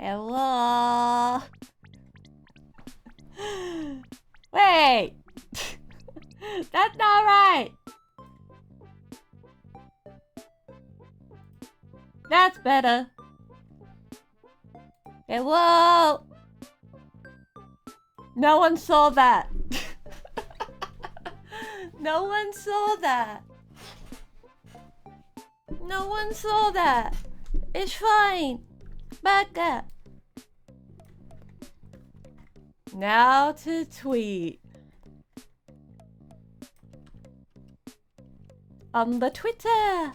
Hello. Wait. That's not right. That's better. Hello. No one saw that. No one saw that. No one saw that. It's fine. Back up. Now to tweet. On the Twitter.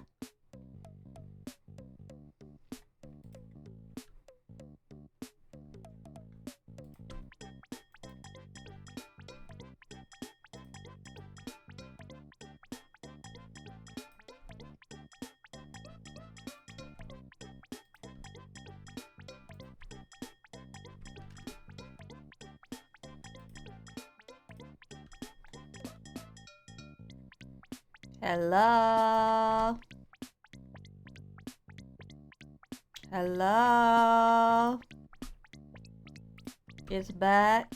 Hello. Hello. It's back.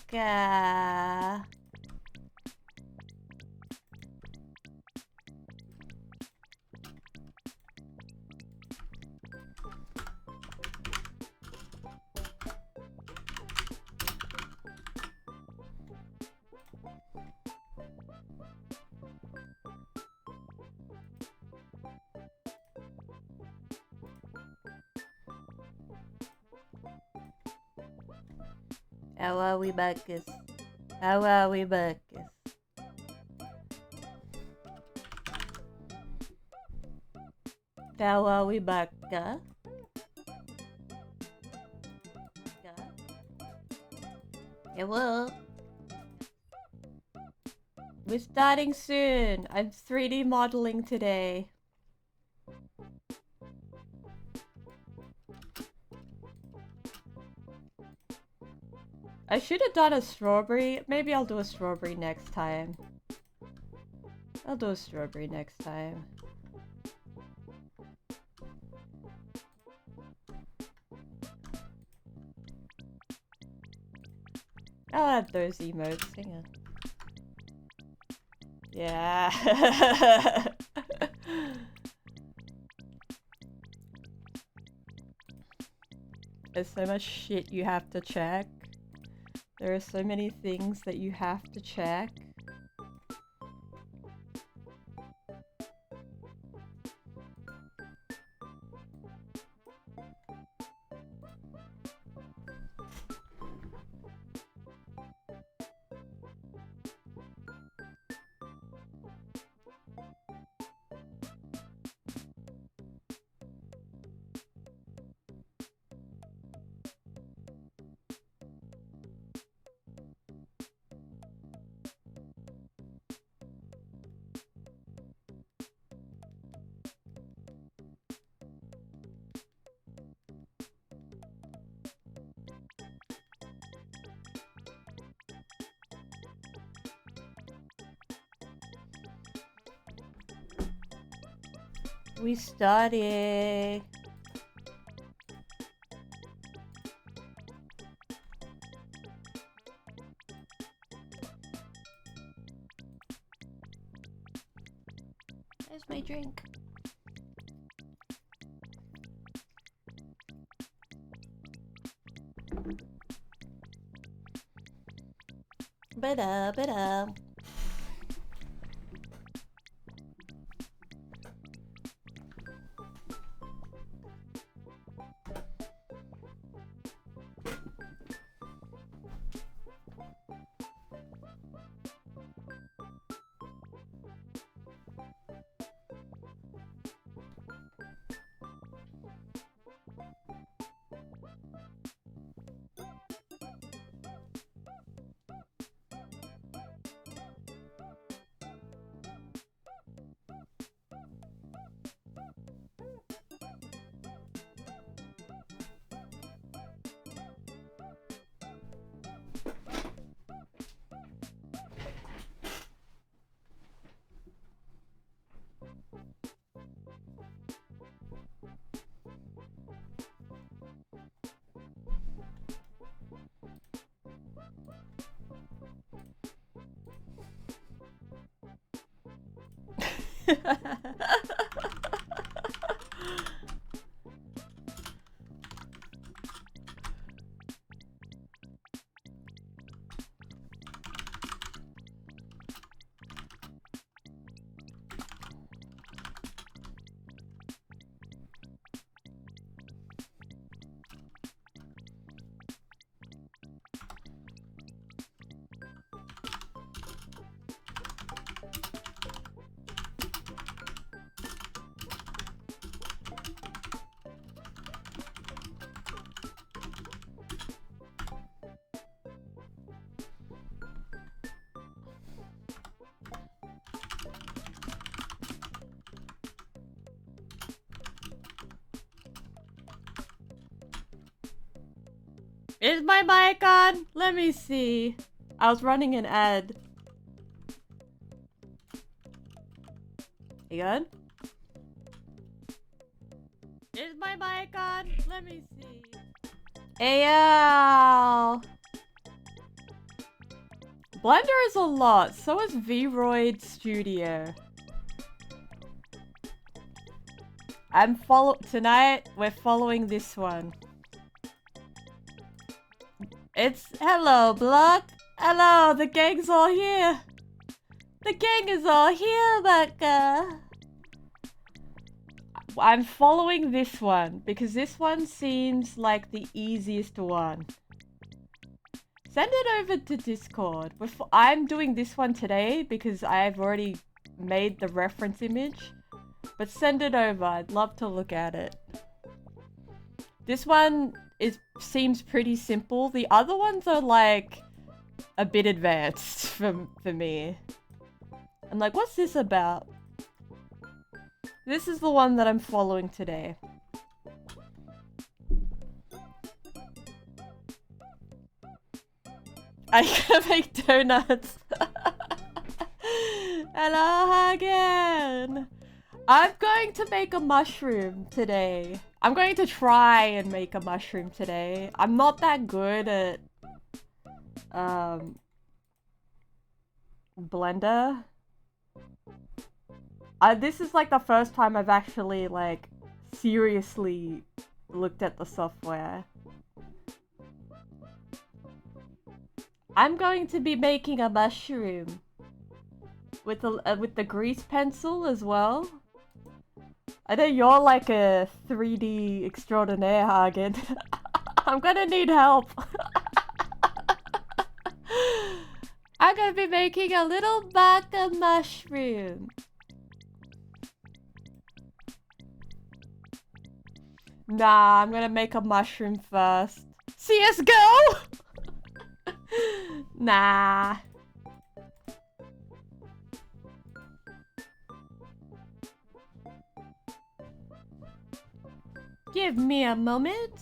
How are we buckers? How are we buckers? How are we buckers? Hello? We're starting soon. I'm 3D modeling today. I should have done a strawberry. Maybe I'll do a strawberry next time. I'll do a strawberry next time. I'll add those emotes. Hang on. Yeah. There's so much shit you have to check. There are so many things that you have to check. We started. There's my drink. Ba-da. Is my mic on? Let me see. I was running an ad. You good? Is my mic on? Let me see. Ayow! Blender is a lot. So is Vroid Studio. Tonight we're following this one. It's hello, Block. Hello, the gang's all here. The gang is all here, but I'm following this one because this one seems like the easiest one. Send it over to Discord. I'm doing this one today because I've already made the reference image. But send it over. I'd love to look at it. This one seems pretty simple. The other ones are like a bit advanced for me. I'm like, what's this about? This is the one that I'm following today. I can make donuts. Hello again. I'm going to make a mushroom today. I'm going to try and make a mushroom today. I'm not that good at Blender. This is like the first time I've actually like seriously looked at the software. I'm going to be making a mushroom with the grease pencil as well. I know you're like a 3D extraordinaire, Hagen. I'm gonna need help. I'm gonna be making a little baka mushroom. Nah, I'm gonna make a mushroom first. CSGO! Nah. Give me a moment.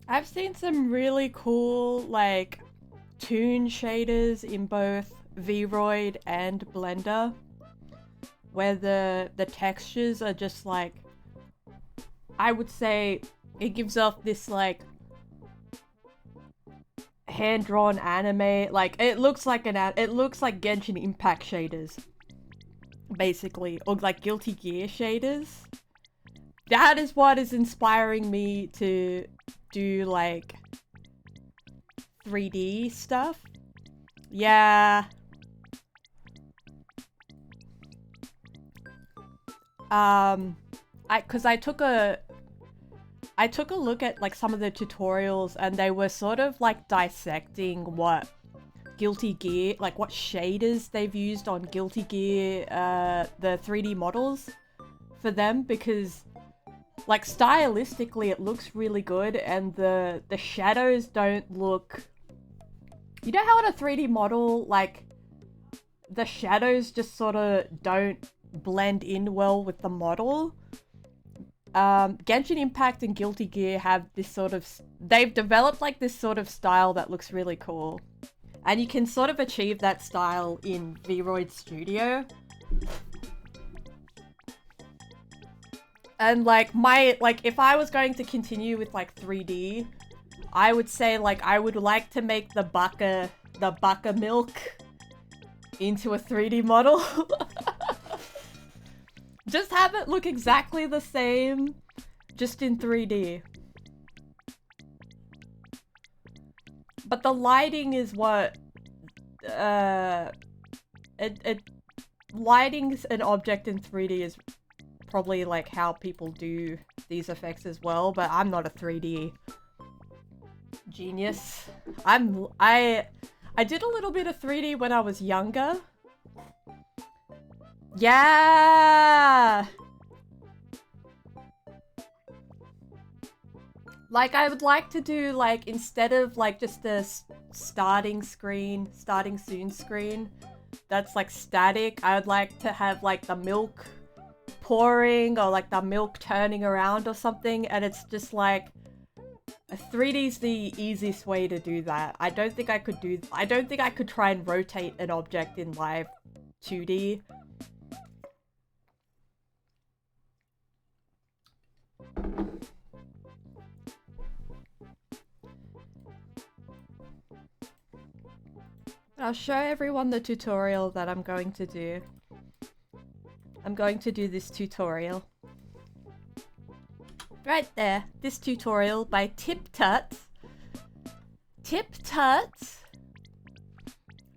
I've seen some really cool, like, toon shaders in both Vroid and Blender, where the textures are just like, I would say it gives off this like hand-drawn anime, like it looks like Genshin Impact shaders, basically, or like Guilty Gear shaders. That is what is inspiring me to do like 3D stuff. Yeah. I took a look at like some of the tutorials, and they were sort of like dissecting what Guilty Gear, like what shaders they've used on Guilty Gear, the 3D models for them, because like stylistically it looks really good, and the shadows don't look, you know how in a 3D model like the shadows just sort of don't blend in well with the model. Genshin Impact and Guilty Gear have this sort of, they've developed like this sort of style that looks really cool. And you can sort of achieve that style in Vroid Studio. And like if I was going to continue with like 3D, I would say like I would like to make the baka milk into a 3D model. Just have it look exactly the same, just in 3D. But the lighting is what, lighting an object in 3D is probably like how people do these effects as well, but I'm not a 3D genius. I did a little bit of 3D when I was younger. Yeah! Like, I would like to do, like, instead of, like, just a starting soon screen that's, like, static, I would like to have, like, the milk pouring or, like, the milk turning around or something, and it's just, like, 3D's the easiest way to do that. I don't think I could try and rotate an object in live 2D. I'll show everyone the tutorial that I'm going to do. I'm going to do this tutorial. Right there. This tutorial by Tip Tut. Tip Tut.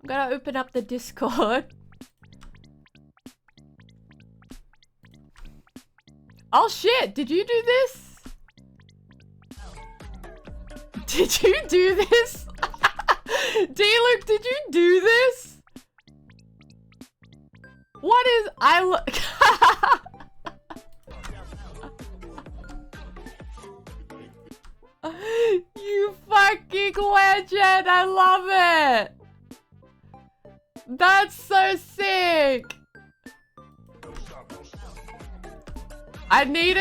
I'm gonna open up the Discord. Oh shit! Did you do this? Did you do this? D-Luke, did you do this? What is... You fucking legend! I love it! That's so sick! I need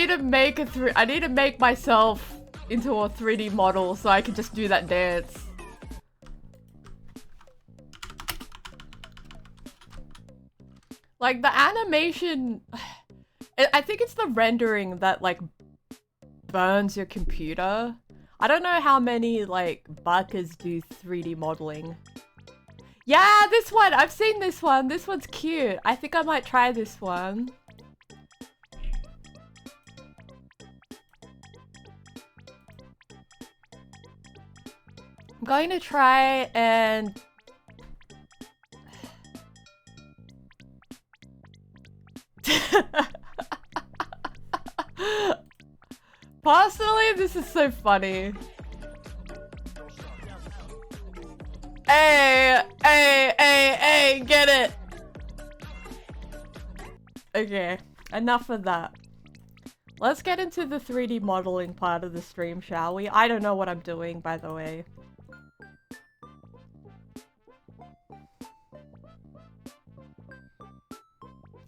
to make myself into a 3D model so I can just do that dance. Like, the animation... I think it's the rendering that, like, burns your computer. I don't know how many, like, buckers do 3D modeling. Yeah, this one! I've seen this one! This one's cute. I think I might try this one. I'm going to try and... Personally, this is so funny. Hey, get it! Okay, enough of that. Let's get into the 3D modeling part of the stream, shall we? I don't know what I'm doing, by the way.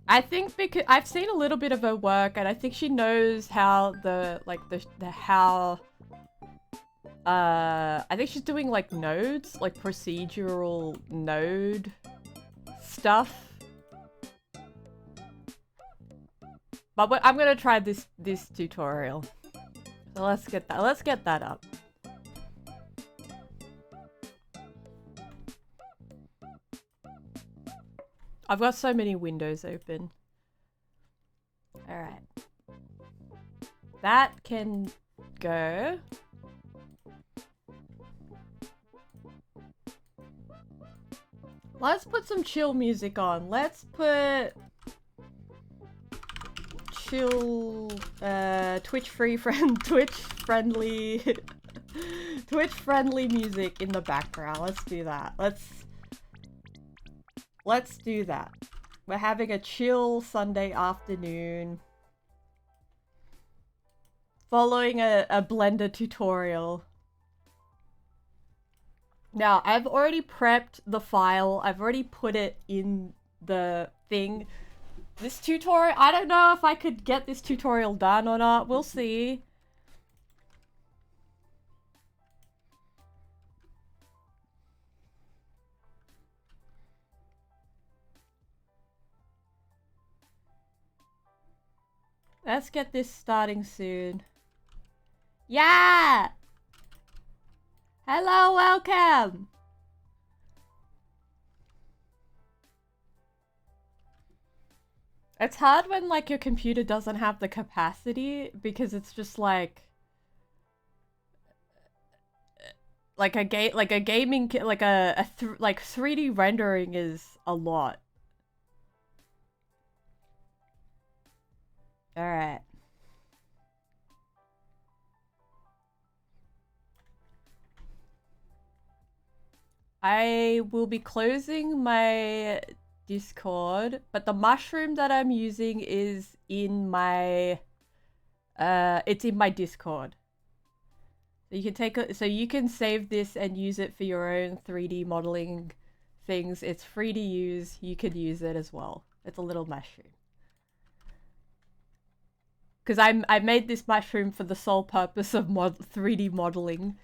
I think because I've seen a little bit of her work, and I think she knows how how I think she's doing like nodes, like procedural node stuff. But I'm gonna try this tutorial. So let's get that up. I've got so many windows open. Alright. That can go. Let's put some chill music on. Let's put chill Twitch friendly Twitch friendly music in the background. Let's do that. Let's do that. We're having a chill Sunday afternoon following a Blender tutorial. Now, I've already prepped the file. I've already put it in the thing. This tutorial, I don't know if I could get this tutorial done or not. We'll see. Let's get this starting soon. Yeah! Hello, welcome! It's hard when like your computer doesn't have the capacity because it's just like a 3D rendering is a lot. All right. I will be closing my Discord, but the mushroom that I'm using is in my it's in my Discord. So you can you can save this and use it for your own 3D modeling things. It's free to use. You could use it as well. It's a little mushroom. Because I made this mushroom for the sole purpose of 3D modeling.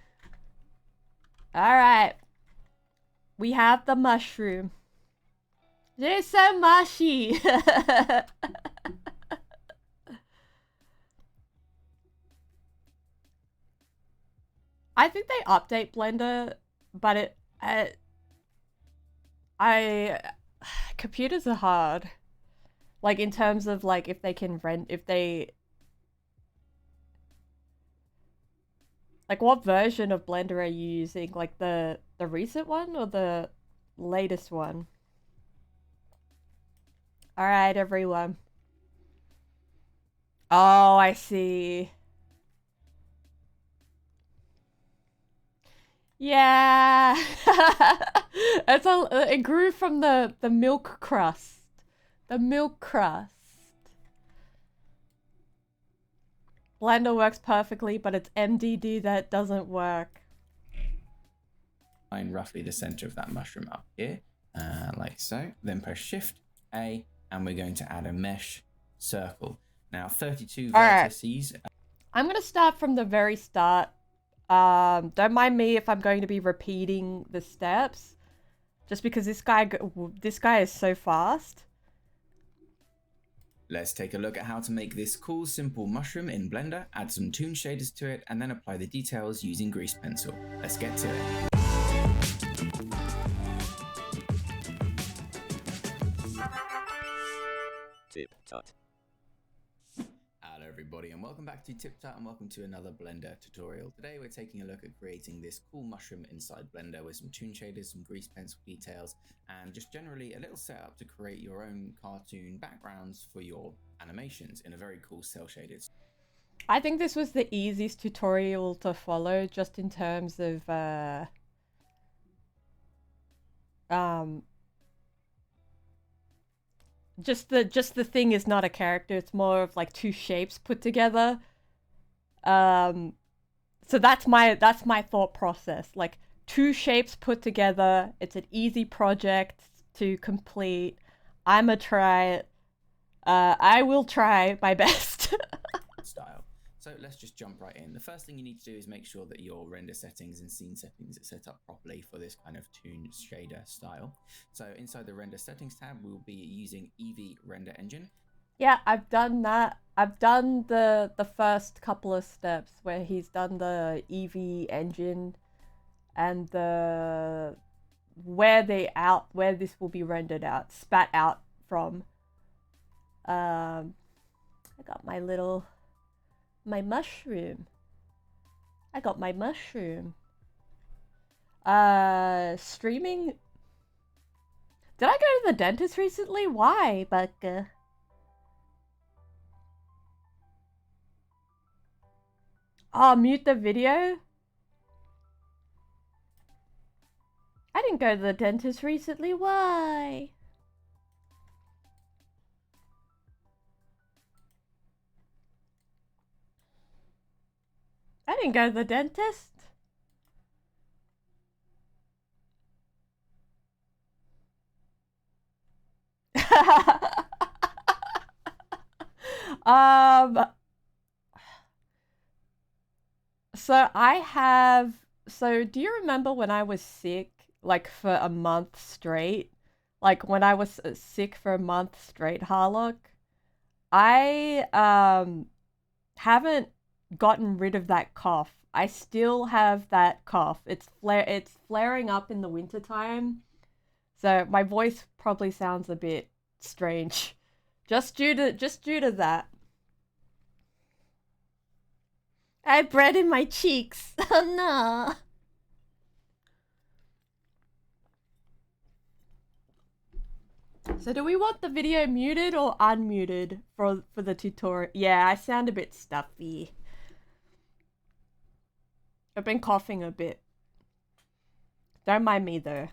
Alright. We have the mushroom. They're so mushy! I think they update Blender, but computers are hard. Like in terms of like if they can like what version of Blender are you using? Like the recent one or the latest one? Alright, everyone. Oh, I see. Yeah. It grew from the milk crust. The milk crust. Blender works perfectly, but it's MDD that doesn't work. Find roughly the center of that mushroom up here, like so. Then press Shift A, and we're going to add a mesh circle. Now 32 vertices. Right. I'm gonna start from the very start. Don't mind me if I'm going to be repeating the steps, just because this guy is so fast. Let's take a look at how to make this cool, simple mushroom in Blender, add some toon shaders to it, and then apply the details using Grease Pencil. Let's get to it. Tip Tut. Hello everybody and welcome back to Tip Tut and welcome to another Blender tutorial. Today we're taking a look at creating this cool mushroom inside Blender with some toon shaders, some Grease Pencil details, and just generally a little setup to create your own cartoon backgrounds for your animations in a very cool cel shaded. I think this was the easiest tutorial to follow, just in terms of just the thing is not a character, it's more of like two shapes put together. So that's my thought process. Like two shapes put together, it's an easy project to complete. I will try my best. Style. So let's just jump right in. The first thing you need to do is make sure that your render settings and scene settings are set up properly for this kind of toon shader style. So inside the render settings tab, we'll be using Eevee render engine. Yeah, I've done that. I've done the first couple of steps where he's done the Eevee engine and the where this will be rendered out, spat out from. I got my mushroom. I got my mushroom. Streaming. Did I go to the dentist recently? Why, Becca? Oh, mute the video? I didn't go to the dentist recently. Why? I didn't go to the dentist. So do you remember when I was sick, like for a month straight? Like when I was sick for a month straight, Harlock? I haven't gotten rid of that cough. I still have that cough. It's flaring up in the wintertime. So my voice probably sounds a bit strange. Just due to that. I have bread in my cheeks. Oh no. So do we want the video muted or unmuted for the tutorial? Yeah, I sound a bit stuffy. I've been coughing a bit. Don't mind me though.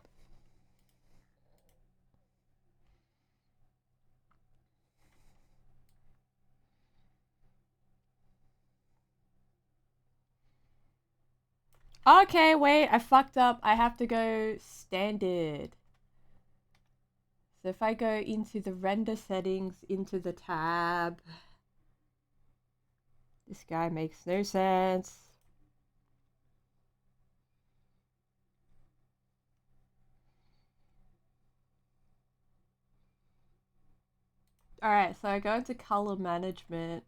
Okay, wait, I fucked up. I have to go standard. So if I go into the render settings, into the tab. This guy makes no sense. Alright, so I go into color management.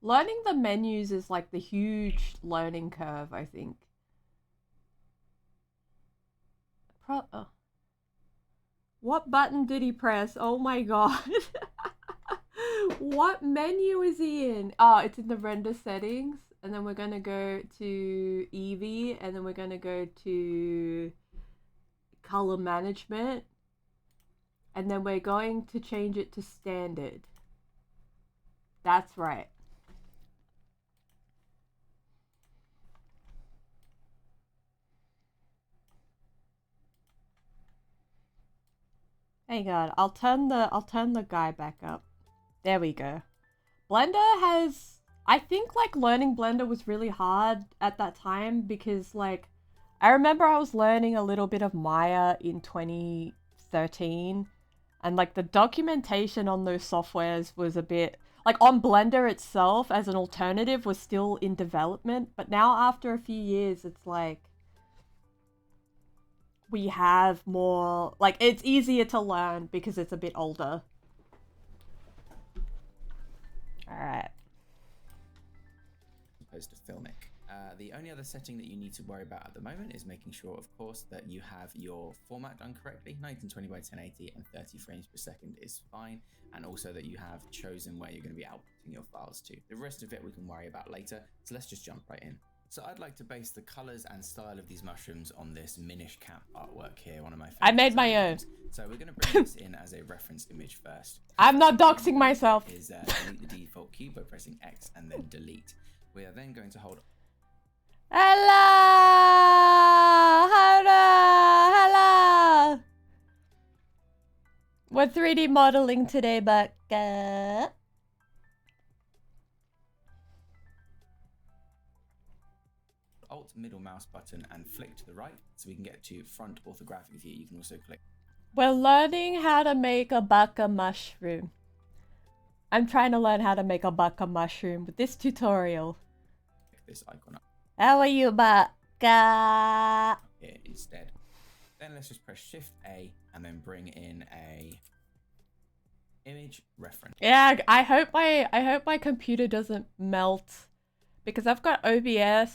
Learning the menus is like the huge learning curve, I think. What button did he press? Oh my god. What menu is he in? Oh, it's in the render settings. And then we're going to go to Eevee. And then we're going to go to color management. And then we're going to change it to standard. That's right. Hang on, I'll turn the guy back up. There we go. Blender has, I think like learning Blender was really hard at that time because like I remember I was learning a little bit of Maya in 2013 and like the documentation on those softwares was a bit like on Blender itself as an alternative was still in development, but now after a few years it's like we have more, like it's easier to learn because it's a bit older. Alright. Opposed to filmic. The only other setting that you need to worry about at the moment is making sure, of course, that you have your format done correctly. 1920 by 1080 and 30 frames per second is fine. And also that you have chosen where you're going to be outputting your files to. The rest of it we can worry about later. So let's just jump right in. So I'd like to base the colors and style of these mushrooms on this Minish Cap artwork here, one of my favorites. I made my own. So we're going to bring this in as a reference image first. I'm not doxing myself. Is delete the default cube by pressing X and then delete. We are then going to hold. Hello! Hello! We're 3D modeling today, but Alt middle mouse button and flick to the right so we can get to front orthographic view. You can also click. We're learning how to make a baka mushroom. I'm trying to learn how to make a baka mushroom with this tutorial. This icon up How are you, baka? here instead. Then let's just press Shift A and then bring in a image reference. Yeah, I hope my computer doesn't melt because I've got OBS,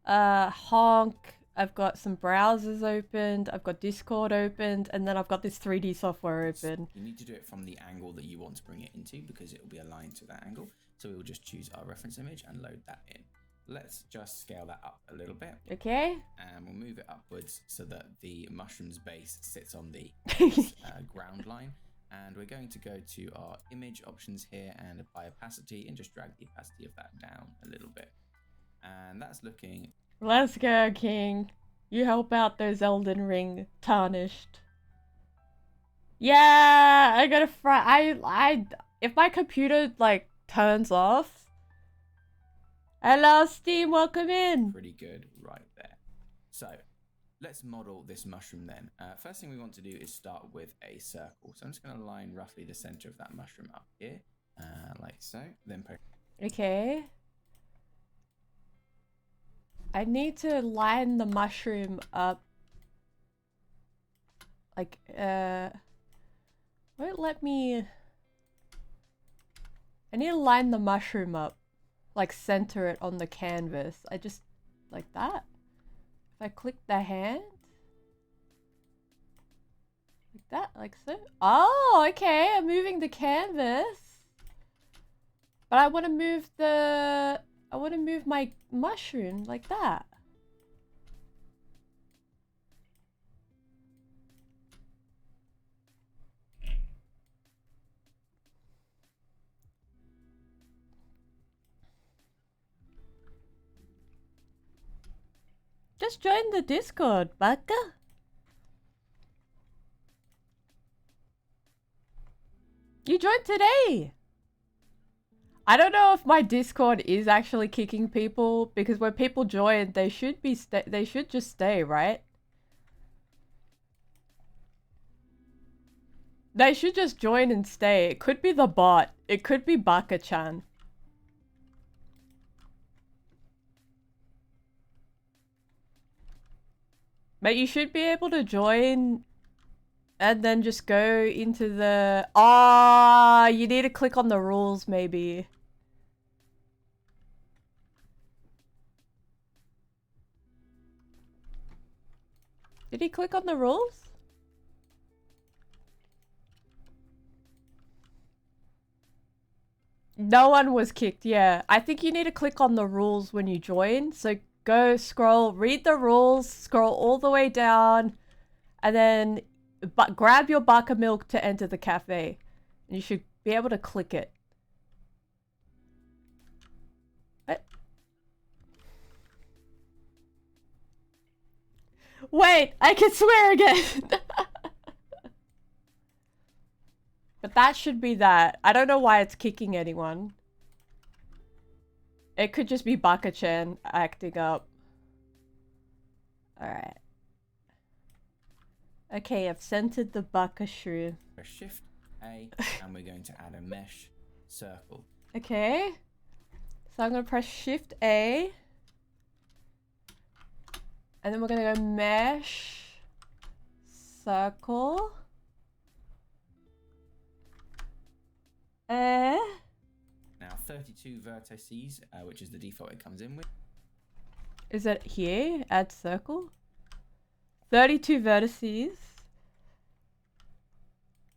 Honk, I've got some browsers opened, I've got Discord opened, and then I've got this 3D software open. You need to do it from the angle that you want to bring it into because it will be aligned to that angle. So we will just choose our reference image and load that in. Let's just scale that up a little bit. Okay. And we'll move it upwards so that the mushroom's base sits on the ground line. And we're going to go to our image options here and apply opacity and just drag the opacity of that down a little bit. And that's looking... Let's go, King. You help out those Elden Ring tarnished. Yeah, I gotta if my computer like turns off. Hello, Steam, welcome in. Pretty good right there. So let's model this mushroom then. First thing we want to do is start with a circle. So I'm just going to line roughly the center of that mushroom up here, like so. Then press. Okay. I need to line the mushroom up. Like, won't let me. I need to line the mushroom up. Like, center it on the canvas. I just, like that. If I click the hand. Like that, like so. Oh, okay, I'm moving the canvas. But I want to move the... I want to move my mushroom like that. Just join the Discord, baka. You joined today. I don't know if my Discord is actually kicking people because when people join, they should be they should just stay, right? They should just join and stay. It could be the bot. It could be Baka-chan. But you should be able to join and then just go into the... Ah, you need to click on the rules, maybe. Did he click on the rules? No one was kicked, yeah. I think you need to click on the rules when you join. So go scroll, read the rules, scroll all the way down, and then grab your baka milk to enter the cafe. And you should be able to click it. What? Wait, I can swear again! But that should be that. I don't know why it's kicking anyone. It could just be Baka-chan acting up. Alright. Okay, I've centered the Baka shrew. Shift A and we're going to add a mesh circle. Okay. So I'm going to press Shift A. And then we're going to go mesh circle. Now 32 vertices, which is the default it comes in with. Is it here? Add circle? 32 vertices.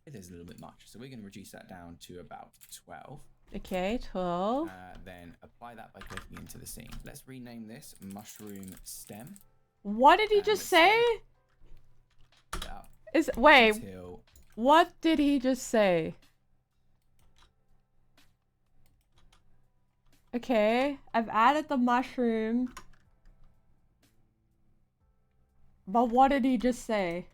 It is a little bit much, so we're going to reduce that down to about 12. Okay, 12. Then apply that by clicking into the scene. Let's rename this mushroom stem. What did he just say? Wait, what did he just say? Okay, I've added the mushroom. But what did he just say?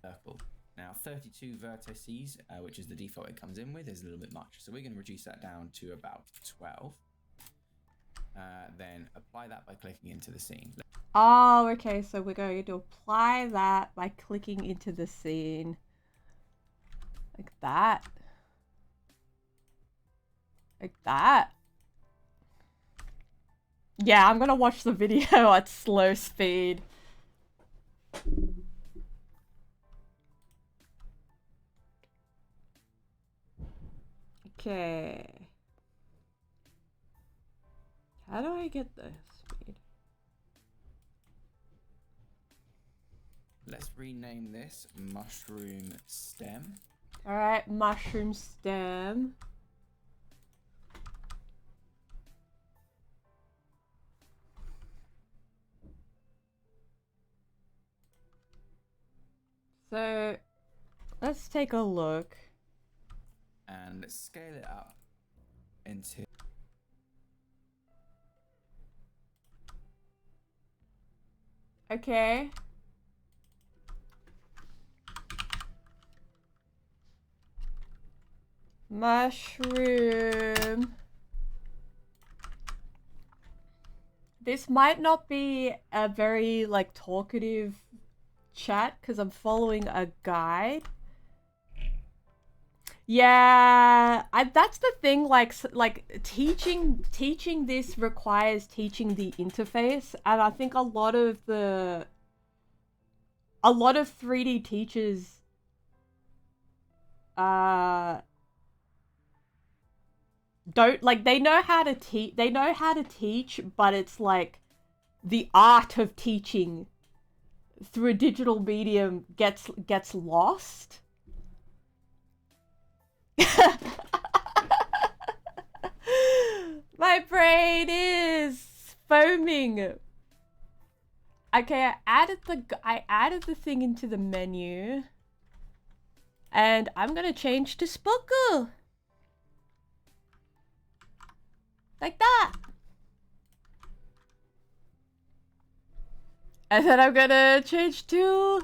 Circle. Now 32 vertices, which is the default it comes in with, is a little bit much. So we're going to reduce that down to about 12. Then apply that by clicking into the scene. Oh, okay, so we're going to apply that by clicking into the scene. Like that. Like that. Yeah, I'm gonna watch the video at slow speed. Okay. How do I get the speed? Let's rename this mushroom stem. Alright, mushroom stem. So, let's take a look. And let's scale it up into... Okay. Mushroom. This might not be a very, like, talkative chat because I'm following a guide. Yeah, that's the thing, like teaching this requires teaching the interface, and I think a lot of 3D teachers don't, like, they know how to teach, but it's like the art of teaching through a digital medium gets lost. My brain is foaming. Okay, I added the thing into the menu, and I'm gonna change to Spoku. Like that. And then I'm gonna change to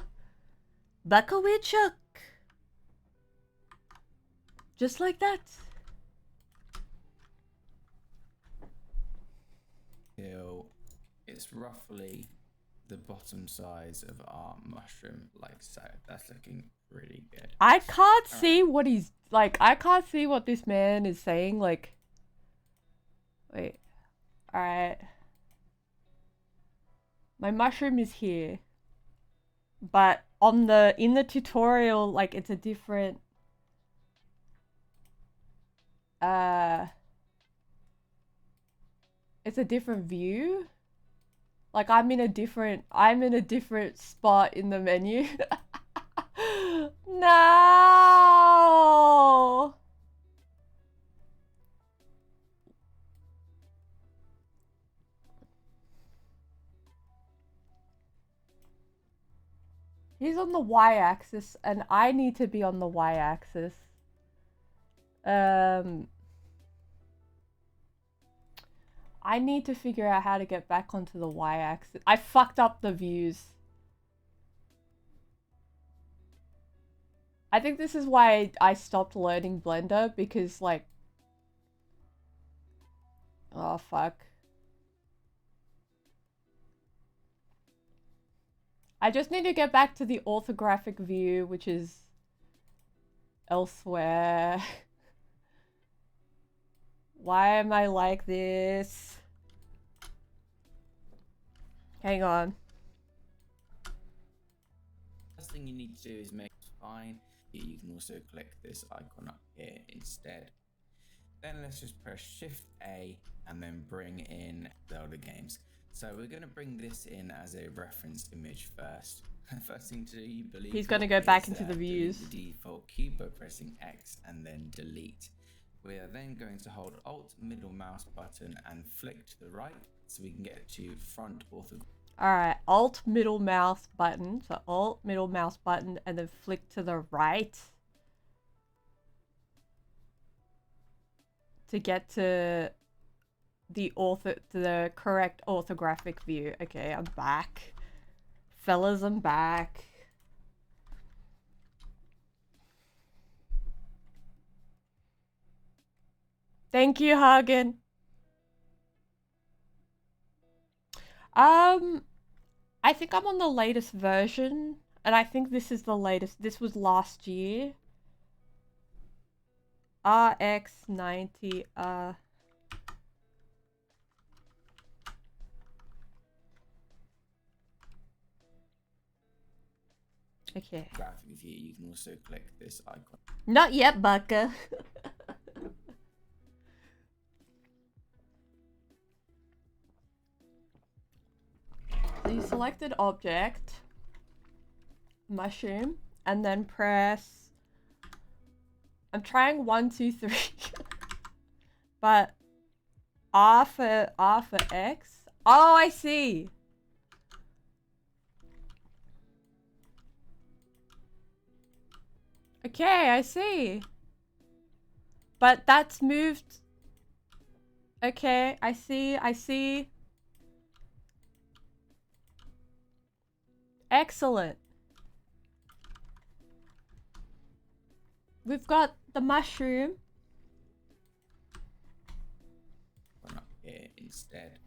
Bakawichuk. Just like that. It's roughly the bottom size of our mushroom, like so. That's looking really good. I can't see what he's like. I can't see what this man is saying. Like, wait. All right. My mushroom is here, but in the tutorial, like, it's a different. It's a different view. Like, I'm in a different spot in the menu. No! He's on the y-axis, and I need to be on the y-axis. I need to figure out how to get back onto the y-axis. I fucked up the views. I think this is why I stopped learning Blender, because, like... Oh, fuck. I just need to get back to the orthographic view, which is elsewhere. Why am I like this? Hang on. First thing you need to do is make it fine. You can also click this icon up here instead. Then let's just press Shift A and then bring in Zelda games. So we're going to bring this in as a reference image first. First thing to do, you believe he's going to go back into the delete views. the default cube by pressing X and then delete. We are then going to hold Alt middle mouse button and flick to the right so we can get to front orthographic. Alright, Alt middle mouse button. So Alt middle mouse button and then flick to the right. To get to the correct orthographic view. Okay, I'm back. Fellas, I'm back. Thank you, Hagen. I think I'm on the latest version, and I think this is the latest. This was last year. RX90, okay. Graphic view, you can also click this icon. Not yet, Bucka. So you selected object, mushroom, and then press. I'm trying 1, 2, 3, but R for X. Oh, I see. Okay, I see. But that's moved. Okay, I see. Excellent. We've got the mushroom. One up here instead.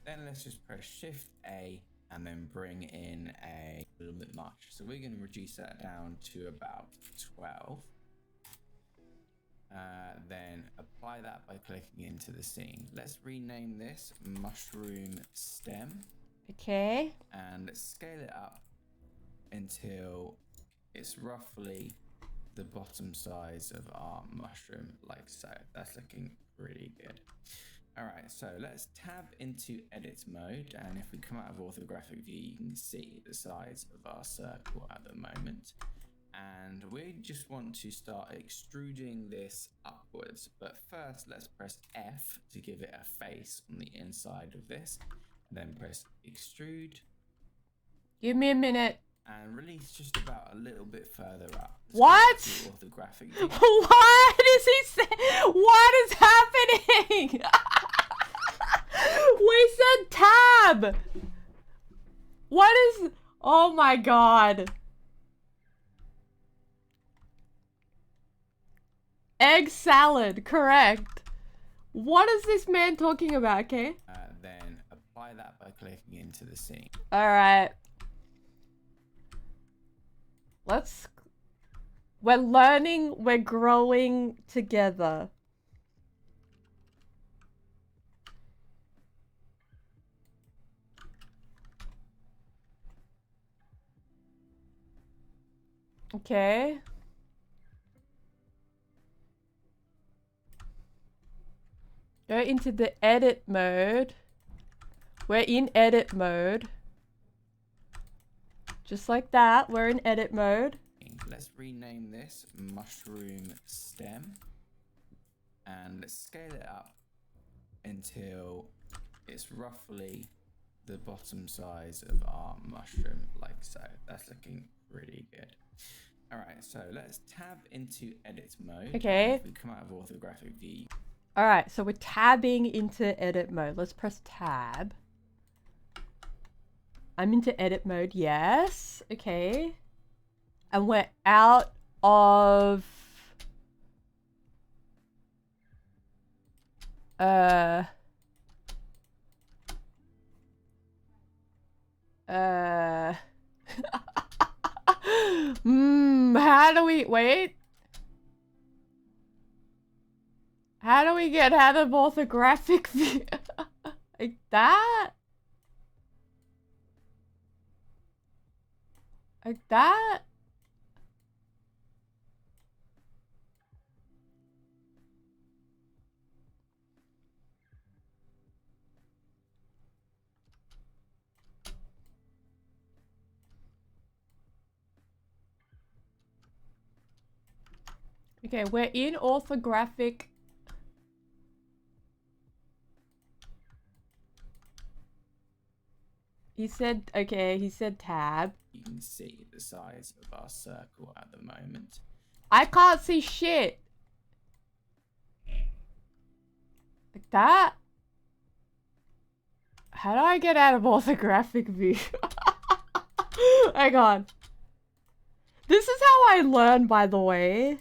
Then let's just press Shift A and then bring in a little bit much. So we're going to reduce that down to about 12. Then apply that by clicking into the scene. Let's rename this mushroom stem. Okay. And scale it up until it's roughly the bottom size of our mushroom, like so. That's looking pretty good. All right, so let's tab into edit mode, and if we come out of orthographic view, you can see the size of our circle at the moment. And we just want to start extruding this upwards, but first let's press F to give it a face on the inside of this, then press extrude. Give me a minute. And release just about a little bit further up. What? Orthographic view. What is he saying? What is happening? We said tab. What is? Oh my god. Egg salad, correct. What is this man talking about, okay? Then apply that by clicking into the scene. Alright. We're learning, we're growing together. Okay. Go into the edit mode. We're in edit mode. Just like that, we're in edit mode. Let's rename this mushroom stem and scale it up until it's roughly the bottom size of our mushroom, like so. That's looking pretty good. All right, so let's tab into edit mode. Okay. If we come out of orthographic view. All right, so we're tabbing into edit mode. Let's press tab. I'm into edit mode, yes. Okay. And we're out of... how do we... Wait. How do we get out of orthographic view? Like that? Like that? Okay, we're in orthographic. He said, okay, he said tab. You can see the size of our circle at the moment. I can't see shit. Like that? How do I get out of orthographic view? Hang on. This is how I learn, by the way.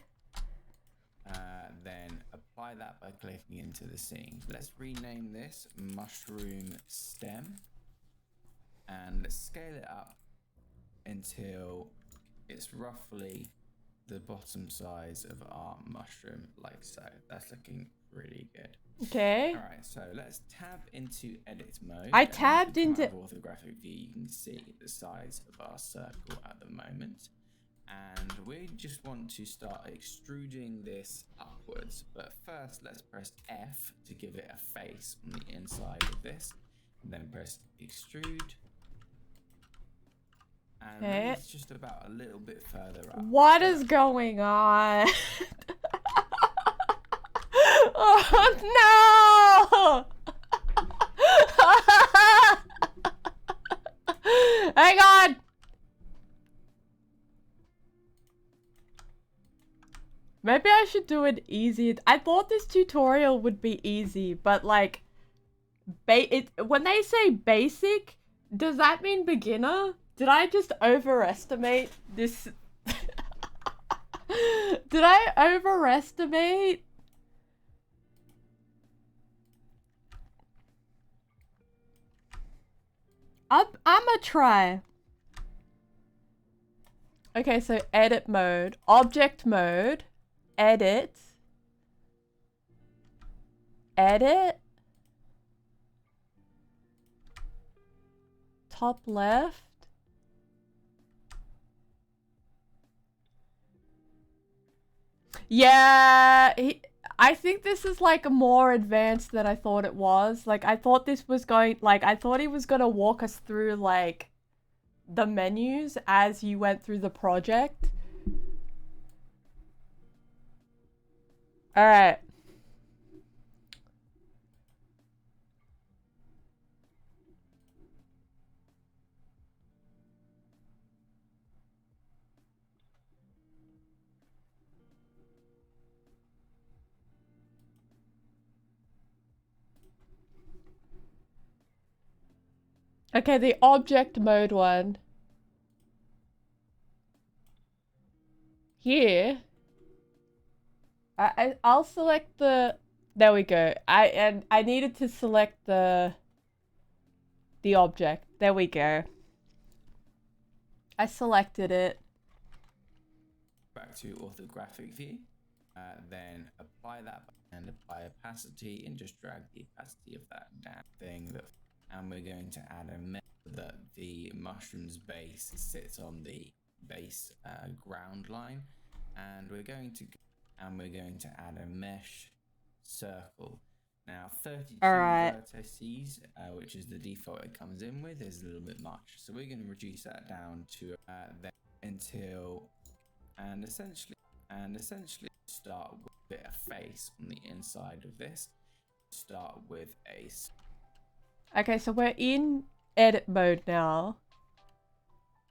Then apply that by clicking into the scene. Let's rename this mushroom stem And let's scale it up until it's roughly the bottom size of our mushroom, like so. That's looking really good. Okay. All right, so let's tab into edit mode. I tabbed into into orthographic view. You can see the size of our circle at the moment. And we just want to start extruding this upwards. But first, let's press F to give it a face on the inside of this. And then press extrude. And Okay. it's just about a little bit further up. What is going on? Oh no! Hang on! Maybe I should do it easy. I thought this tutorial would be easy, but like, when they say basic, does that mean beginner? Did I just overestimate this? Did I overestimate? I'ma try. Okay, so edit mode, object mode, edit, top left. Yeah, I think this is like more advanced than I thought it was. Like I thought this was going, like I thought he was gonna walk us through like the menus as you went through the project. All right. Okay, the object mode one. Here. I'll select the, there we go. I needed to select the object. There we go. I selected it. Back to orthographic view. Then apply that and apply opacity and just drag the opacity of that down thing that, and we're going to add a mesh that the mushroom's base sits on the base ground line, and we're going to add a mesh circle. Now 32 vertices, which is the default it comes in with, is a little bit much, so we're going to reduce that down to until and essentially start with a bit of face on the inside of this. Start with a. Okay, so we're in edit mode now.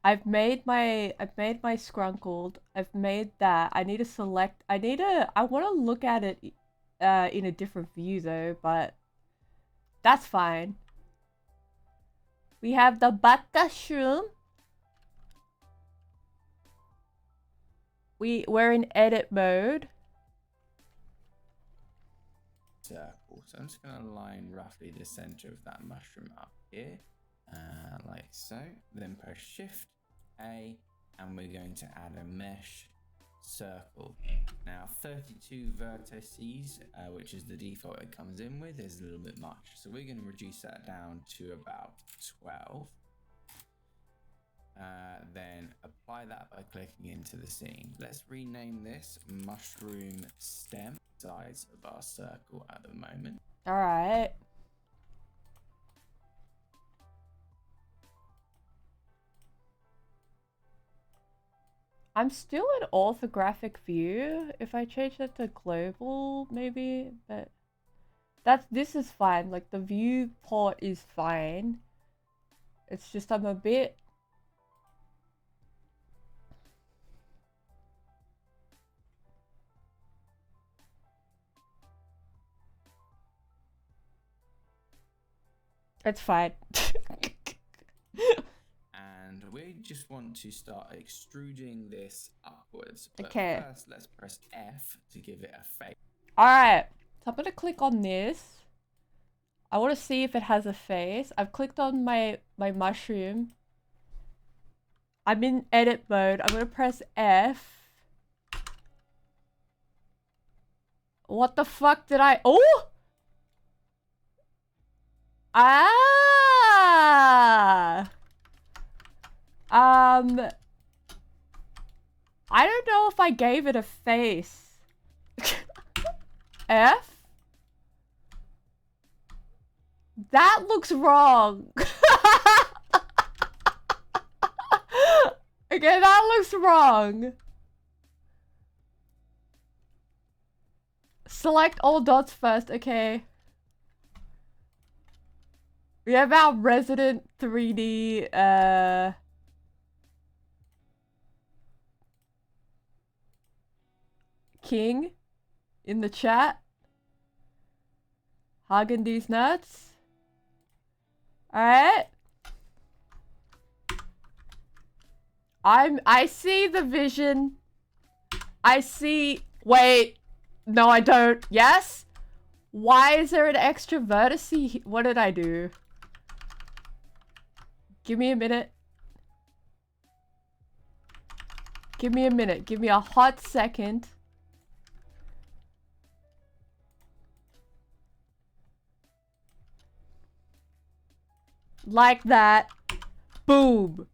I've made my scrunkled. I've made that. I need to select. I want to look at it in a different view though, but that's fine. We have the mushroom. We're in edit mode. Circle. So I'm just going to line roughly the center of that mushroom up here, like so. Then press Shift A, and we're going to add a mesh circle. Now 32 vertices, which is the default it comes in with, is a little bit much, so we're going to reduce that down to about 12. Then apply that by clicking into the scene. Let's rename this mushroom stem, size of our circle at the moment. All right. I'm still in orthographic view. If I change that to global, maybe, but this is fine. Like the viewport is fine. It's just I'm a bit. It's fine. And we just want to start extruding this upwards. But okay. First, let's press F to give it a face. Alright. So I'm going to click on this. I want to see if it has a face. I've clicked on my mushroom. I'm in edit mode. I'm gonna press F. What the fuck did I... Oh! Ah! I don't know if I gave it a face. F? That looks wrong. Okay, that looks wrong. Select all dots first, okay. We have our resident 3D, King in the chat. Hugging these nuts. Alright. I see the vision. I see... Wait. No, I don't. Yes? Why is there an extra vertice? What did I do? Give me a minute. Give me a minute. Give me a hot second. Like that. Boom.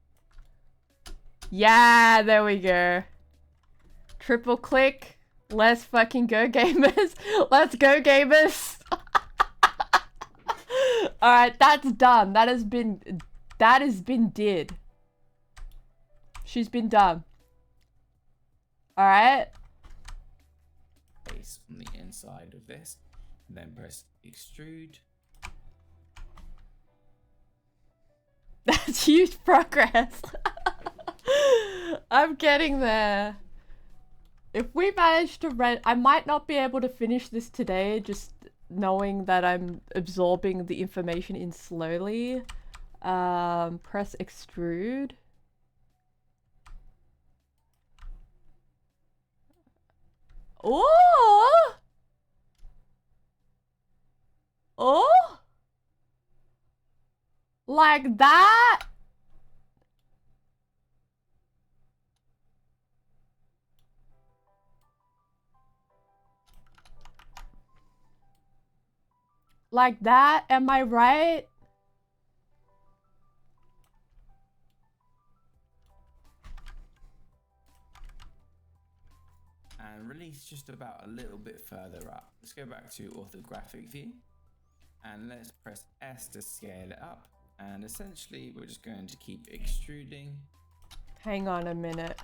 Yeah, there we go. Triple click. Let's fucking go, gamers. Let's go, gamers. Alright, that's done. That has been did. She's been done. Alright. Base on the inside of this, and then press extrude. That's huge progress. I'm getting there. If we manage to rent, I might not be able to finish this today, just knowing that I'm absorbing the information in slowly. Press extrude. Oh! Oh! Like that? Like that? Am I right? And release just about a little bit further up. Let's go back to orthographic view. And let's press S to scale it up. And essentially, we're just going to keep extruding. Hang on a minute.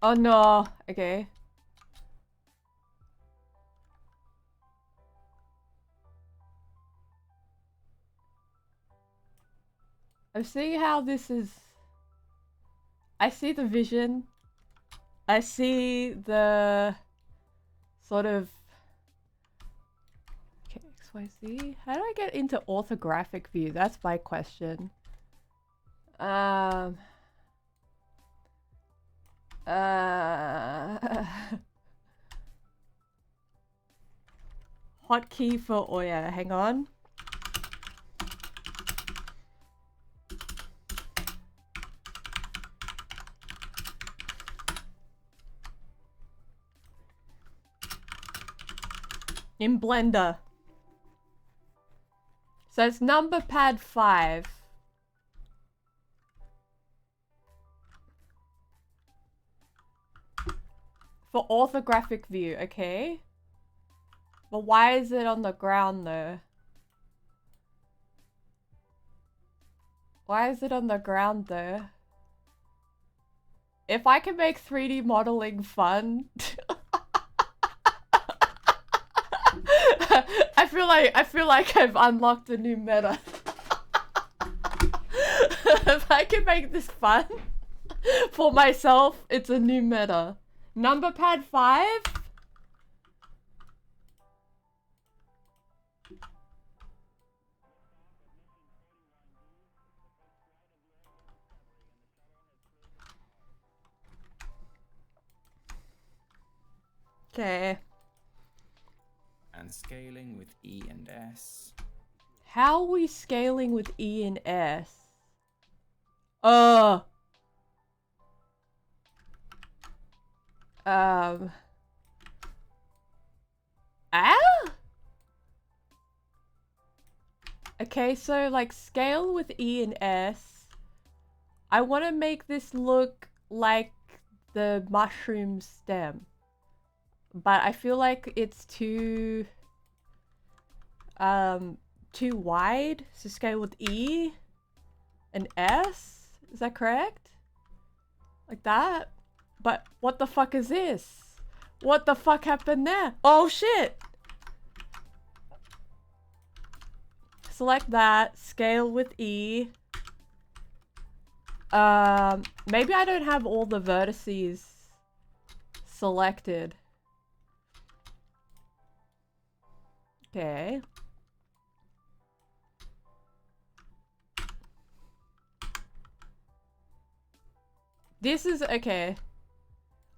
Oh no. Okay. I'm seeing how this is... I see the vision. I see the... sort of... Okay, XYZ. How do I get into orthographic view? That's my question. Hotkey for... Oh yeah, hang on. In Blender. So it's number pad 5. For orthographic view, okay. But why is it on the ground though? Why is it on the ground though? If I can make 3D modeling fun... I feel like I've unlocked a new meta. If I can make this fun for myself, it's a new meta. Number pad 5? Okay. and scaling with E and S. How are we scaling with E and S? Ah? Okay, so like scale with E and S. I want to make this look like the mushroom stem. But I feel like it's too wide. So scale with E and S. Is that correct? Like that? But what the fuck is this? What the fuck happened there? Oh shit! Select that. Scale with E. Maybe I don't have all the vertices selected. Okay. This is okay.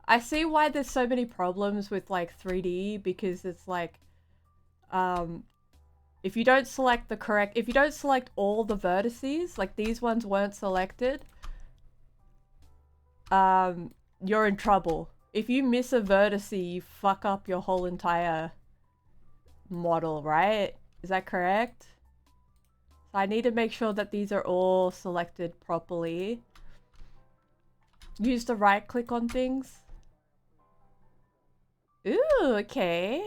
I see why there's so many problems with like 3D because it's like if you don't select the correct, if you don't select all the vertices, like these ones weren't selected, you're in trouble. If you miss a vertex, you fuck up your whole entire model, right? Is that correct? So I need to make sure that these are all selected properly. Use the right click on things. Ooh, okay.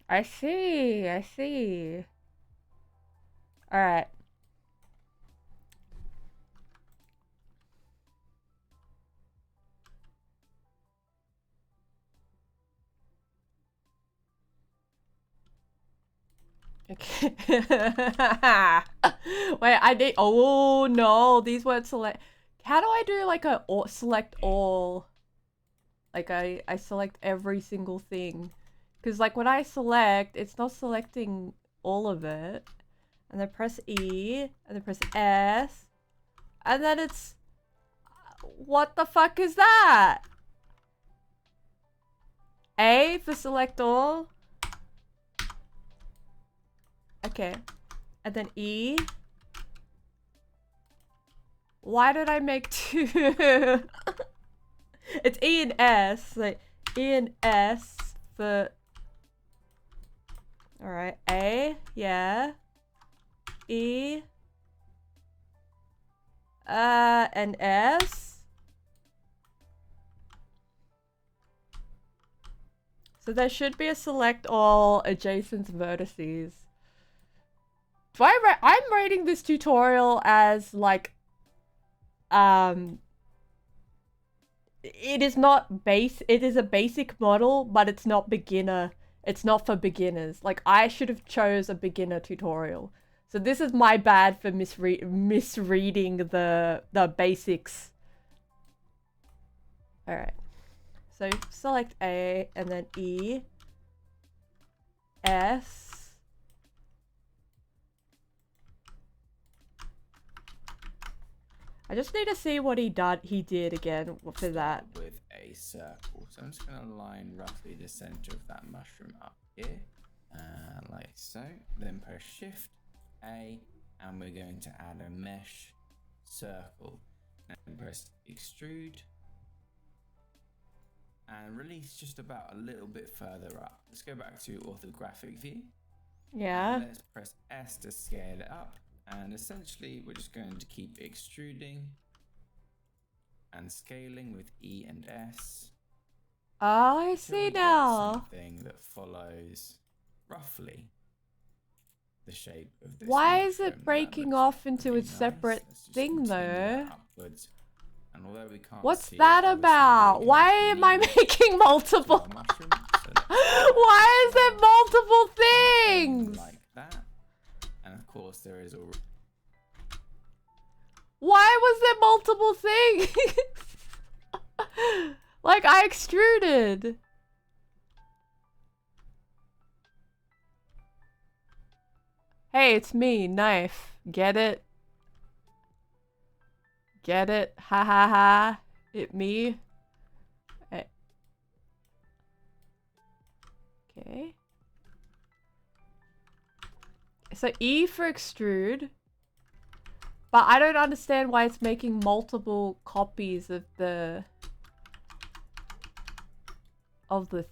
I see, I see. Alright. Okay. Wait, I need. Oh no, these weren't select. How do I do like a select all? Like I select every single thing, because like when I select, it's not selecting all of it, and then press E, and then press S, and then it's. What the fuck is that? A for select all. Okay. And then E. Why did I make two? It's E and S. Like E and S for. Alright. A. Yeah. E. And S. So there should be a select all adjacent vertices. Do I'm rating this tutorial as like it is not base, it is a basic model, but it's not beginner. It's not for beginners. Like I should have chose a beginner tutorial. So this is my bad for misreading the basics. All right. So select A and then E, S. I just need to see what he did again for that. With a circle. So I'm just going to line roughly the center of that mushroom up here. Like so. Then press Shift A and we're going to add a mesh circle. And press Extrude. And release just about a little bit further up. Let's go back to orthographic view. Yeah. And let's press S to scale it up. And essentially, we're just going to keep extruding and scaling with E and S. Oh, I see now. Something that follows roughly the shape of this. Why is it breaking off into a separate thing though? Upwards. And although we can't What's see that about? Why am I making multiple? Why is there multiple things? Like that. And of course there is already. Why was there multiple things? Like I extruded. Hey, it's me, Knife. Get it? Get it? Ha ha ha. It me. Okay. So E for extrude. But I don't understand why it's making multiple copies of the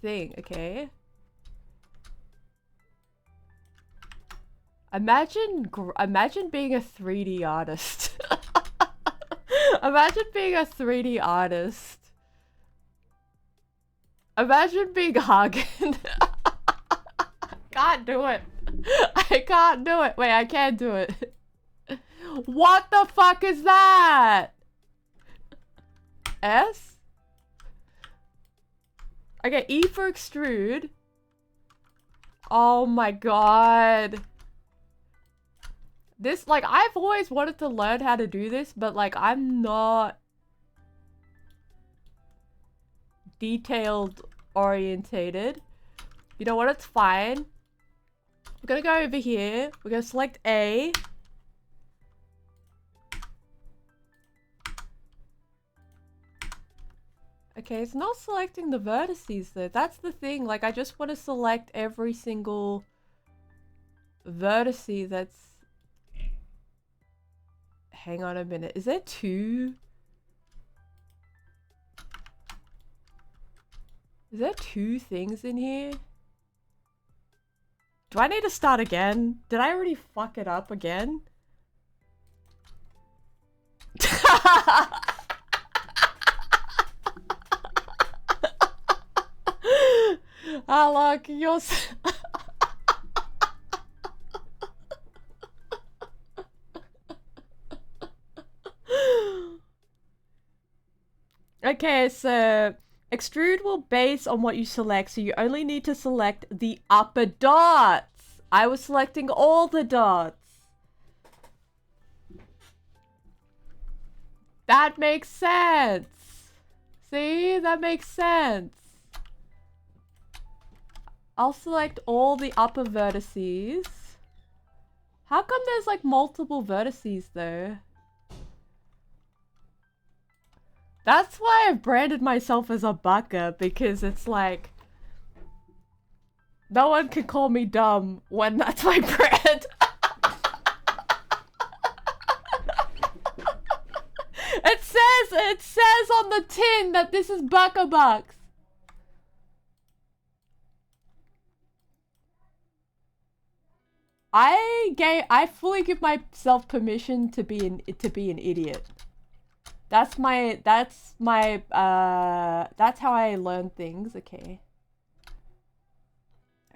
thing, okay? Imagine being a 3D artist. Imagine being a 3D artist. Imagine being Hagen. Can't do it. I can't do it. Wait, I can do it. What the fuck is that? S? Okay, E for extrude. Oh my god. This, like, I've always wanted to learn how to do this, but, like, I'm not detailed orientated. You know what? It's fine. We're gonna go over here. We're gonna select A. Okay, it's not selecting the vertices though. That's the thing. Like, I just want to select every single vertice that's... Hang on a minute. Is there two? Is there two things in here? Do I need to start again? Did I already fuck it up again? Ah, look, you're... Okay, so extrude will base on what you select, so you only need to select the upper dots. I was selecting all the dots. That makes sense. See, that makes sense. I'll select all the upper vertices. How come there's like multiple vertices though? That's why I've branded myself as a baka, because it's like... No one can call me dumb when that's my brand. It says on the tin that this is Baka Bucks. I fully give myself permission to be an idiot. That's how I learn things. Okay.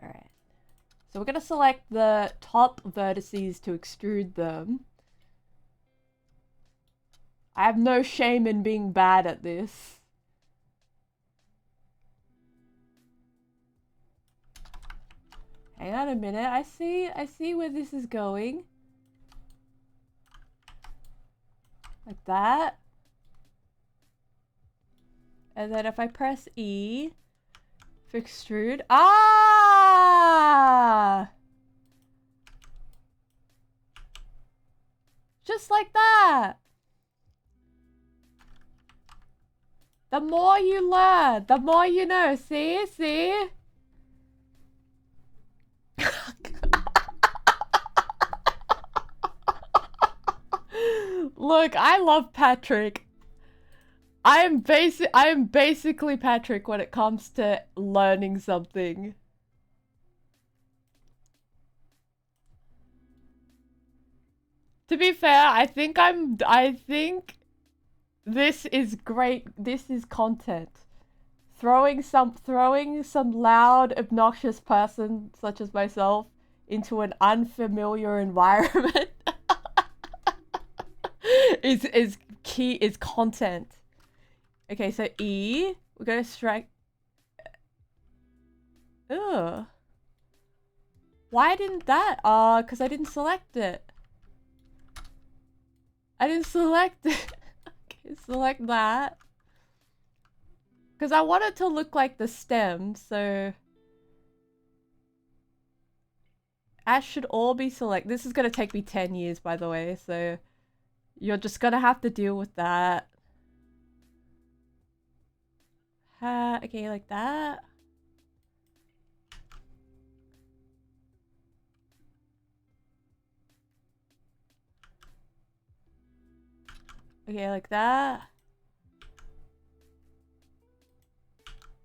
Alright. So we're gonna select the top vertices to extrude them. I have no shame in being bad at this. Hang on a minute. I see where this is going. Like that. And then if I press E for extrude. Ah! Just like that. The more you learn, the more you know. See? See? Look, I love Patrick. I am basically Patrick when it comes to learning something. To be fair, I think this is great. This is content. Throwing some loud, obnoxious person such as myself into an unfamiliar environment is content. Okay, so E, we're gonna strike. Ugh. Why didn't that? Because I didn't select it. I didn't select it. Okay, select that. Because I want it to look like the stem, so... Ash should all be selected. This is gonna take me 10 years, by the way, so... You're just gonna have to deal with that. Okay, like that. Okay, like that.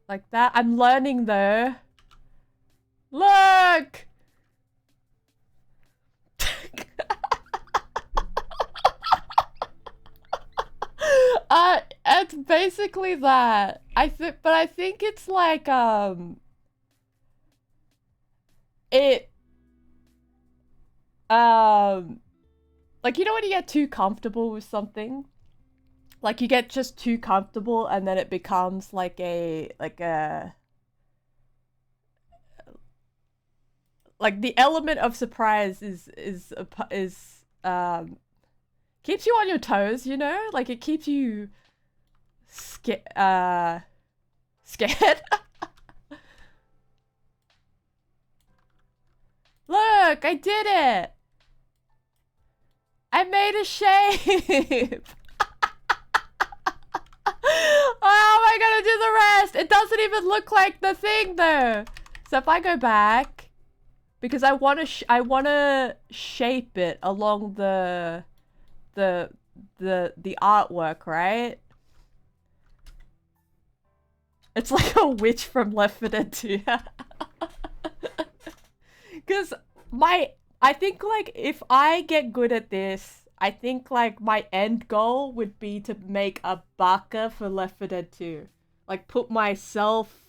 Like that. I'm learning though. Look! It's basically that. But I think it's like, it, like, you know when you get too comfortable with something? Like, you get just too comfortable and then it becomes like like the element of surprise is keeps you on your toes, you know? Like, it keeps you scared. Look, I did it! I made a shape! How am I gonna do the rest? It doesn't even look like the thing though. So if I go back, because I want to shape it along the artwork, right? It's like a witch from Left 4 Dead 2. Because I think like if I get good at this, I think like my end goal would be to make a baka for Left 4 Dead 2. Like put myself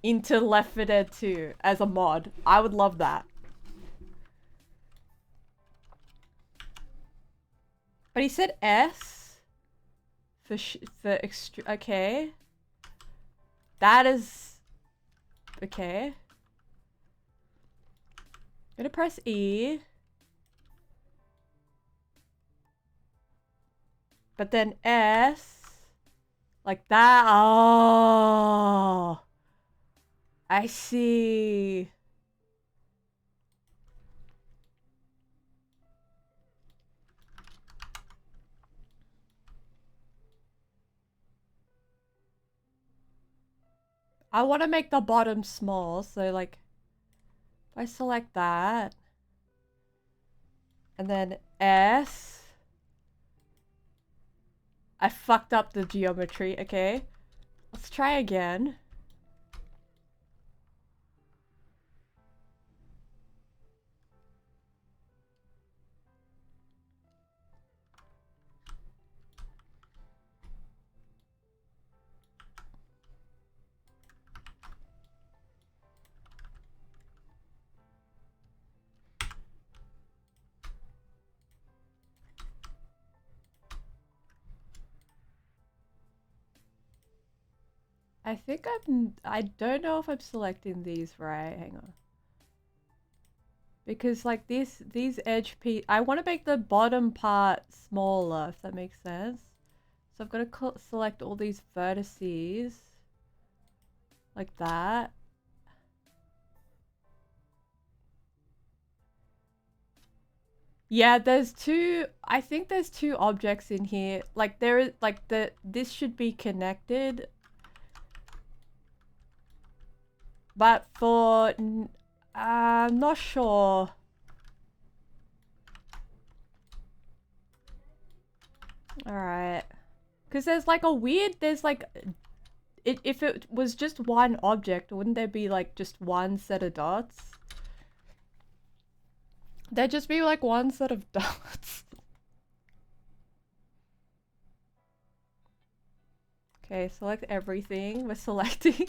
into Left 4 Dead 2 as a mod. I would love that. But he said S for okay. That is okay. I'm gonna press E. But then S. Like that. Oh. I see. I want to make the bottom small, so like if I select that and then S, I fucked up the geometry. Okay, let's try again. I think I don't know if I'm selecting these right. Hang on. Because like these edge piece, I want to make the bottom part smaller, if that makes sense. So I've got to select all these vertices like that. Yeah, there's two, I think there's two objects in here. Like there is like this should be connected. But for I'm not sure. All right. Cuz there's like a weird there's like if it was just one object, wouldn't there be like just one set of dots? There'd just be like one set of dots. Okay, select everything. We're selecting.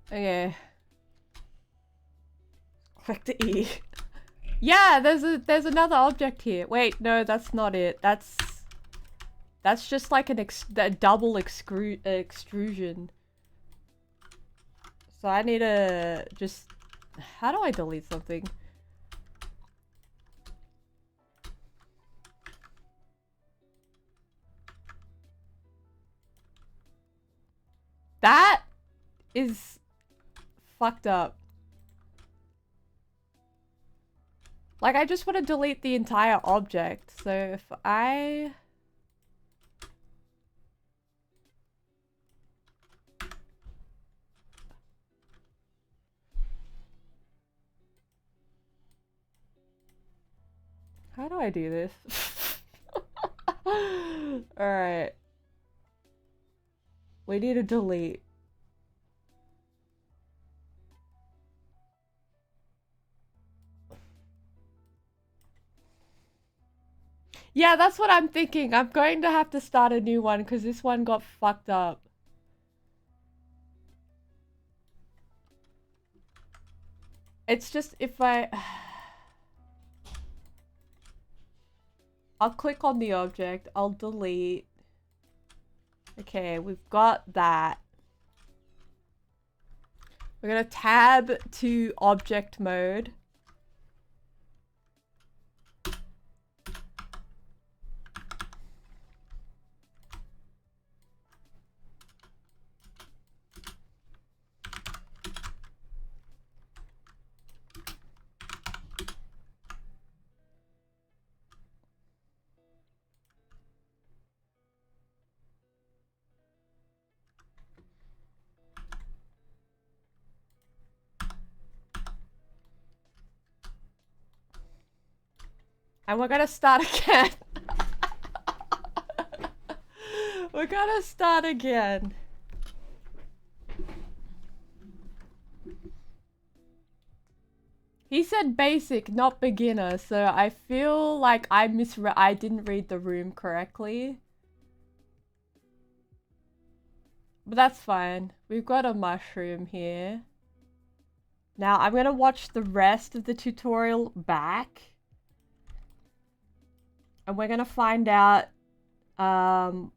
Okay. Click the E. Yeah, there's another object here. Wait, no, that's not it. That's just like a double extrusion. So I need to just... How do I delete something? That is fucked up. Like, I just want to delete the entire object. So if I... How do I do this? Alright. We need to delete. Yeah, that's what I'm thinking. I'm going to have to start a new one because this one got fucked up. It's just if I... I'll click on the object. I'll delete. Okay, we've got that. We're gonna tab to object mode. And we're gonna start again. We're gonna start again. He said basic, not beginner, so I feel like I didn't read the room correctly. But that's fine. We've got a mushroom here. Now I'm gonna watch the rest of the tutorial back. And we're gonna find out, Jump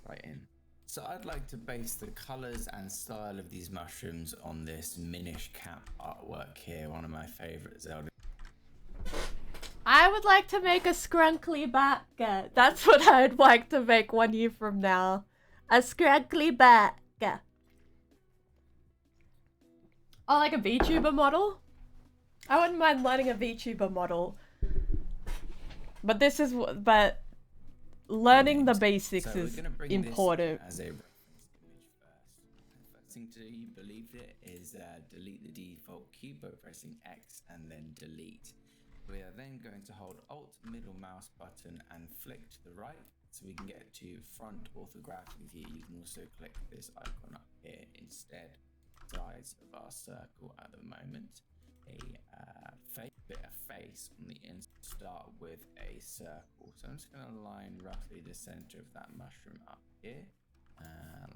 right in. So I'd like to base the colors and style of these mushrooms on this Minish Cap artwork here, one of my favorite Zelda. I would like to make a scrunkly bat. That's what I'd like to make 1 year from now. A scrunkly bat. Oh, like a VTuber model? I wouldn't mind learning a VTuber model. But this is but learning the basics is important. As a reference image first. First thing to do, you believed it, is delete the default cube by pressing X and then delete. We are then going to hold Alt middle mouse button and flick to the right so we can get to front orthographic view. You can also click this icon up here instead. Size of our circle at the moment. A bit of face on the inside. Start with a circle. So I'm just going to line roughly the center of that mushroom up here,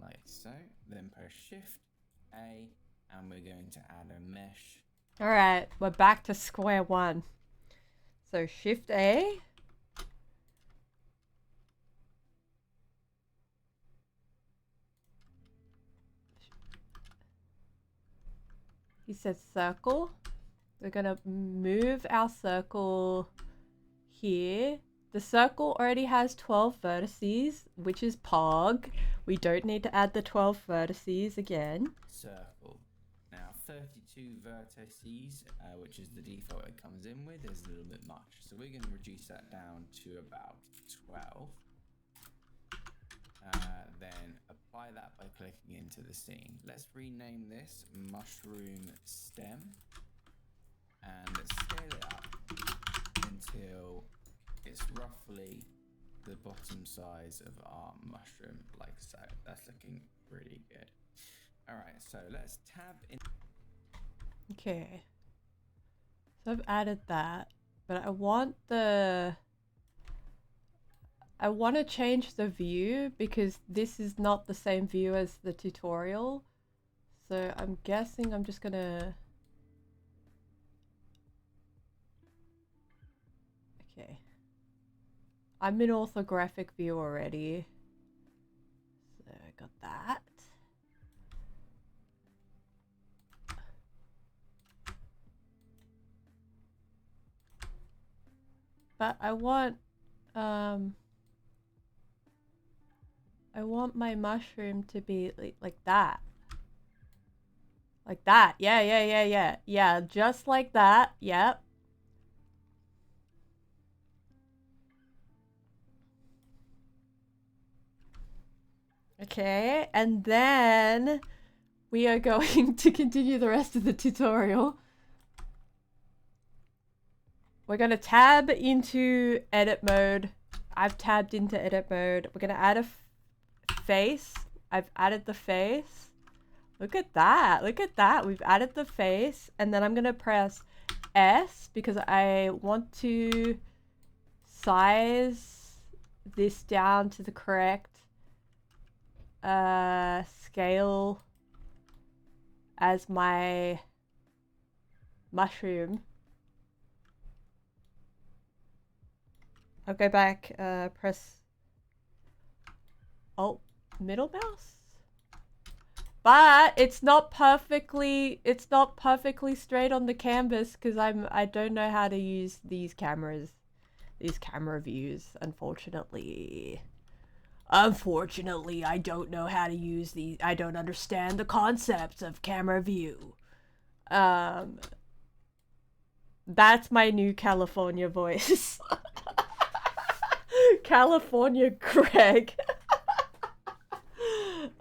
like so. Then press Shift A, and we're going to add a mesh. All right, we're back to square one. So Shift A. He says circle. We're gonna move our circle here. The circle already has 12 vertices, which is Pog. We don't need to add the 12 vertices again. Circle. Now 32 vertices, which is the default it comes in with, is a little bit much. So we're going to reduce that down to about 12. Then apply that by clicking into the scene. Let's rename this Mushroom Stem. And let's scale it up until it's roughly the bottom size of our mushroom, like so. That's looking pretty good. All right, so let's tab in. Okay. So I've added that, but I want to change the view because this is not the same view as the tutorial. So I'm guessing I'm just gonna... Okay. I'm in orthographic view already. But I want my mushroom to be like that. Like that. Yeah, yeah, yeah, yeah. Yeah, just like that. Yep. Okay, and then we are going to continue the rest of the tutorial. We're going to tab into edit mode. I've tabbed into edit mode. We're going to add a face. I've added the face. Look at that. Look at that. We've added the face. And then I'm going to press S because I want to size this down to the correct scale as my mushroom. I'll go back, press Alt middle mouse. But it's not perfectly straight on the canvas because I don't know how to use these camera views, unfortunately. Unfortunately, I don't know how to use these. I don't understand the concepts of camera view. That's my new California voice. California Greg.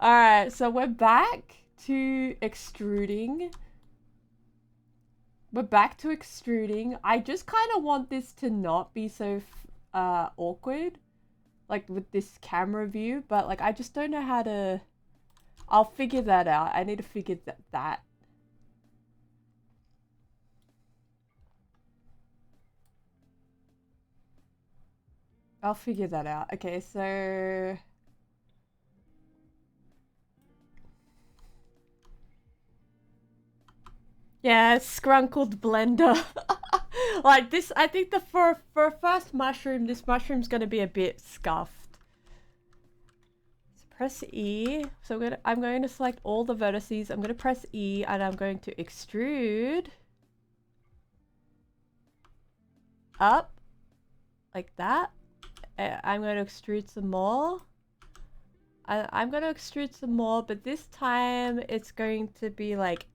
Alright, so we're back to extruding. I just kind of want this to not be so awkward, like with this camera view, but like I just don't know how to. I'll figure that out. I need to figure that. I'll figure that out. Okay, so yeah, scrunkled blender. Like this, I think for a first mushroom, this mushroom's gonna be a bit scuffed. So press E. So I'm going to select all the vertices. I'm gonna press E and I'm going to extrude up like that. I'm going to extrude some more. I'm going to extrude some more, but this time it's going to be like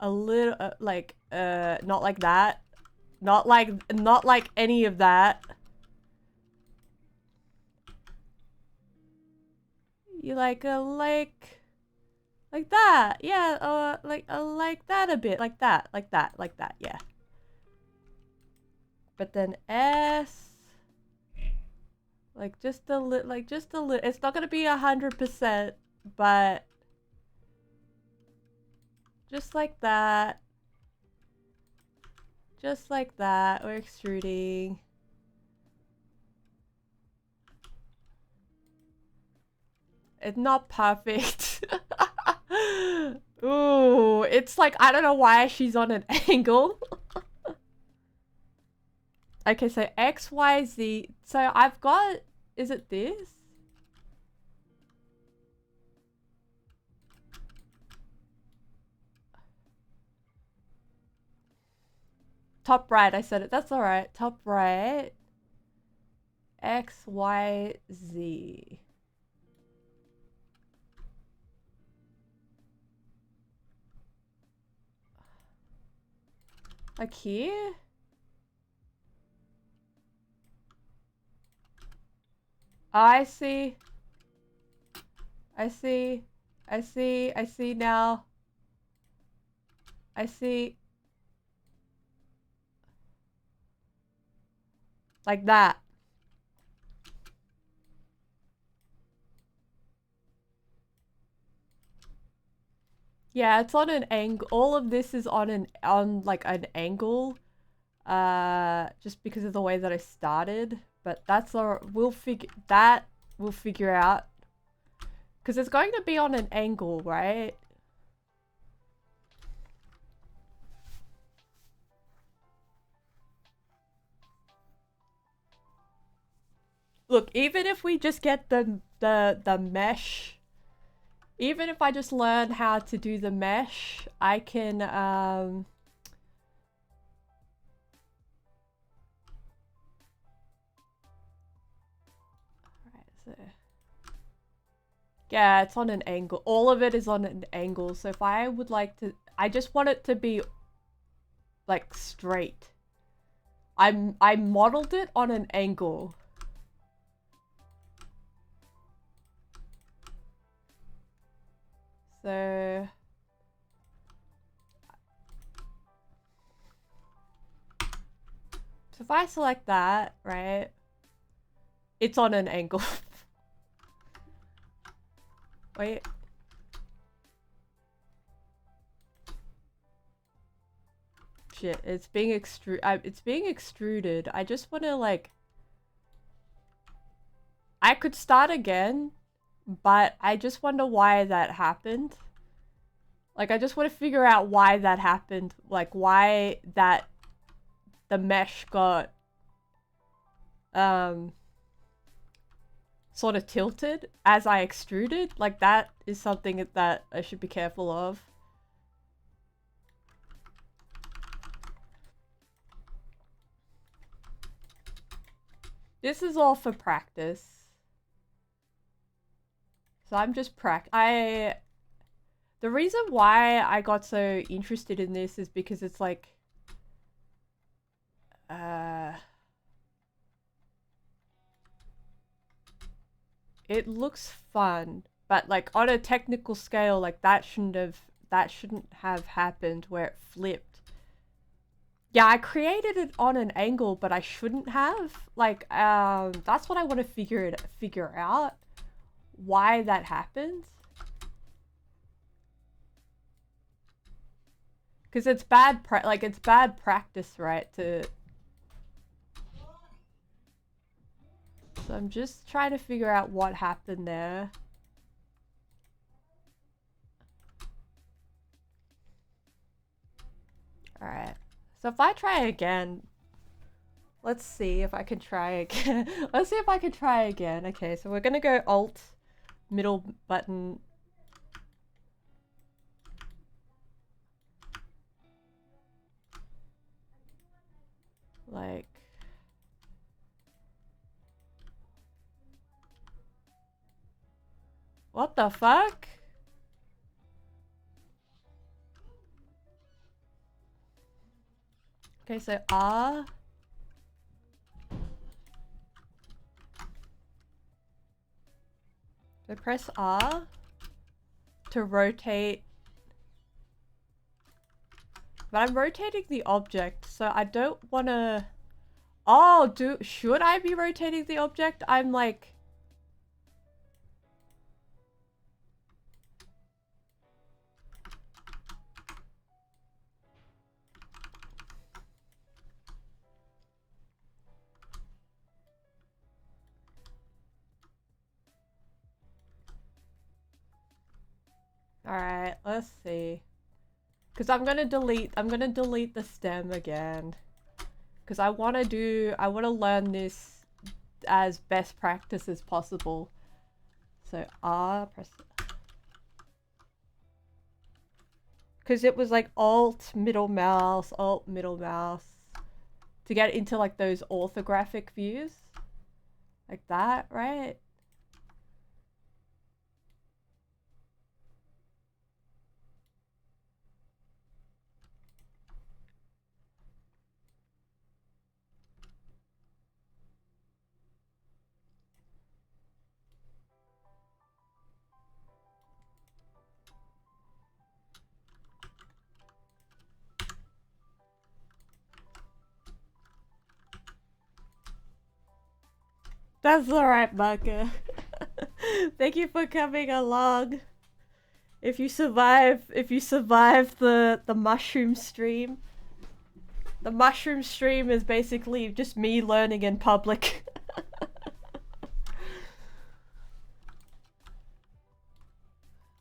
a little not like that. Not like any of that. You like that. Yeah, like that a bit. Like that, yeah. But then S, like just a little, it's not gonna be 100%, but just like that. Just like that, we're extruding. It's not perfect. Ooh, it's like, I don't know why she's on an angle. Okay, so X, Y, Z. So I've got, is it this? Top right, I said it. That's all right. Top right. X, Y, Z. Like here? I see. I see. I see. I see now. I see. Like that. Yeah, it's on an angle. All of this is on like an angle. Just because of the way that I started. But that's all. We'll figure out. Because it's going to be on an angle, right? Look, even if we just get the mesh, even if I just learn how to do the mesh, I can So yeah, it's on an angle. All of it is on an angle. So if I would like to, I just want it to be like straight. I modeled it on an angle. So if I select that, right, it's on an angle. Wait. Shit, it's being extruded. I just want to like, I could start again, but I just wonder why that happened. Like, I just want to figure out why that happened. Like, why that the mesh got sort of tilted as I extruded. Like, that is something that I should be careful of. This is all for practice. So I'm just the reason why I got so interested in this is because it's like it looks fun, but like on a technical scale, like that shouldn't have happened where it flipped. Yeah, I created it on an angle, but I shouldn't have. Like, that's what I want to figure out. Why that happened. Because it's bad practice, right? So I'm just trying to figure out what happened there. Alright. So if I try again, let's see if I can try again. Let's see if I can try again. Okay, so we're gonna go Alt, middle button. Like, what the fuck? Okay, so R. So press R to rotate. But I'm rotating the object, so I don't want to... Oh, should I be rotating the object? I'm like... Alright, let's see. Because I'm gonna delete the stem again. Because I want to learn this as best practice as possible. So R, press... Because it was like Alt, middle mouse, to get into like those orthographic views. Like that, right? That's alright, Maka. Thank you for coming along. If you survive the mushroom stream. The mushroom stream is basically just me learning in public.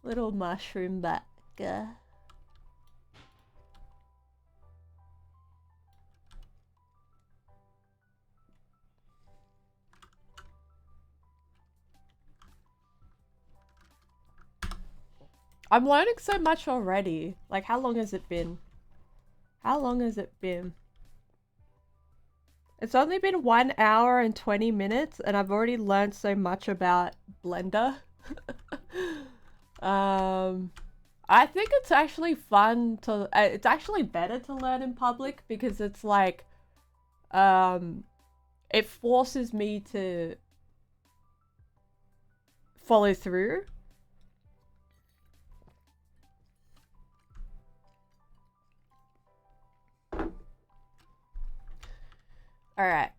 Little mushroom Maka. I'm learning so much already. Like, how long has it been? How long has it been? It's only been 1 hour and 20 minutes and I've already learned so much about Blender. I think it's actually fun to, it's actually better to learn in public because it's like, it forces me to follow through. All right.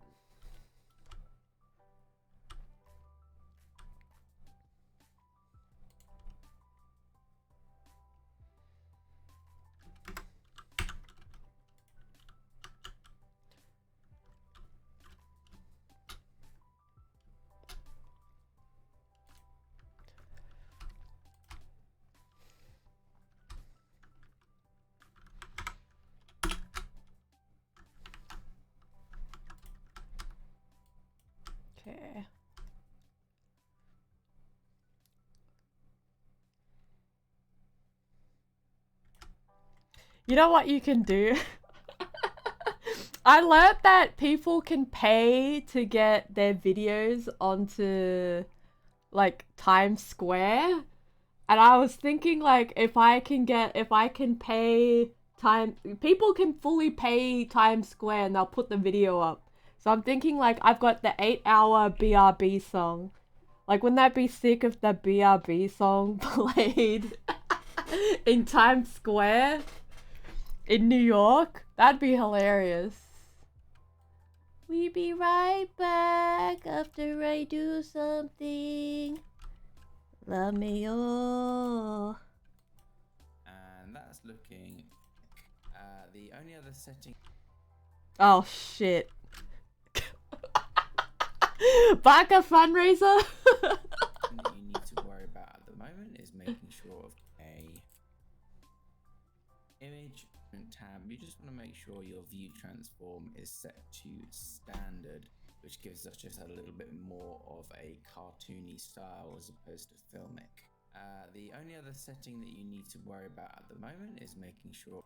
Okay. You know what you can do? I learned that people can pay to get their videos onto like Times Square. And I was thinking like if I can pay people can fully pay Times Square and they'll put the video up. So I'm thinking like I've got the 8-hour BRB song. Like wouldn't that be sick if the BRB song played in Times Square in New York? That'd be hilarious. We be right back after I do something. Lmao. And that's looking. The only other setting. Oh shit. Back a fundraiser? That you need to worry about at the moment is making sure of a image tab. You just want to make sure your view transform is set to standard, which gives us just a little bit more of a cartoony style as opposed to filmic. The only other setting that you need to worry about at the moment is making sure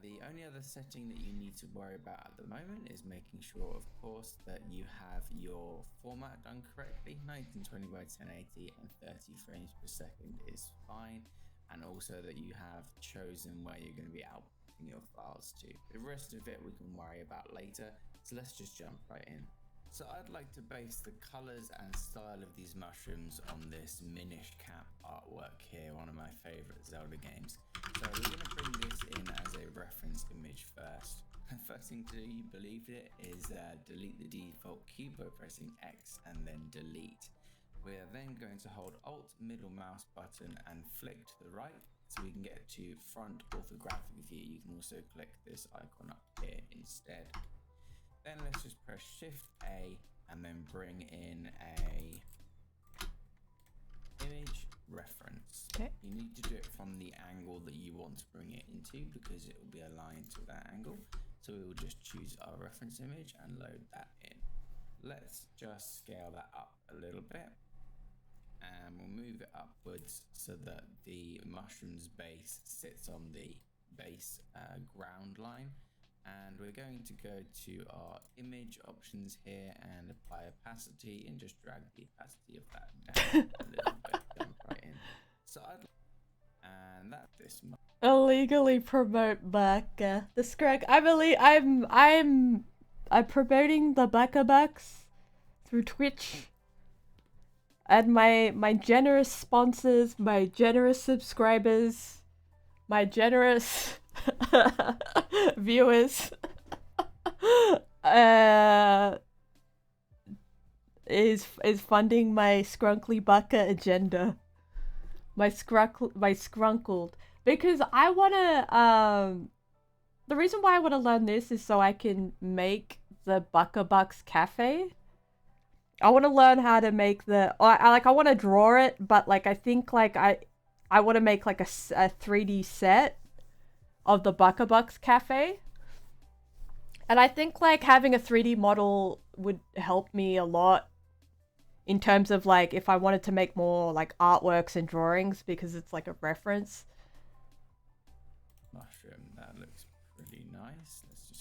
the only other setting that you need to worry about at the moment is making sure, of course, that you have your format done correctly. 1920 by 1080 and 30 frames per second is fine. And also that you have chosen where you're going to be outputting your files to. The rest of it we can worry about later. So let's just jump right in. So I'd like to base the colors and style of these mushrooms on this Minish Cap artwork here, one of my favorite Zelda games. So we're going to bring this in as a reference image first. The first thing to do, you believed it, is delete the default cube by pressing X and then delete. We are then going to hold Alt middle mouse button and flick to the right so we can get to front orthographic view. You can also click this icon up here instead. Then let's just press Shift A and then bring in a image reference. Okay. You need to do it from the angle that you want to bring it into because it will be aligned to that angle. So we will just choose our reference image and load that in. Let's just scale that up a little bit. And we'll move it upwards so that the mushroom's base sits on the base ground line. And we're going to go to our image options here and apply opacity and just drag the opacity of that down a little bit. Jump right in. So and that's this. Illegally promote Baka. The Scrag. I'm promoting the Baka Bucks through Twitch. And my generous sponsors, my generous subscribers, my generous viewers is funding my Scrunkly Baka agenda. My scrunkled. Because I wanna the reason why I wanna learn this is so I can make the Baka Bucks cafe. I want to learn how to make I want to draw it, but like I think like I want to make like a 3D set of the Baka Bucks cafe. And I think like having a 3D model would help me a lot in terms of like if I wanted to make more like artworks and drawings because it's like a reference. Mushroom, that looks pretty nice. Let's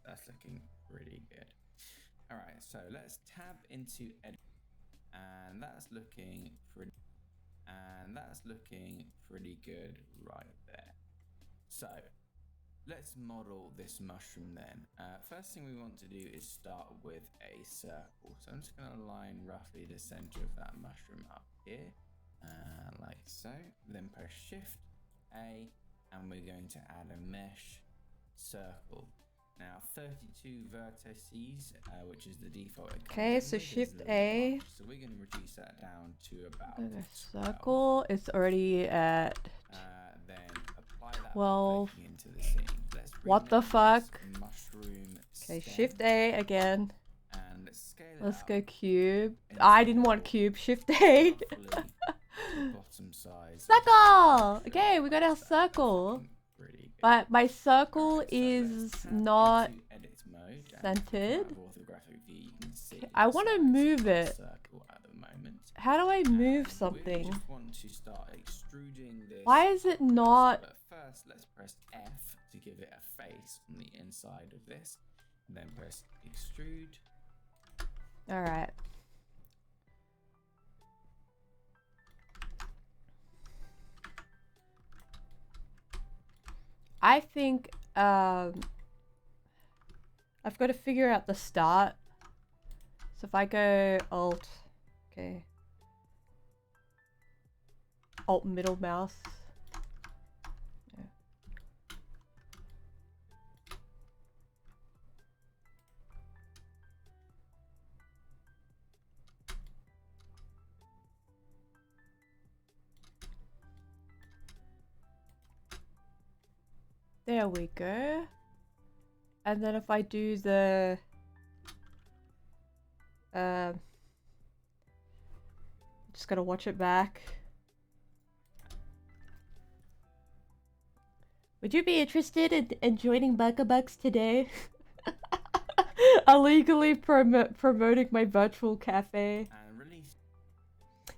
That's looking pretty good. All right, so let's tab into edit, and that's looking pretty good right there. So let's model this mushroom then. First thing we want to do is start with a circle. So I'm just going to align roughly the center of that mushroom up here, like so. Then press Shift A, and we're going to add a mesh circle. Now 32 vertices, which is the default. Okay, so Shift A. So we're going to reduce that down to about The circle is already at then apply that 12. into the scene. What the fuck? Mushroom Okay, stem, Shift A again. and scale it Let's up go cube. into I didn't want cube. Shift A. roughly the bottom size. Circle! Okay, we got our circle. Pretty good. But my circle Alright, so is let's tab not into edit mode, and centered. from orthographic view, you can see I the want to size move of the it. circle at the moment. How do I move We something? just want to start extruding this. Why is it not? But first, let's press F to give it a face on the inside of this. And then press extrude. Alright. I think I've got to figure out the start. So if I go Alt, okay. Alt middle mouse. Yeah. There we go. And then if I do the just gotta watch it back. Would you be interested in joining Buckabucks today? Illegally promoting my virtual cafe. And release.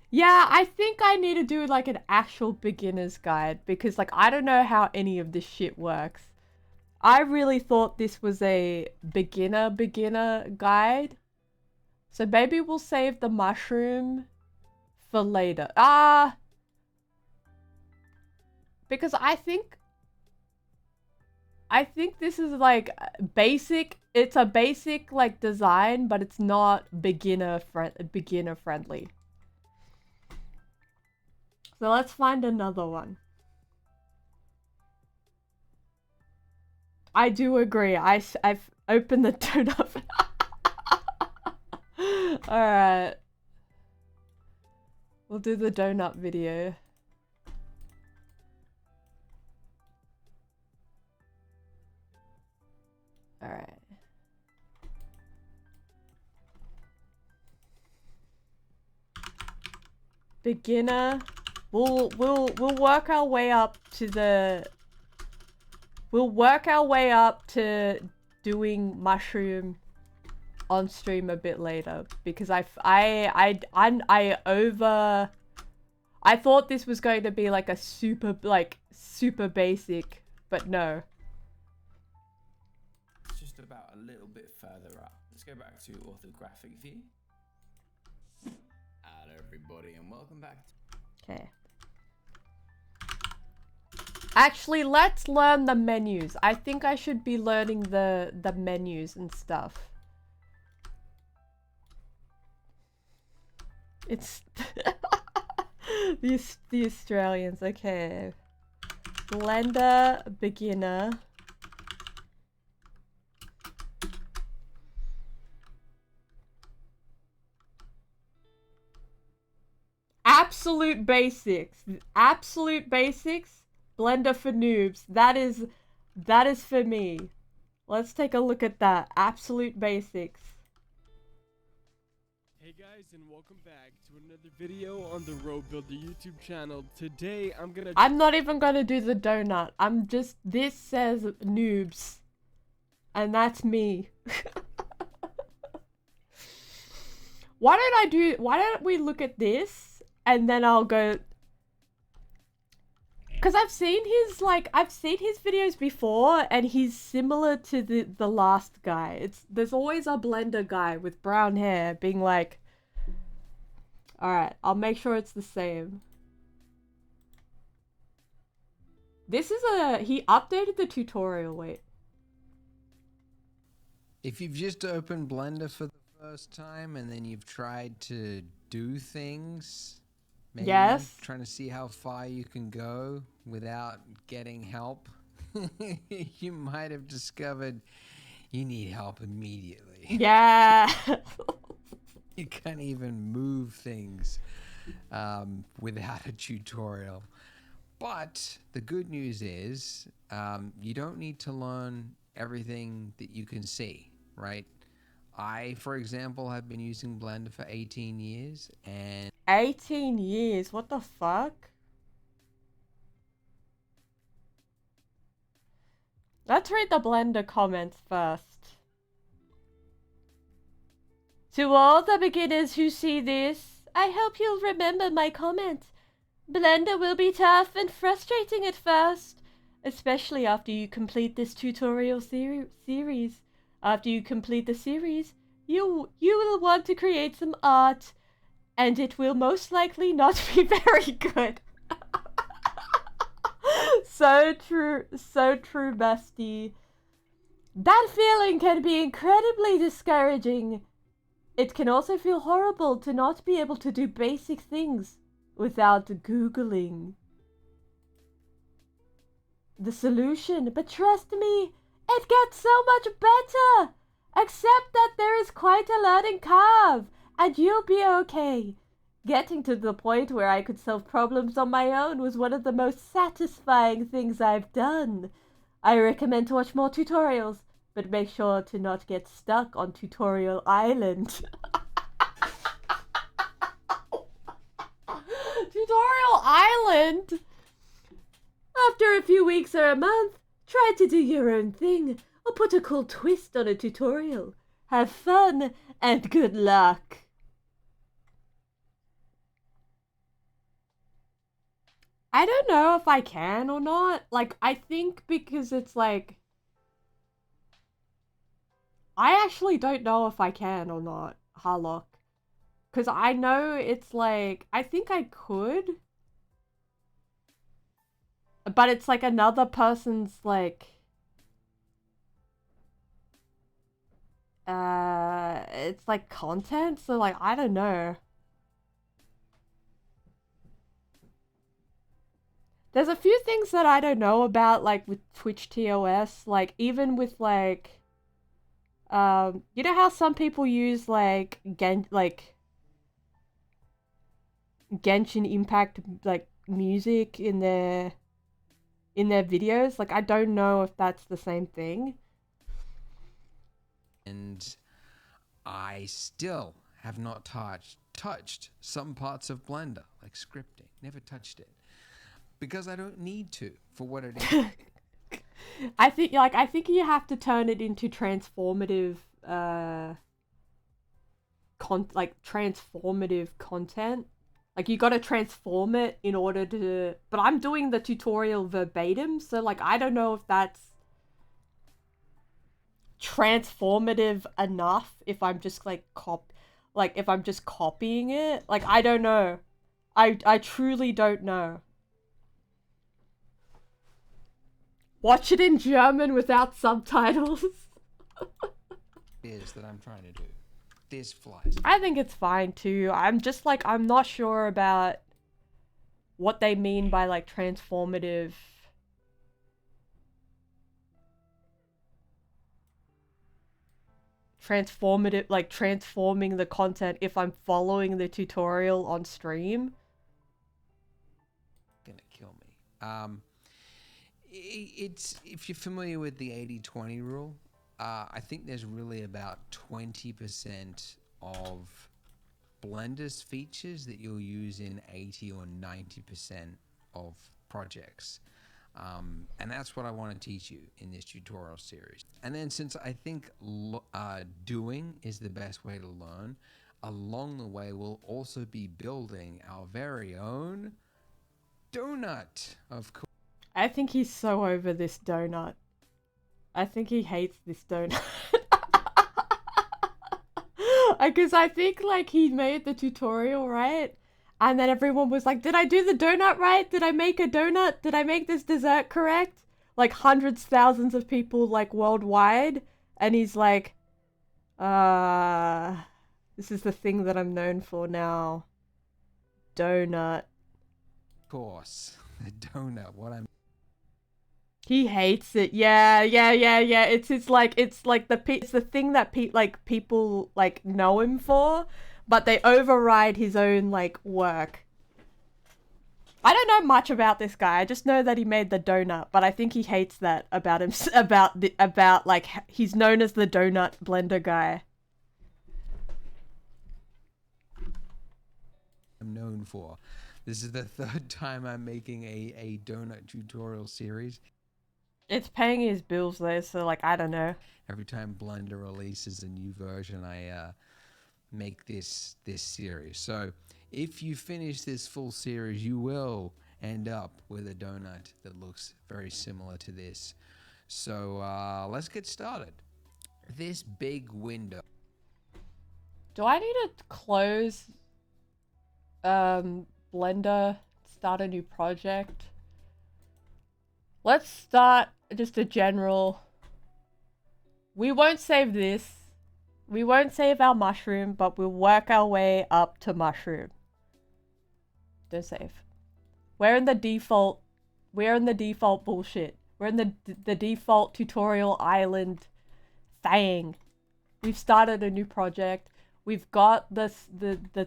Yeah, I think I need to do like an actual beginner's guide because like I don't know how any of this shit works. I really thought this was a beginner guide. So maybe we'll save the mushroom for later. Because I think this is like basic. It's a basic like design, but it's not beginner friendly. So let's find another one. I do agree. I've opened the donut. Alright. We'll do the donut video. Alright. Beginner. We'll work our way up to the... We'll work our way up to doing mushroom on stream a bit later because I thought this was going to be like a super basic, but no. It's just about a little bit further up. Let's go back to orthographic view. Hello everybody and welcome back. Okay. Actually, let's learn the menus. I think I should be learning the menus and stuff. It's the Australians. Okay. Blender beginner. Absolute basics. Absolute basics. Blender for noobs. That is for me. Let's take a look at that. Absolute basics. Hey guys, and welcome back to another video on the Road Builder YouTube channel. Today I'm not even gonna do the donut. This says noobs. And that's me. Why don't we look at this and then I'll go... because I've seen his videos before, and he's similar to the last guy. There's always a Blender guy with brown hair being like, all right, I'll make sure it's the same. This is he updated the tutorial. Wait. If you've just opened Blender for the first time and then you've tried to do things, maybe yes, trying to see how far you can go without getting help, you might have discovered you need help immediately. Yeah. You can't even move things without a tutorial. But the good news is you don't need to learn everything that you can see, right? I, for example, have been using Blender for 18 years and 18 years, what the fuck? Let's read the Blender comments first. To all the beginners who see this, I hope you'll remember my comment. Blender will be tough and frustrating at first, especially after you complete this tutorial series. After you complete the series, you will want to create some art, and it will most likely not be very good. So true, bestie. That feeling can be incredibly discouraging. It can also feel horrible to not be able to do basic things without Googling the solution. But trust me, it gets so much better. Accept that there is quite a learning curve, and you'll be okay. Getting to the point where I could solve problems on my own was one of the most satisfying things I've done. I recommend to watch more tutorials, but make sure to not get stuck on Tutorial Island. Tutorial Island? After a few weeks or a month, try to do your own thing, or put a cool twist on a tutorial. Have fun, and good luck. I don't know if I can or not. Like, I think because it's like... I actually don't know if I can or not, Harlock. Because I know it's like... I think I could. But it's like another person's like... It's like content, so like, I don't know. There's a few things that I don't know about, like with Twitch TOS, like even with like, you know how some people use like Genshin Impact like music in their videos? Like, I don't know if that's the same thing. and I still have not touched some parts of Blender, like scripting. Never touched it. Because I don't need to for what it is. I think you have to turn it into transformative transformative content. Like, you gotta transform it in order to... But I'm doing the tutorial verbatim, so like, I don't know if that's transformative enough if I'm just like if I'm just copying it. Like, I don't know. I truly don't know. Watch it in German without subtitles. Is that I'm trying to do. This flies. I think it's fine too. I'm just like, I'm not sure about what they mean by like transformative. Like transforming the content if I'm following the tutorial on stream. Gonna kill me. It's, if you're familiar with the 80-20 rule, I think there's really about 20% of Blender's features that you'll use in 80 or 90% of projects. And that's what I want to teach you in this tutorial series. And then, since I think doing is the best way to learn, along the way we'll also be building our very own donut, of course. I think he's so over this donut. I think he hates this donut. Because I think like he made the tutorial, right? And then everyone was like, did I do the donut right? Did I make a donut? Did I make this dessert correct? Like hundreds, thousands of people like worldwide. And he's like, this is the thing that I'm known for now. Donut. Of course, the donut. What I'm He hates it. Yeah. It's like it's the thing that people like know him for, but they override his own like work. I don't know much about this guy. I just know that he made the donut, but I think he hates that about him about like he's known as the donut blender guy. known for. This is the third time I'm making a donut tutorial series. It's paying his bills though, so like I don't know. Every time Blender releases a new version, I make this series. So if you finish this full series, you will end up with a donut that looks very similar to this. So let's get started. This big window. Do I need to close Blender, start a new project? Let's start just a general. We won't save this. We won't save our mushroom, but we'll work our way up to mushroom. Don't save. We're in the default bullshit. We're in the default tutorial island thing. We've started a new project. We've got the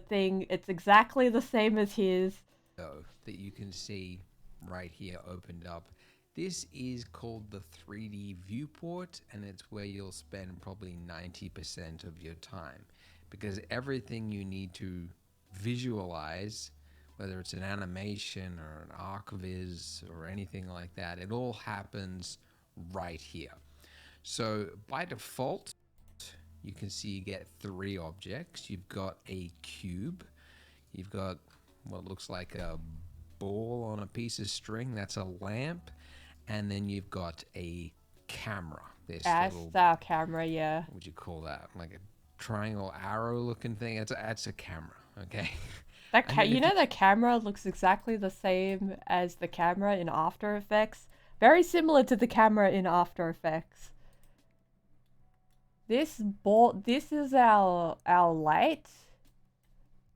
thing. It's exactly the same as his. That you can see right here opened up. This is called the 3D viewport, and it's where you'll spend probably 90% of your time, because everything you need to visualize, whether it's an animation or an arc-viz or anything like that, it all happens right here. So by default, you can see you get 3 objects. You've got a cube. You've got what looks like a ball on a piece of string. That's a lamp. And then you've got a camera. This little, our camera, yeah. what would you call that? Like a triangle arrow looking thing. That's a camera, okay? You know the camera looks exactly the same as the camera in After Effects. Very similar to the camera in After Effects. This is our light.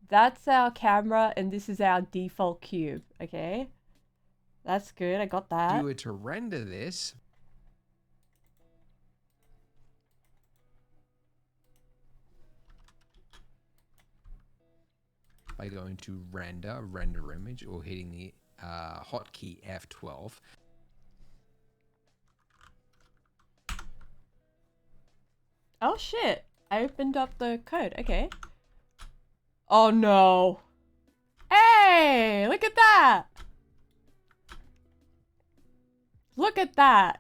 That's our camera, and this is our default cube, okay? That's good, I got that. Do it to render this. By going to render image, or hitting the hotkey F12. Oh shit, I opened up the code, okay. Oh no. Hey, look at that. Look at that.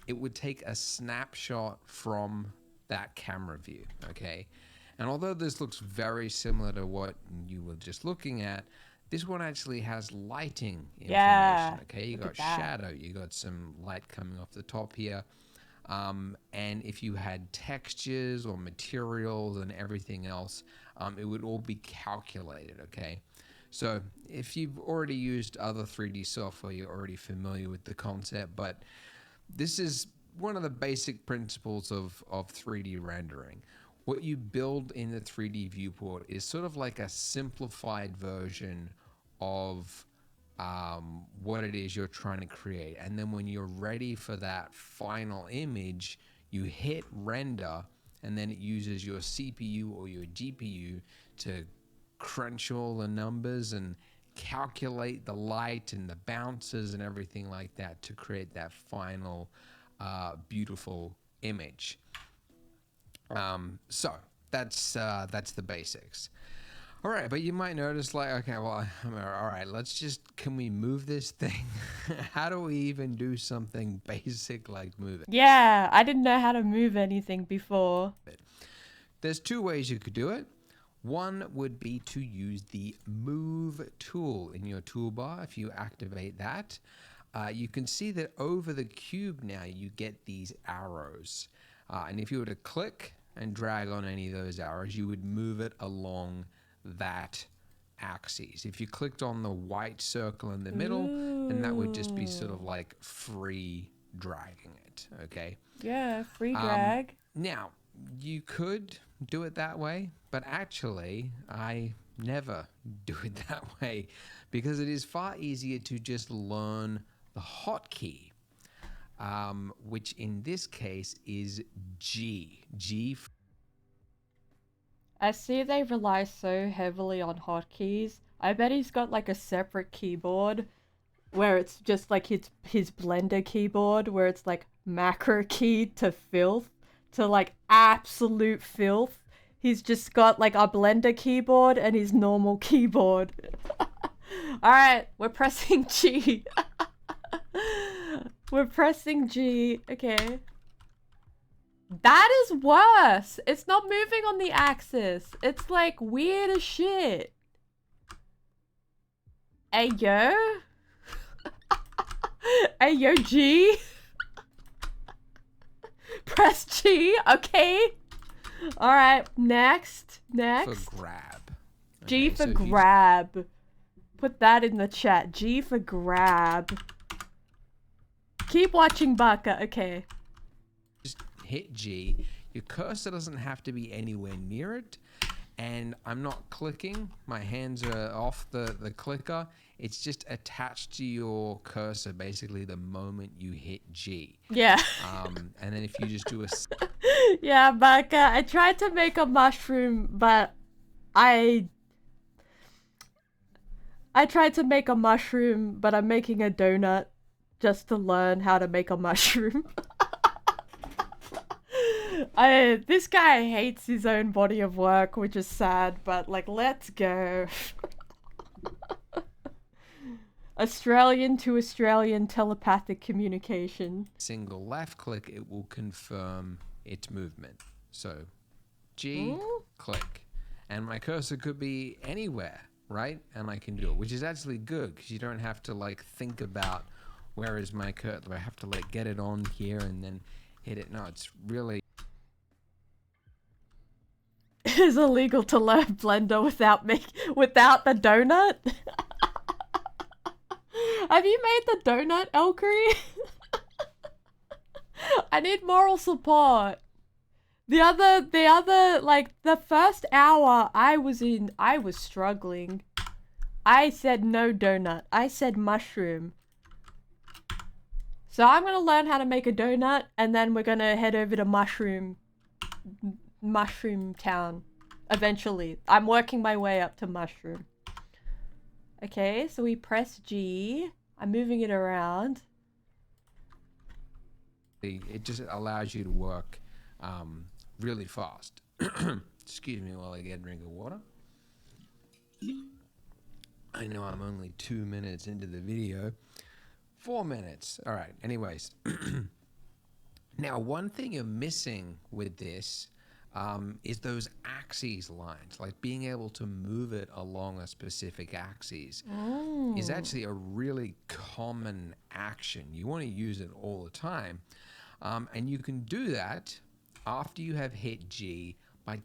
It would take a snapshot from that camera view, okay? And although this looks very similar to what you were just looking at, this one actually has lighting information, yeah, okay? You got shadow, you got some light coming off the top here. And if you had textures or materials and everything else, it would all be calculated, okay? So if you've already used other 3D software, you're already familiar with the concept, but this is one of the basic principles of 3D rendering. What you build in the 3D viewport is sort of like a simplified version of what it is you're trying to create. And then when you're ready for that final image, you hit render, and then it uses your CPU or your GPU to crunch all the numbers and calculate the light and the bounces and everything like that to create that final beautiful image. So that's the basics. All right, but you might notice, like, okay, well, all right, can we move this thing? How do we even do something basic like move it? Yeah, I didn't know how to move anything before. There's 2 ways you could do it. One would be to use the move tool in your toolbar. If you activate that, you can see that over the cube now you get these arrows. And if you were to click and drag on any of those arrows, you would move it along that axis. If you clicked on the white circle in the middle, then that would just be sort of like free dragging it, okay? Yeah, free drag. Now, you could do it that way, but actually, I never do it that way because it is far easier to just learn the hotkey, which in this case is G. I see they rely so heavily on hotkeys. I bet he's got like a separate keyboard where it's just like his Blender keyboard where it's like macro key to filth to like absolute filth. He's just got like a Blender keyboard and his normal keyboard. Alright, we're pressing G. We're pressing G. Okay. That is worse. It's not moving on the axis. It's like weird as shit. Hey yo. Hey yo G. Press G. Okay. Alright, next. For grab. G Okay, for so if you grab. Put that in the chat. G for grab. Keep watching Baka. Okay. just hit G, your cursor doesn't have to be anywhere near it. And I'm not clicking. My hands are off the clicker. It's just attached to your cursor basically the moment you hit G. Yeah. And then if you just do a... Yeah, Baka, I tried to make a mushroom, but I tried to make a mushroom, but I'm making a donut just to learn how to make a mushroom. This guy hates his own body of work, which is sad, but like, let's go. Australian to Australian telepathic communication. single left click, it will confirm its movement. So G, click. And my cursor could be anywhere, right? And I can do it, which is actually good because you don't have to like think about where is my cursor. Do I have to like get it on here and then hit it? No, it's really... It is illegal to learn Blender without the donut. Have you made the donut, Elkery? I need moral support. The other, like, the first hour I was struggling. I said no donut. I said mushroom. So I'm gonna learn how to make a donut, and then we're gonna head over to Mushroom Town. Eventually. I'm working my way up to Mushroom. Okay, so we press G. I'm moving it around. It just allows you to work really fast. Excuse me while I get a drink of water. I know I'm only 2 minutes into the video. 4 minutes. All right, anyways. Now, one thing you're missing with this is those axes lines, like being able to move it along a specific axis is actually a really common action. You want to use it all the time. And you can do that after you have hit G by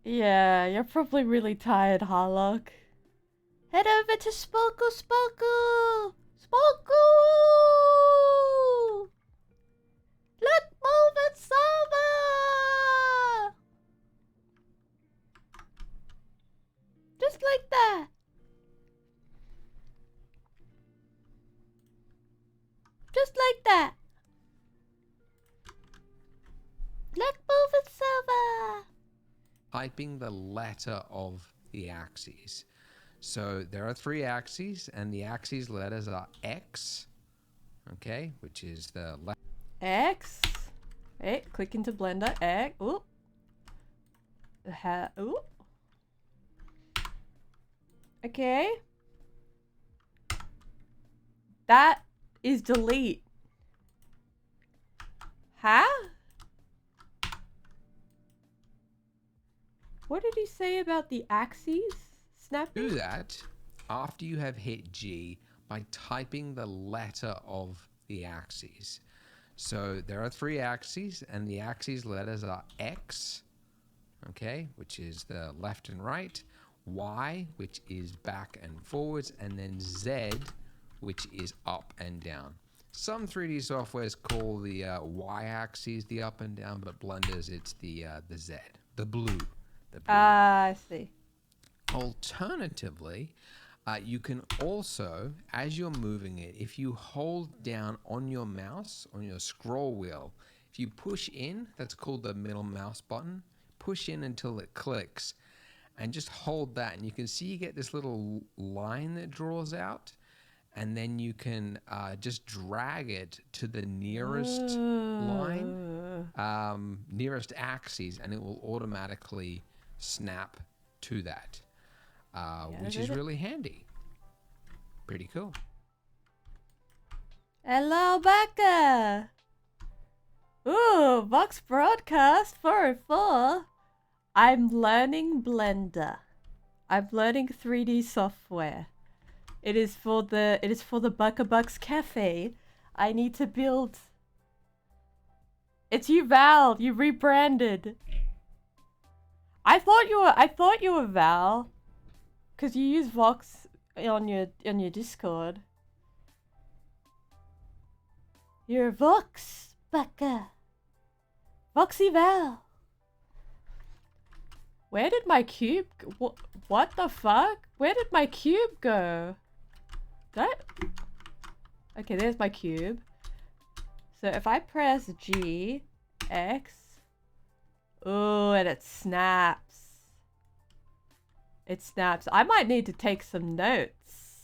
Yeah, you're probably really tired, Harlock. Head over to Spoku! Look, move it over! Just like that. Just like that. Look, move it over! typing the letter of the axes. So there are 3 axes, and the axes letters are X, okay, which is the left. X. Hey, click into Blender. X. Ooh. Ooh. Okay. That is delete. Huh? What did he say about the axes snapping? Do that after you have hit G by typing the letter of the axes. So there are 3 axes, and the axes letters are X, okay, which is the left and right, Y, which is back and forwards, and then Z, which is up and down. Some 3D softwares call the Y-axis the up and down, but Blender's it's the Z, the blue. I see. Alternatively, you can also, as you're moving it, if you hold down on your mouse, on your scroll wheel, if you push in, that's called the middle mouse button, push in until it clicks, and just hold that, and you can see you get this little line that draws out, and then you can just drag it to the nearest line, nearest axis, and it will automatically snap to that, which is really handy. Pretty cool. Hello, Becca. Ooh, Vox Broadcast 404. I'm learning Blender. I'm learning 3D software. It is for the Bucka Bucks Cafe. I need to build. It's you, Val. You rebranded. I thought you were Val, cause you use Vox on your Discord. You're Vox, Becca. Voxy Val. Where did my cube? What the fuck? Where did my cube go? Okay, there's my cube. So if I press G, X. Oh, and it snaps. It snaps. I might need to take some notes.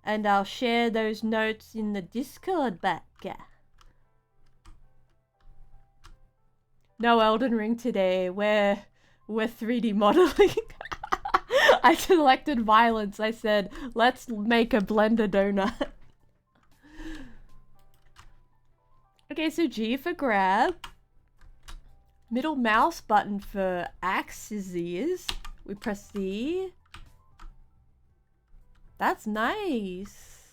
And I'll share those notes in the Discord, Becca. No Elden Ring today. We're 3D modeling. I selected violence. I said, let's make a Blender donut. Okay, so G for grab. Middle mouse button for axes. We press C. That's nice.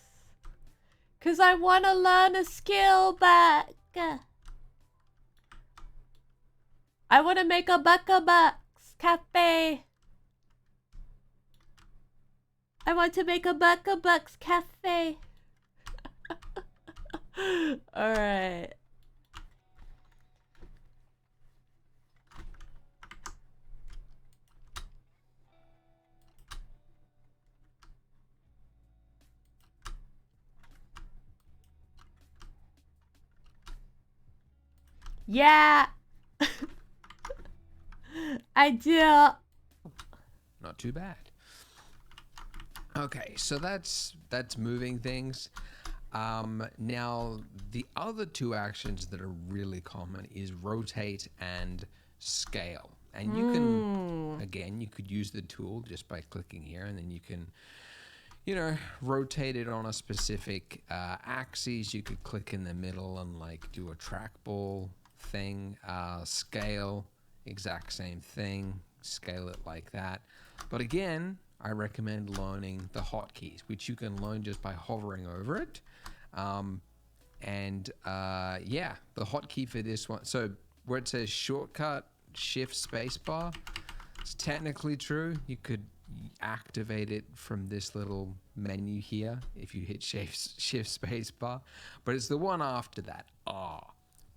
Cause I wanna learn a skill back. I wanna make a Bucka Bucks Cafe. I want to make a Bucka Bucks Cafe. Alright. Yeah. I do. Not too bad. Okay, so that's moving things. Now, the other 2 actions that are really common is rotate and scale. And you can, again, you could use the tool just by clicking here, and then you can, rotate it on a specific axis. You could click in the middle and like do a trackball thing. Scale, exact same thing. Scale it like that. But again, I recommend learning the hotkeys, which you can learn just by hovering over it. Yeah, the hotkey for this one. So where it says shortcut, shift spacebar, it's technically true. You could activate it from this little menu here if you hit shift spacebar, but it's the one after that.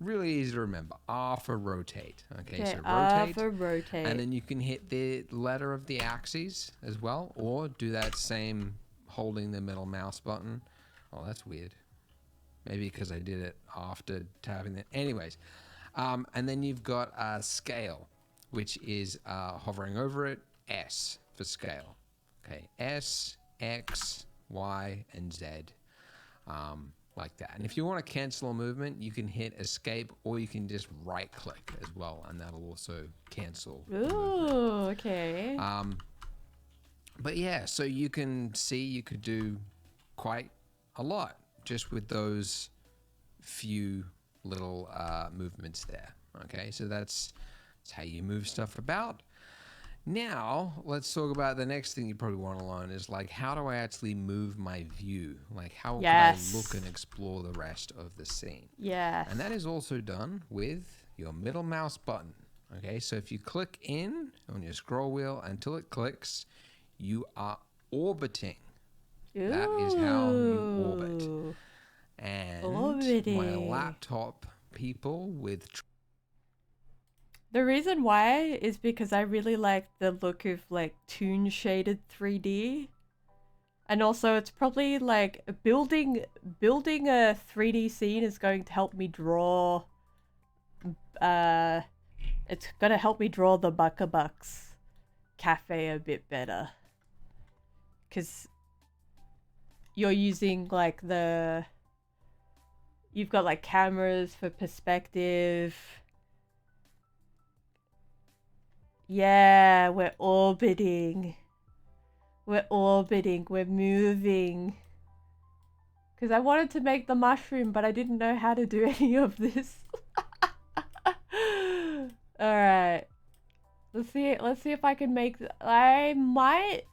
Really easy to remember. R for rotate. Okay, so rotate. R for rotate. And then you can hit the letter of the axes as well, or do that same holding the middle mouse button. Oh, that's weird. Maybe because I did it after tapping it. Anyways, and then you've got scale, which is hovering over it. S for scale. Okay, S, X, Y, and Z. Like that. And if you want to cancel a movement, you can hit escape, or you can just right click as well, and that'll also cancel. Ooh, okay. But yeah, so you can see you could do quite a lot just with those few little movements there. Okay, so that's how you move stuff about. Now, let's talk about the next thing you probably want to learn is like, how do I actually move my view? Like, how can I look and explore the rest of the scene? Yes. And that is also done with your middle mouse button. Okay, so if you click in on your scroll wheel until it clicks, you are orbiting. Ooh. That is how you orbit. And my laptop people with... The reason why is because I really like the look of like toon shaded 3D. And also it's probably like building a 3D scene is going to help me draw it's gonna help me draw the Buckabucks cafe a bit better. Cause you're using like you've got like cameras for perspective. Yeah, we're orbiting. We're orbiting, we're moving. Because I wanted to make the mushroom, but I didn't know how to do any of this. Alright. Let's see if I can make... I might...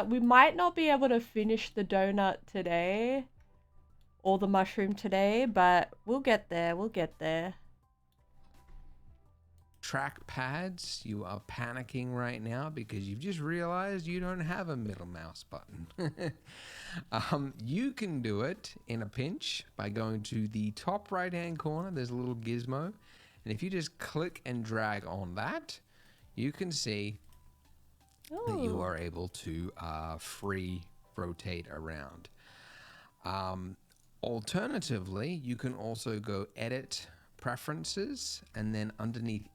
we might not be able to finish the donut today. Or the mushroom today, but we'll get there, we'll get there. Track pads, you are panicking right now because you've just realized you don't have a middle mouse button. You can do it in a pinch by going to the top right hand corner. There's a little gizmo, and if you just click and drag on that, you can see that you are able to free rotate around. Alternatively, you can also go edit preferences and then underneath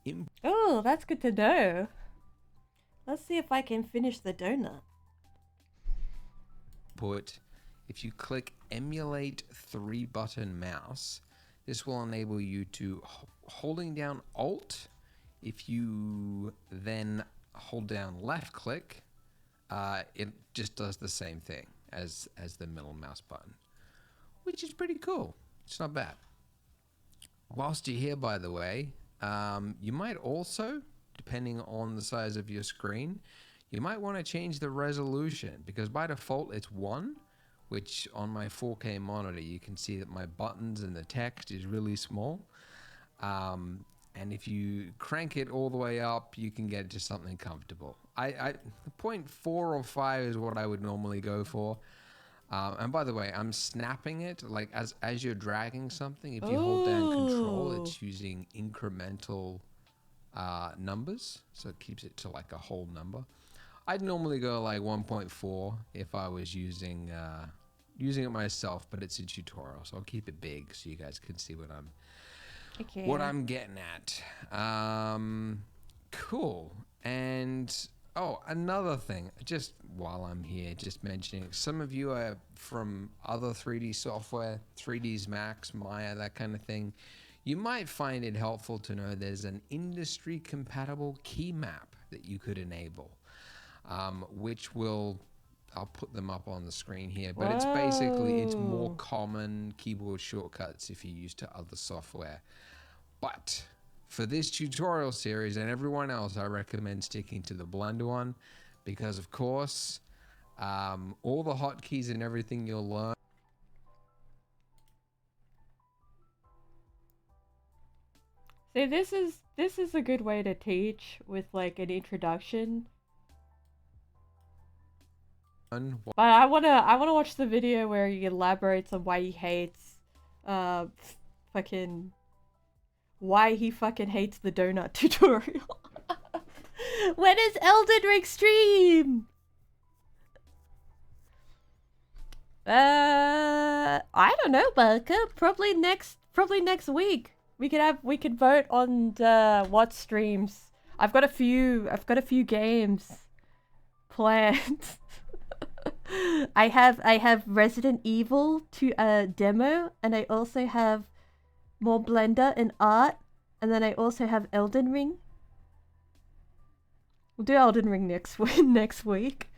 Oh, that's good to know. Let's see if I can finish the donut. If you click emulate 3-button mouse, this will enable you to holding down Alt. If you then hold down left click, it just does the same thing as the middle mouse button, which is pretty cool. It's not bad. Whilst you're here, by the way, you might also, depending on the size of your screen, you might want to change the resolution, because by default it's 1, which on my 4K monitor you can see that my buttons and the text is really small. And if you crank it all the way up, you can get to something comfortable. The 0.4 or 5 is what I would normally go for. And by the way, I'm snapping it like as you're dragging something. If you hold down control, it's using incremental numbers, so it keeps it to like a whole number. I'd normally go like 1.4 if I was using it myself, but it's a tutorial, so I'll keep it big so you guys can see what I'm getting at. Cool. And another thing, just while I'm here, just mentioning, some of you are from other 3D software, 3ds Max, Maya, that kind of thing. You might find it helpful to know there's an industry compatible key map that you could enable, which I'll put them up on the screen here, but it's basically, it's more common keyboard shortcuts if you use to other software. But for this tutorial series and everyone else, I recommend sticking to the Blender one, because of course, all the hotkeys and everything you'll learn. See, this is a good way to teach with like an introduction. But I wanna watch the video where he elaborates on why he hates, why he fucking hates the donut tutorial. When is Elden Ring stream? I don't know, Barker. Probably next week. We could vote on what streams. I've got a few games planned. I have Resident Evil to demo, and I also have more Blender and art, and then I also have Elden Ring. We'll do Elden Ring next next week.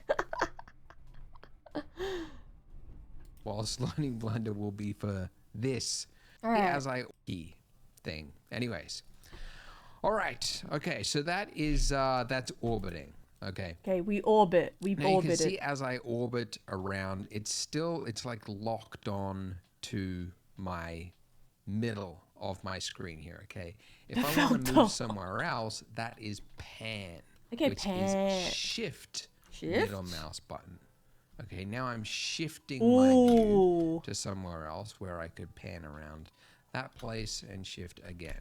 Whilst learning Blender will be for this Alright. as I key thing. Anyways. Alright. Okay, so that is that's orbiting. Okay. Okay, we orbit. We've Now you can orbited. see as I orbit around, it's like locked on to my middle of my screen here, okay? If I want to move somewhere else, that is pan. Okay, which pan. is shift middle mouse button. Okay, now I'm shifting my view to somewhere else where I could pan around that place and shift again.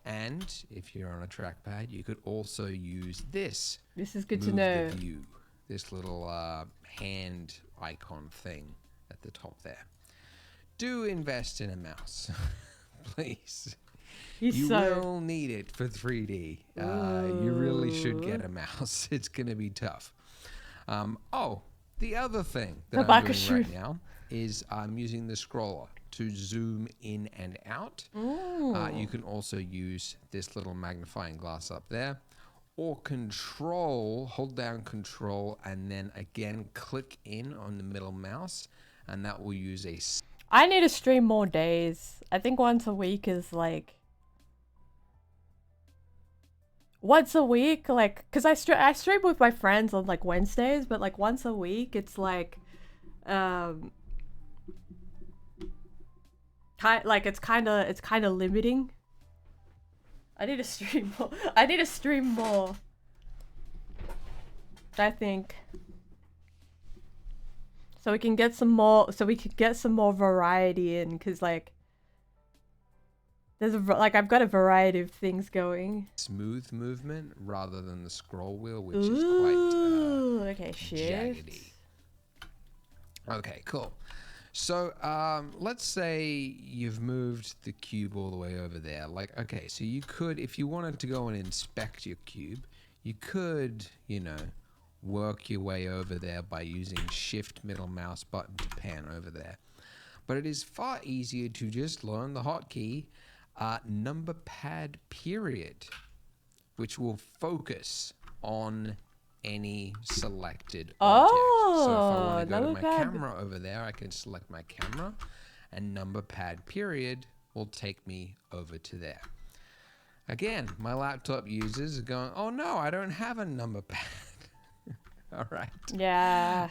And if you're on a trackpad, you could also use this. This is good to Move know. the view, this little hand icon thing at the top there. Do invest in a mouse, please. You will need it for 3D. You really should get a mouse. It's going to be tough. The other thing that I'm doing right now is I'm using the scroller to zoom in and out. You can also use this little magnifying glass up there, or hold down control, and then again click in on the middle mouse, and that will use a... I need to stream more days. I think once a week is like... Once a week, like, cause I stream with my friends on like Wednesdays, but like once a week, it's like, it's kind of limiting. I need to stream more. I need to stream more. I think. So we can get some more. So we could get some more variety in, cause like. There's I've got a variety of things going. Smooth movement rather than the scroll wheel, which is quite jaggedy. Okay, cool. So let's say you've moved the cube all the way over there. Like, okay, so you could, if you wanted to go and inspect your cube, you could, work your way over there by using shift middle mouse button to pan over there. But it is far easier to just learn the hotkey number pad period, which will focus on any selected object. So if I want to go to my camera over there, I can select my camera, and number pad period will take me over to there. Again, my laptop users are going, oh no, I don't have a number pad. All right. Yeah.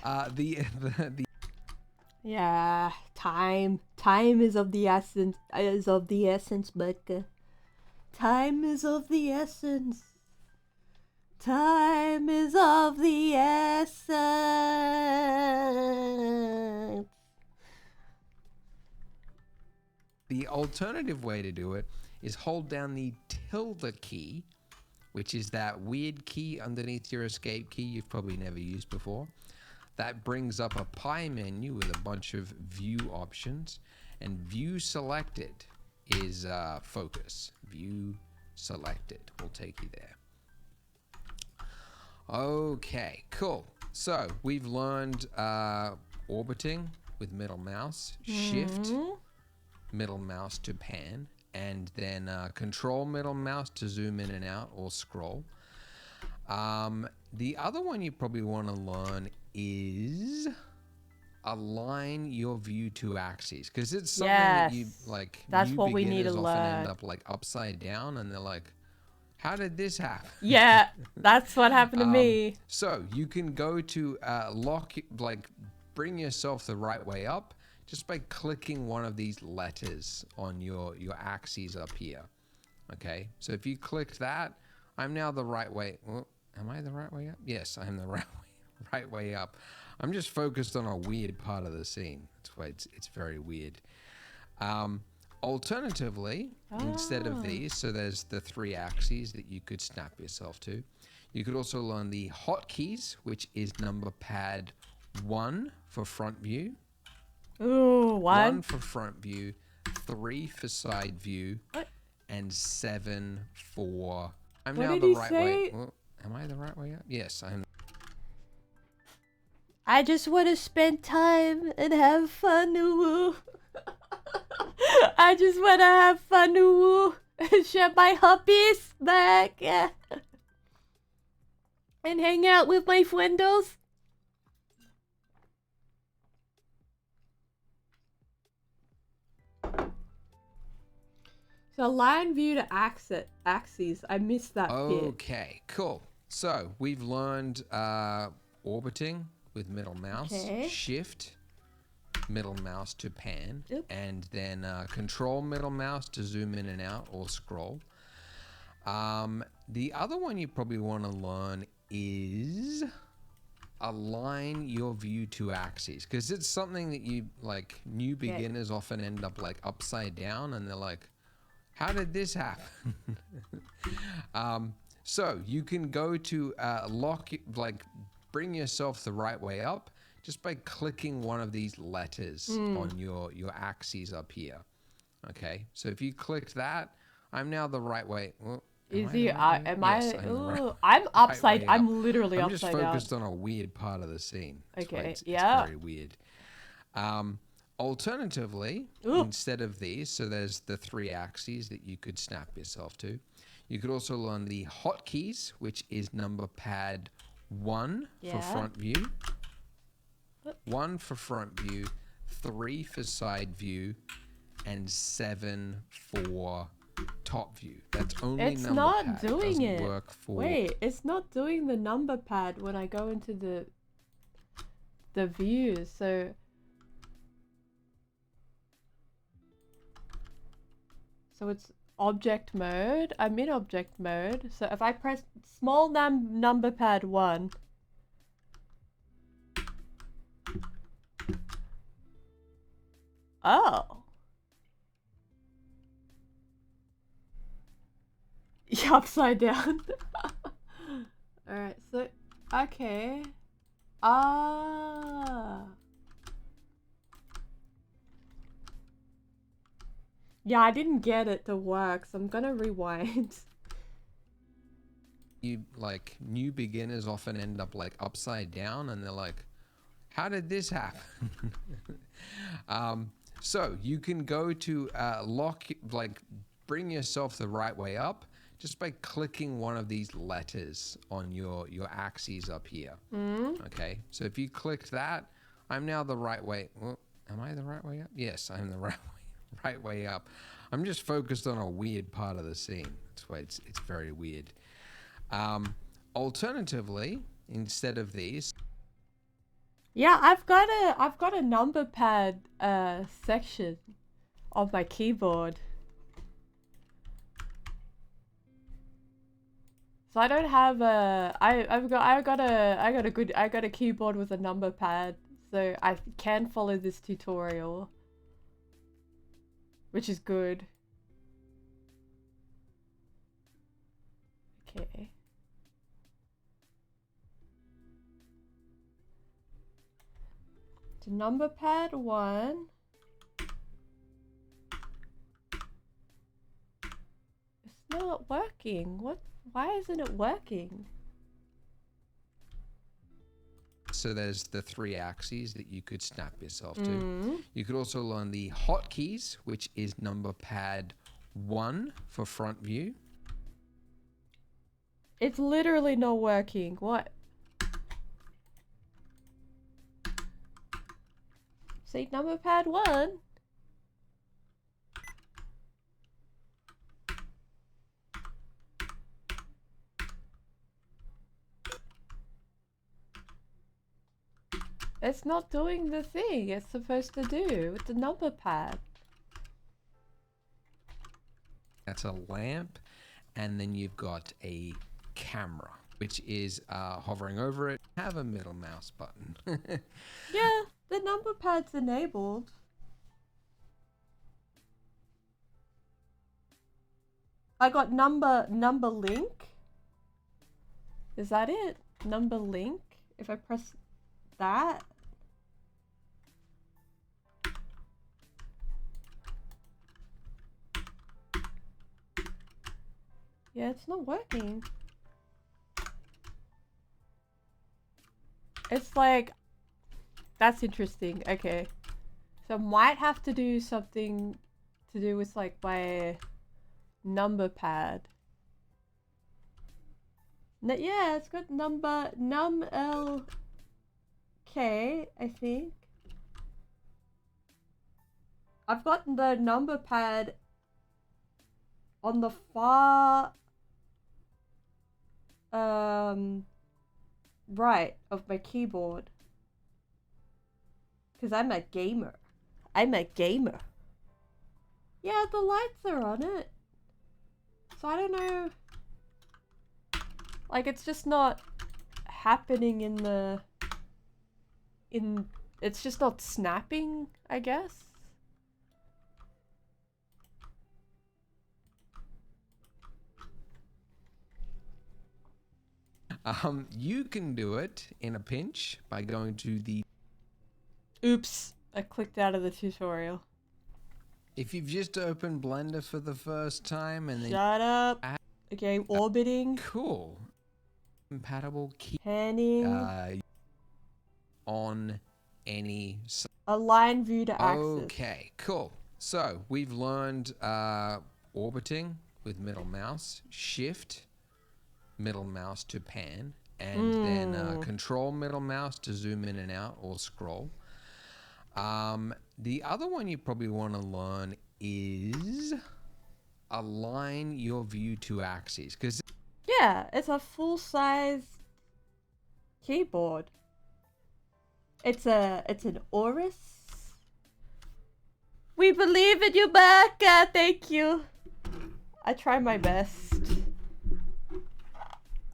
Yeah, time is of the essence, but time is of the essence. Time is of the essence. The alternative way to do it is hold down the tilde key, which is that weird key underneath your escape key you've probably never used before. That brings up a pie menu with a bunch of view options, and view selected is focus. View selected will take you there. Okay, cool. So we've learned orbiting with middle mouse, shift middle mouse to pan, and then control middle mouse to zoom in and out or scroll. The other one you probably want to learn is align your view to axes, because it's something that you like. That's what we need to often learn. End up like upside down, and they're like, "How did this happen?" Yeah, that's what happened to me. So you can go to bring yourself the right way up just by clicking one of these letters on your axes up here. Okay, so if you clicked that, I'm now the right way. Well, am I the right way up? Yes, I'm the right way up. I'm just focused on a weird part of the scene. That's why it's very weird. Alternatively, instead of these, so there's the 3 axes that you could snap yourself to. You could also learn the hotkeys, which is number pad 1 for front view. Ooh, 1 for front view, 3 for side view, and 7 for... I'm What now did the he right say? way. Well, am I the right way up? Yes, I'm. I just want to spend time and have fun, woo. I just want to have fun, woo, and share my hobbies back. and hang out with my friendos. So line view to axes. I missed that bit. Okay, cool. So we've learned orbiting with middle mouse, Okay. shift middle mouse to pan, Yep. and then control middle mouse to zoom in and out or scroll. The other one you probably want to learn is align your view to axes, because it's something that you like new beginners often end up like upside down, and they're like, how did this happen? So you can go to bring yourself the right way up just by clicking one of these letters on your axes up here. Okay, so if you clicked that, I'm now the right way. Well, Is he? Am I? Yes, I'm the right- Ooh, I'm upside. way up. I'm literally I'm just upside down. focused on a weird part of the scene. That's why Okay, it's yeah. very weird. Alternatively, Ooh. instead of these, so there's the 3 axes that you could snap yourself to. You could also learn the hotkeys, which is number pad 1 for Yeah. front view, 1 for front view, 3 for side view, and 7 for top view. That's only It's number not pad. doing Doesn't it. work for Wait, it's not doing the number pad when I go into the views. So it's object mode. I'm in object mode. So if I press small number pad 1. Oh. Yeah, upside down. Alright, so okay. Ah. Yeah, I didn't get it to work, so I'm gonna rewind. you like new beginners often end up like upside down, and they're like, how did this happen? So you can go to bring yourself the right way up just by clicking one of these letters on your axes up here. Okay, so if you clicked that, I'm now the right way. Well, am I the right way up? Yes, I'm the right way up. I'm just focused on a weird part of the scene. That's why it's very weird. Alternatively, instead of these, Yeah, I've got a number pad section on my keyboard. So I don't have a I got a keyboard with a number pad, so I can follow this tutorial, which is good. Okay. To number pad 1. It's not working. What? Why isn't it working? so there's the 3 axes that you could snap yourself to. You could also learn the hotkeys, which is number pad 1 for front view. It's literally not working. What? See, number pad 1. It's not doing the thing it's supposed to do with the number pad. That's a lamp, and then you've got a camera, which is hovering over it. Have a middle mouse button. Yeah, the number pad's enabled. I got number link. Is that it? Number link? If I press that? Yeah, it's not working. It's like, that's interesting. Okay. So might have to do something to do with like my number pad. Yeah, it's got number num LK, I think. I've got the number pad on the far right of my keyboard. Cause I'm a gamer. I'm a gamer. Yeah, the lights are on it. So I don't know. Like, it's just not happening in the... It's just not snapping, I guess. You can do it in a pinch by going to the... Oops, I clicked out of the tutorial. If you've just opened Blender for the first time and then... Shut up. Okay, orbiting. Cool. Compatible key Panning. on any... Align view to axis. Okay, cool. So we've learned orbiting with middle mouse, shift middle mouse to pan, and then control middle mouse to zoom in and out or scroll. The other one you probably want to learn is align your view to axes, because yeah, it's a full-size keyboard. It's an Oris. We believe in you, Becca. Thank you. I try my best.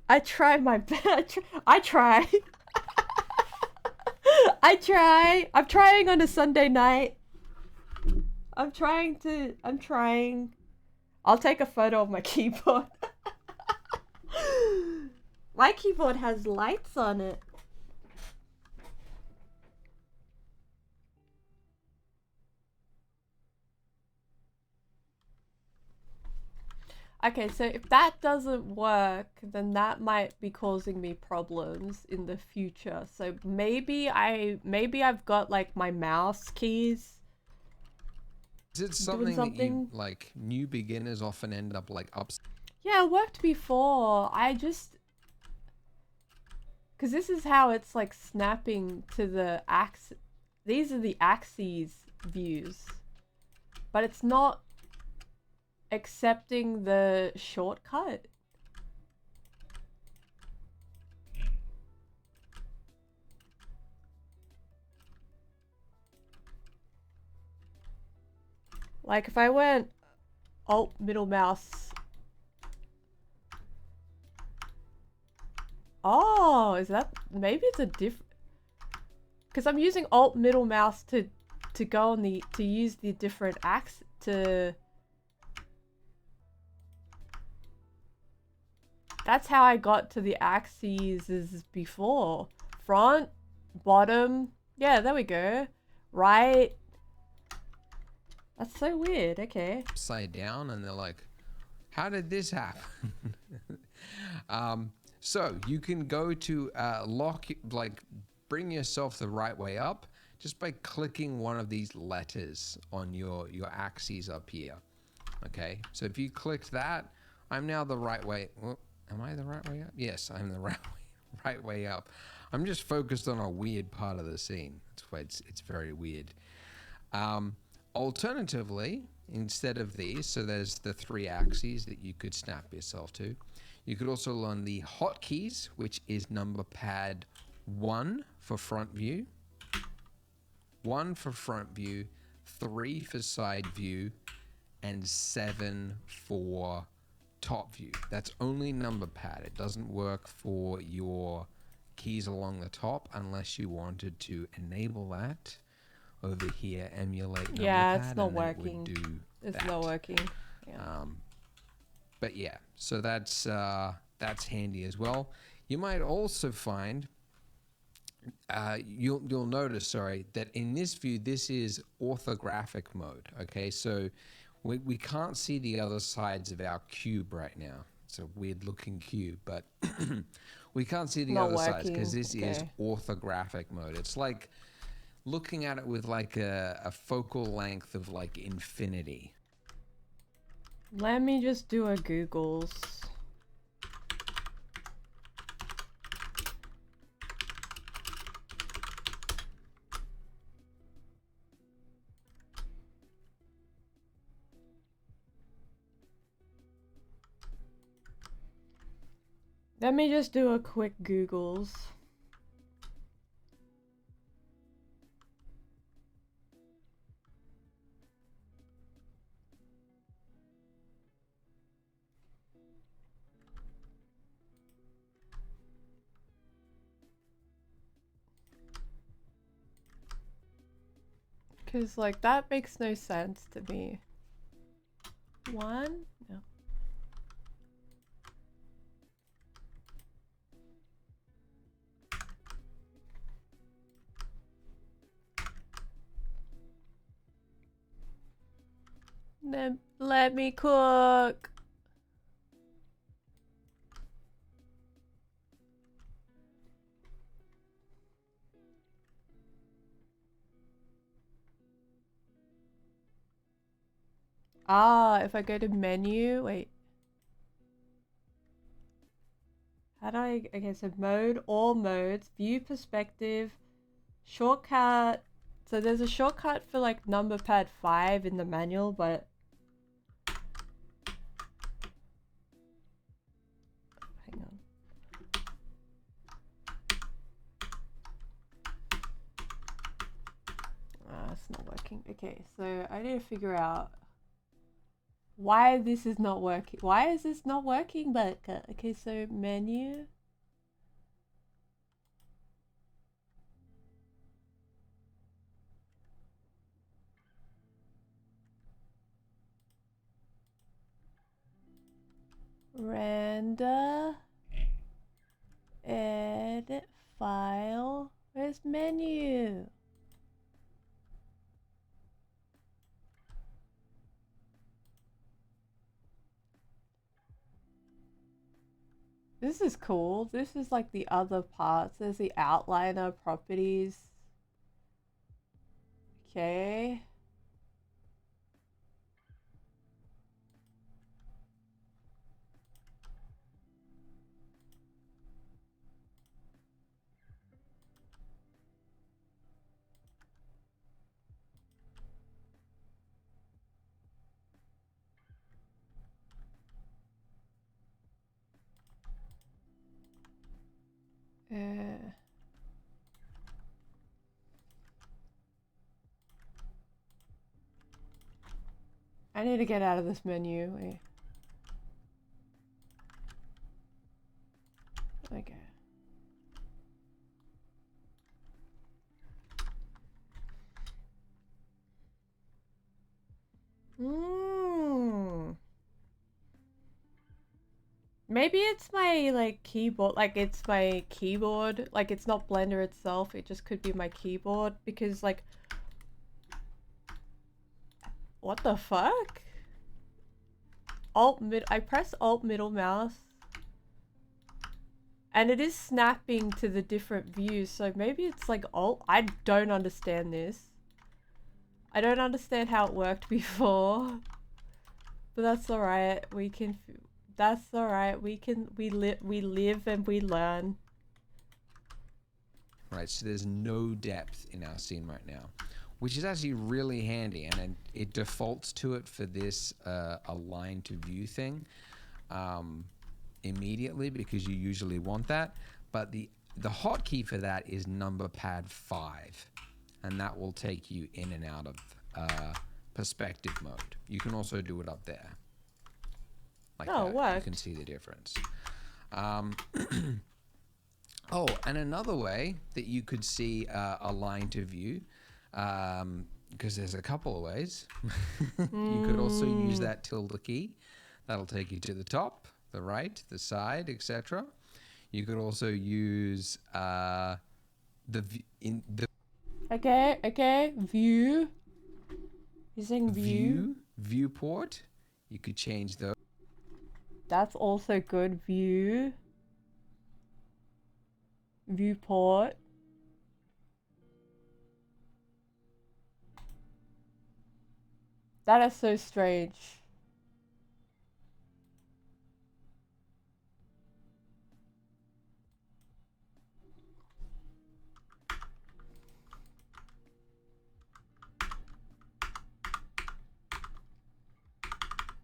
I try my best. I try. I try. I'm trying on a Sunday night. I'm trying. I'll take a photo of my keyboard. My keyboard has lights on it. Okay, so if that doesn't work, then that might be causing me problems in the future. So maybe I've got like my mouse keys. is it something that you, like, new beginners often end up like ups? Yeah, it worked before. Because this is how it's like snapping to the axis. These are the axes views. But it's not accepting the shortcut. Like if I went Alt middle mouse. Oh, is that, maybe it's a different, because I'm using Alt middle mouse to go on to use the different axes to. That's how I got to the axes before. Front, bottom. Yeah, there we go. Right. That's so weird. Okay. Upside down, and they're like, how did this happen? So you can go to bring yourself the right way up just by clicking one of these letters on your axes up here. Okay, so if you clicked that, I'm now the right way. Well, am I the right way up? Yes, I'm the right way up. I'm just focused on a weird part of the scene. That's why it's very weird. Alternatively, instead of these, so there's the 3 axes that you could snap yourself to. You could also learn the hotkeys, which is number pad 1 for front view, 1 for front view, 3 for side view, and 7 for top view. That's only number pad. It doesn't work for your keys along the top unless you wanted to enable that over here, emulate number pad. It's not working. It's not working. Yeah. But yeah, so that's handy as well. You might also find you'll notice, that in this view this is orthographic mode. Okay, so we can't see the other sides of our cube right now. It's a weird looking cube, but we can't see the other sides because this is orthographic mode. It's like looking at it with like a focal length of like infinity. Let me just do a Googles. Let me just do a quick Googles. Because, like, that makes no sense to me. One? No. Let me cook. Ah, if I go to menu, wait. How do I, okay, so mode, all modes, view perspective, shortcut. So there's a shortcut for like number pad 5 in the manual, but hang on. Ah, it's not working. Okay, so I need to figure out why this is not working. Why is this not working? But okay, so menu. Render. Edit file. Where's menu? This is cool. This is like the other parts. There's the outliner properties. Okay. I need to get out of this menu. Wait. Okay. Maybe it's my like keyboard, like it's my keyboard, like it's not Blender itself, it just could be my keyboard because like what the fuck? I press Alt middle mouse and it is snapping to the different views, so maybe it's like Alt. I don't understand this. I don't understand how it worked before, but that's alright. That's alright. We live and we learn. Right, so there's no depth in our scene right now, which is actually really handy, and it defaults to it for this align to view thing immediately because you usually want that. But the hotkey for that is number pad 5, and that will take you in and out of perspective mode. You can also do it up there. Like oh, that. what? You can see the difference. Oh, and another way that you could see align to view, because there's a couple of ways. You could also use that tilde key. That'll take you to the top, the right, the side, etc. You could also use Okay, view. Using view. Viewport. You could change those. That's also good. View. Viewport. That is so strange.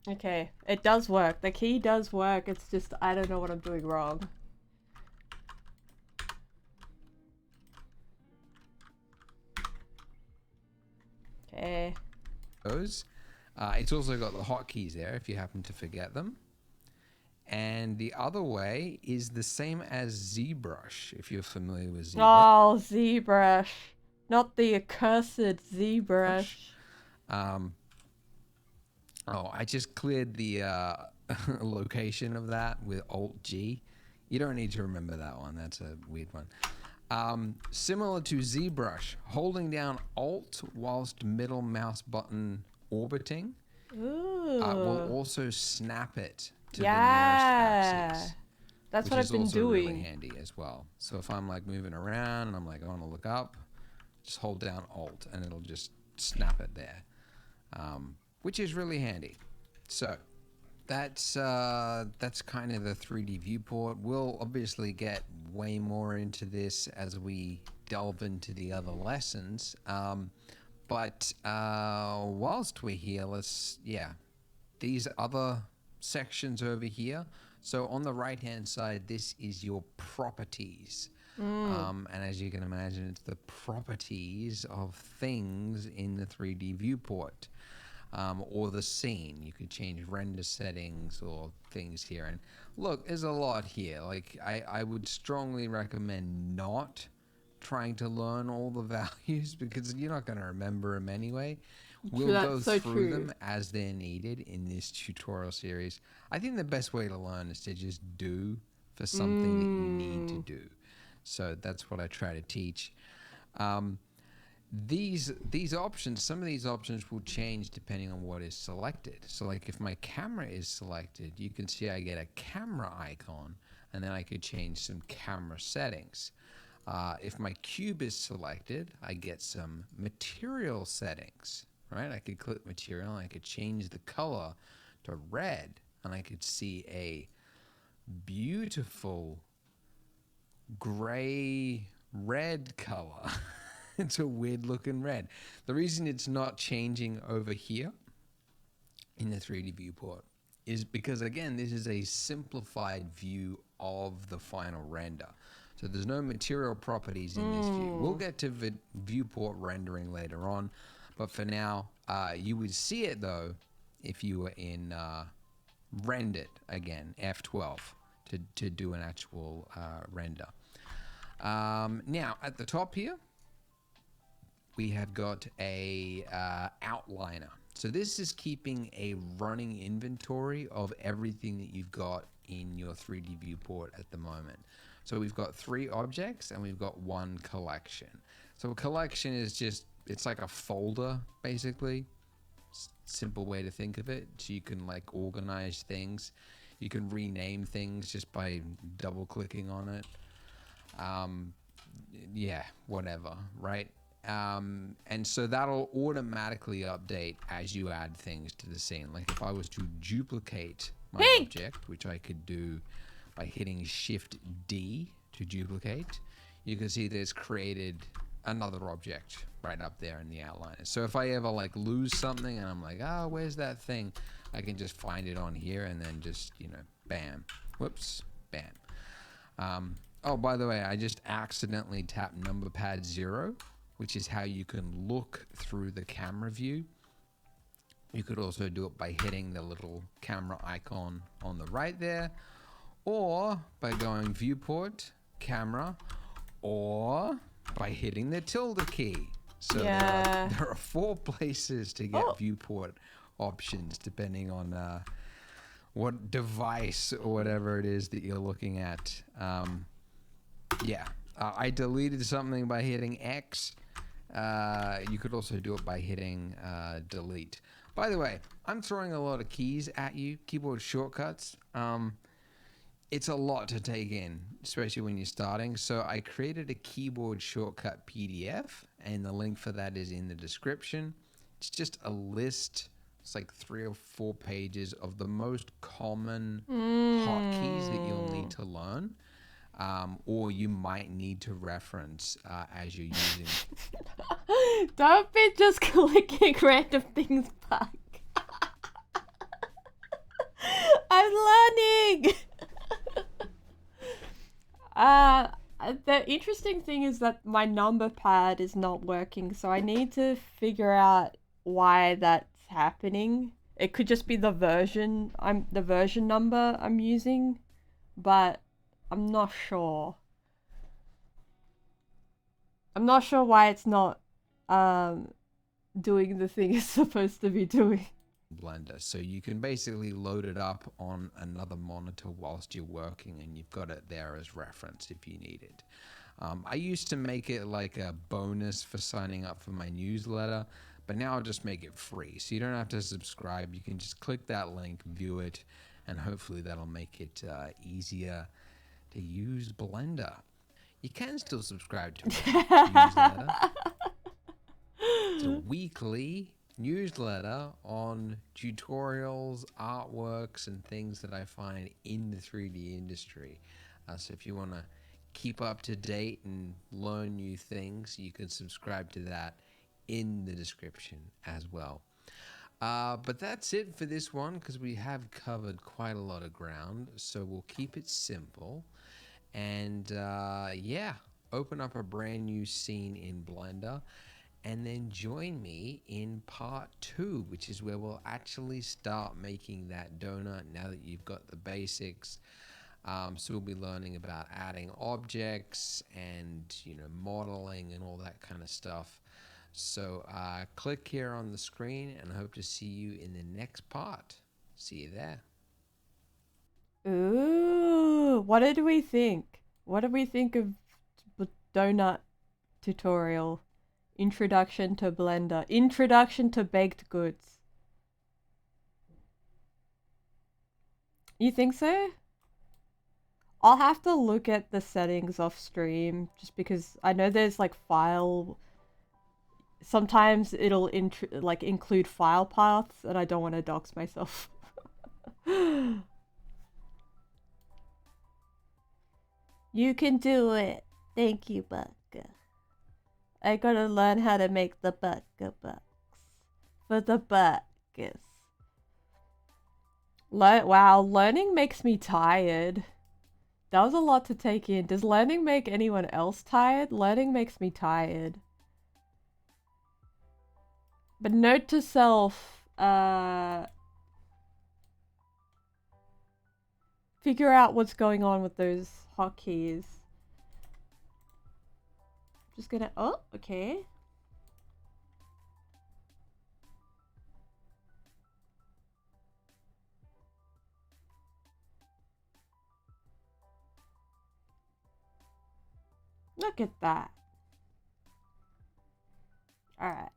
Okay, it does work. The key does work. It's just I don't know what I'm doing wrong. those. It's also got the hotkeys there if you happen to forget them. And the other way is the same as ZBrush, if you're familiar with ZBrush. Oh, ZBrush. Not the accursed ZBrush. I just cleared the location of that with Alt-G. You don't need to remember that one. That's a weird one. Similar to ZBrush, holding down Alt whilst middle mouse button orbiting will also snap it to the nearest axis. That's what I've been doing. Really handy as well. So if I'm like moving around and I'm like, I want to look up, just hold down Alt and it'll just snap it there, which is really handy. So that's kind of the 3D viewport. We'll obviously get way more into this as we delve into the other lessons. But whilst we're here, these other sections over here. So on the right hand side, this is your properties. And as you can imagine, it's the properties of things in the 3D viewport. Or the scene. You could change render settings or things here. And look, there's a lot here. Like I would strongly recommend not trying to learn all the values because you're not going to remember them anyway. We'll go through them as they're needed in this tutorial series. I think the best way to learn is to just do for something that you need to do. So that's what I try to teach. These options, some of these options will change depending on what is selected. So like if my camera is selected, you can see I get a camera icon and then I could change some camera settings. If my cube is selected, I get some material settings, right? I could click material and I could change the color to red and I could see a beautiful gray red color. It's a weird looking red. The reason it's not changing over here in the 3D viewport is because, again, this is a simplified view of the final render. So there's no material properties in this view. We'll get to viewport rendering later on, but for now, you would see it though if you were in rendered again, F12 to do an actual render. Now at the top here, we have got a outliner. So this is keeping a running inventory of everything that you've got in your 3D viewport at the moment. So we've got 3 objects and we've got 1 collection. So a collection is just, it's like a folder basically. Simple way to think of it. So you can like organize things. You can rename things just by double clicking on it. Yeah, whatever, right? And so that'll automatically update as you add things to the scene. Like if I was to duplicate my object, which I could do by hitting Shift D to duplicate, you can see that it's created another object right up there in the outliner. So if I ever like lose something and I'm like, oh, where's that thing? I can just find it on here and then just, you know, bam, whoops, bam. Oh, by the way, I just accidentally tapped number pad 0, which is how you can look through the camera view. You could also do it by hitting the little camera icon on the right there, or by going viewport, camera, or by hitting the tilde key. So there are 4 places to get viewport options depending on what device or whatever it is that you're looking at. I deleted something by hitting X. You could also do it by hitting delete. By the way, I'm throwing a lot of keys at you, keyboard shortcuts. It's a lot to take in, especially when you're starting. So I created a keyboard shortcut PDF, and the link for that is in the description. It's just a list. It's like 3 or 4 pages of the most common hotkeys that you'll need to learn. Or you might need to reference as you're using. Don't be just clicking random things back. I'm learning. The interesting thing is that my number pad is not working, so I need to figure out why that's happening. It could just be the version number I'm using, but I'm not sure. I'm not sure why it's not doing the thing it's supposed to be doing. Blender, so you can basically load it up on another monitor whilst you're working, and you've got it there as reference if you need it. I used to make it like a bonus for signing up for my newsletter, but now I'll just make it free, so you don't have to subscribe. You can just click that link, view it, and hopefully that'll make it easier to use Blender. You can still subscribe to my newsletter. It's a weekly newsletter on tutorials, artworks, and things that I find in the 3D industry. So if you want to keep up to date and learn new things, you can subscribe to that in the description as well. But that's it for this one, because we have covered quite a lot of ground, so we'll keep it simple. And yeah, open up a brand new scene in Blender, and then join me in part 2, which is where we'll actually start making that donut now that you've got the basics. So we'll be learning about adding objects and, you know, modeling and all that kind of stuff. So click here on the screen, and I hope to see you in the next part. See you there. Ooh, what did we think? What did we think of donut tutorial? Introduction to Blender. Introduction to baked goods. You think so? I'll have to look at the settings off stream, just because I know there's like file... Sometimes it'll include file paths, and I don't want to dox myself. You can do it. Thank you, Bucka. I gotta learn how to make the Bucka bucks. For the Buckas. Wow, learning makes me tired. That was a lot to take in. Does learning make anyone else tired? Learning makes me tired. But note to self, figure out what's going on with those hotkeys. Just gonna, oh, okay. Look at that. Alright.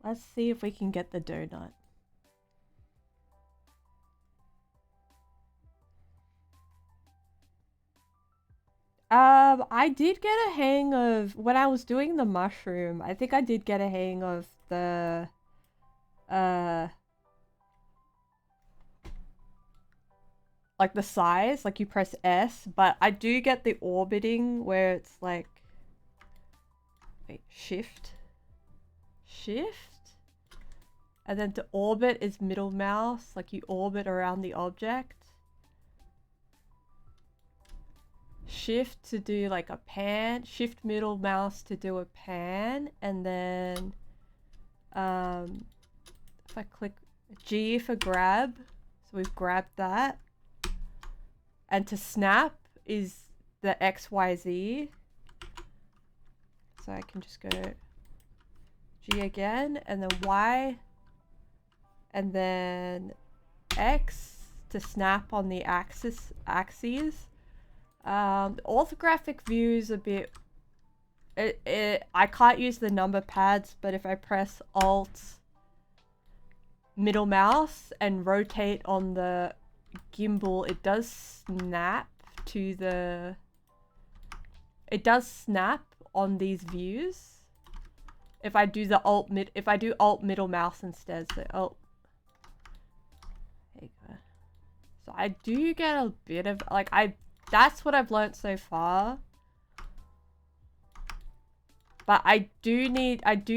Let's see if we can get the donut. I did get a hang of, when I was doing the mushroom, I think I did get a hang of the, like the size, like you press S, but I do get the orbiting where it's like, wait, shift, and then to orbit is middle mouse, like you orbit around the object. Shift to do like a pan, shift middle mouse to do a pan, and then if I click G for grab, so we've grabbed that, and to snap is the XYZ, so I can just go G again, and then Y, and then X to snap on the axes. The orthographic view is a bit... I can't use the number pads, but if I press Alt middle mouse and rotate on the gimbal, it does snap to the... It does snap on these views. If I do the Alt middle mouse instead, so Alt... There you go. So I do get a bit of, like, that's what I've learnt so far. But I do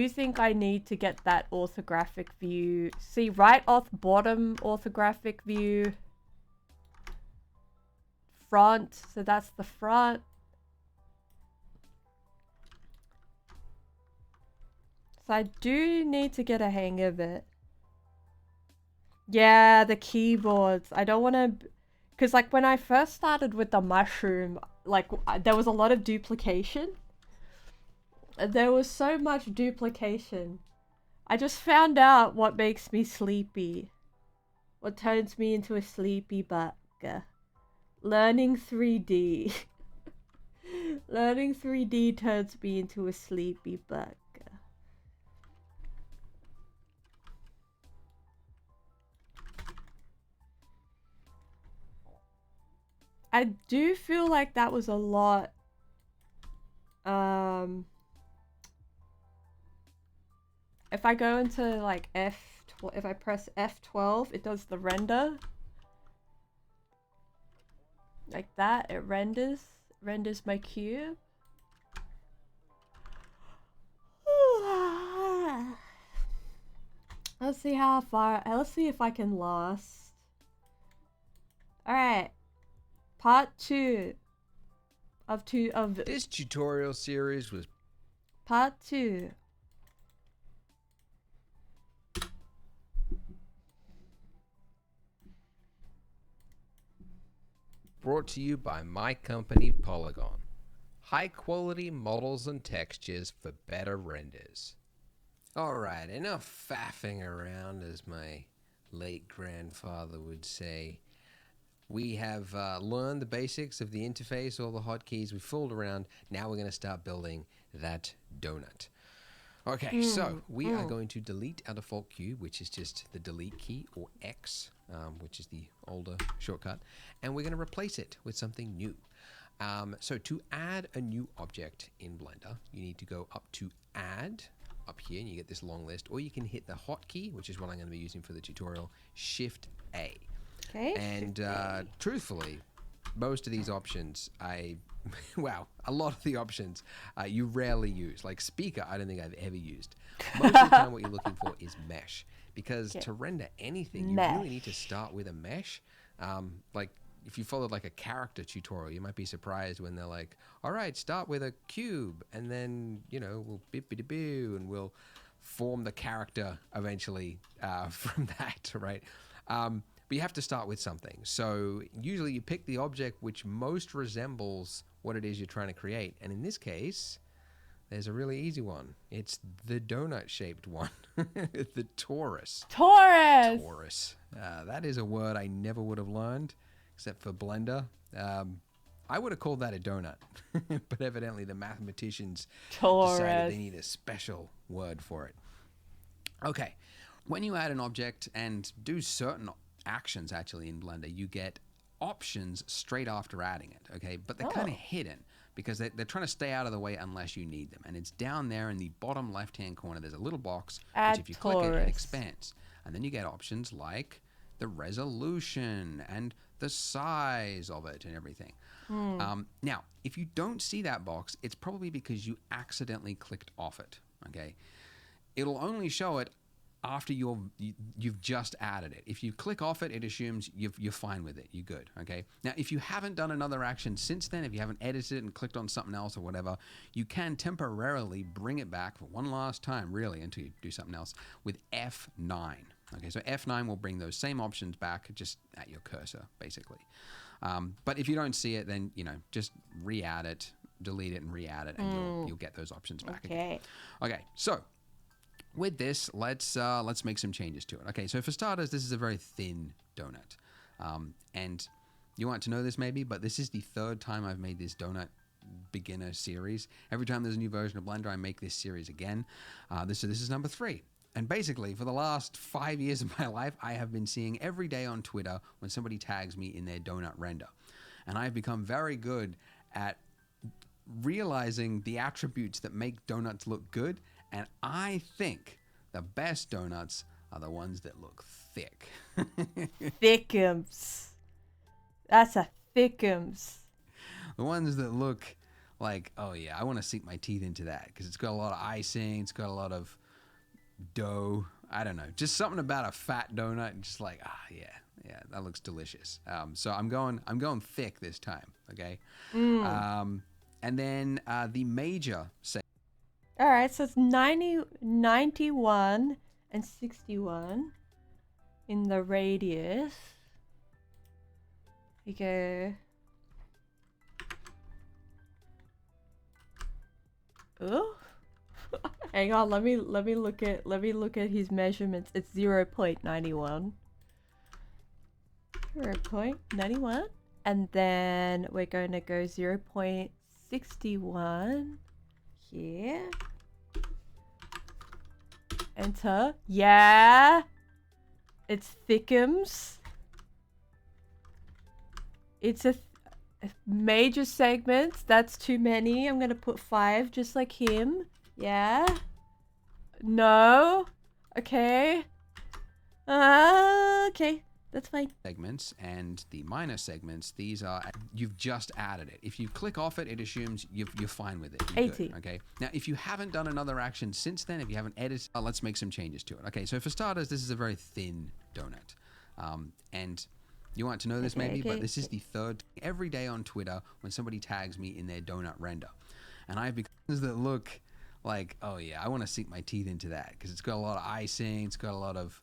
think I need to get that orthographic view. See, right off bottom orthographic view. Front, so that's the front. So I do need to get a hang of it. Yeah, the keyboards. I don't want to, because like when I first started with the mushroom, like there was a lot of duplication. There was so much duplication. I just found out what makes me sleepy. What turns me into a sleepy bug. Learning 3D. Learning 3D turns me into a sleepy bug. I do feel like that was a lot. If I go into like if I press F12, it does the render. Like that, it renders my cube. Let's see how far, let's see if I can last. Alright, part 2 of This tutorial series was part 2. brought to you by my company Polygon. High quality models and textures for better renders. Alright, enough faffing around, as my late grandfather would say. We have learned the basics of the interface, all the hotkeys, we fooled around. Now we're going to start building that donut. Okay, so we are going to delete our default cube, which is just the delete key, or X, which is the older shortcut, and we're going to replace it with something new. So to add a new object in Blender, you need to go up to Add, up here, and you get this long list, or you can hit the hotkey, which is what I'm going to be using for the tutorial, Shift A. Okay. And truthfully, most of these options, wow, a lot of the options you rarely use. Like speaker, I don't think I've ever used. Most of the time what you're looking for is mesh. Because to render anything, you really need to start with a mesh. Like if you followed like a character tutorial, you might be surprised when they're like, all right, start with a cube, and then, you know, we'll bip-biddy-boo, and we'll form the character eventually from that, right? But you have to start with something. So usually you pick the object which most resembles what it is you're trying to create. And in this case, there's a really easy one. It's the donut-shaped one, the torus. Taurus! That is a word I never would have learned, except for Blender. I would have called that a donut, but evidently the mathematicians decided they need a special word for it. Okay, when you add an object and do certain actions actually in Blender, you get options straight after adding it, okay? But they're kind of hidden because they're trying to stay out of the way unless you need them. And it's down there in the bottom left-hand corner. There's a little box, which if you click it, it expands. And then you get options like the resolution and the size of it and everything. Now, if you don't see that box, it's probably because you accidentally clicked off it, okay? It'll only show it after you've just added it. If you click off it, it assumes you're fine with it. You're good, okay? Now, if you haven't done another action since then, if you haven't edited it and clicked on something else or whatever, you can temporarily bring it back for one last time, really, until you do something else, with F9. Okay, so F9 will bring those same options back just at your cursor, basically. But if you don't see it, then, you know, just re-add it, delete it and re-add it, and you'll get those options back again. Okay, so with this, let's make some changes to it. Okay, so for starters, this is a very thin donut. And you want to know this maybe, but this is the third time I've made this donut beginner series. Every time there's a new version of Blender, I make this series again. This is number 3. And basically, for the last 5 years of my life, I have been seeing every day on Twitter when somebody tags me in their donut render. And I've become very good at realizing the attributes that make donuts look good. And I think the best donuts are the ones that look thick. Thickums. That's a thickums. The ones that look like, oh yeah, I want to sink my teeth into that because it's got a lot of icing, it's got a lot of dough. I don't know, just something about a fat donut. Just like, yeah, that looks delicious. So I'm going thick this time. Okay. And then the major section. All right, so it's 90, 91, and 61. in the radius. You go. Oh, hang on. Let me look at his measurements. It's 0.91. 0.91, and then we're going to go 0.61 here. Enter. Yeah, it's thickums. It's a major segments. That's too many. I'm gonna put 5, just like him. Yeah. No. Okay. Okay. That's fine. Segments and the minor segments, these are, you've just added it. If you click off it, it assumes you're fine with it. You're 80. good, okay. Now, if you haven't done another action since then, if you haven't edited, let's make some changes to it. Okay, so for starters, this is a very thin donut. And you want to know this maybe, but this is the third every day on Twitter when somebody tags me in their donut render. And I have becomes that look like, oh yeah, I want to sink my teeth into that because it's got a lot of icing, it's got a lot of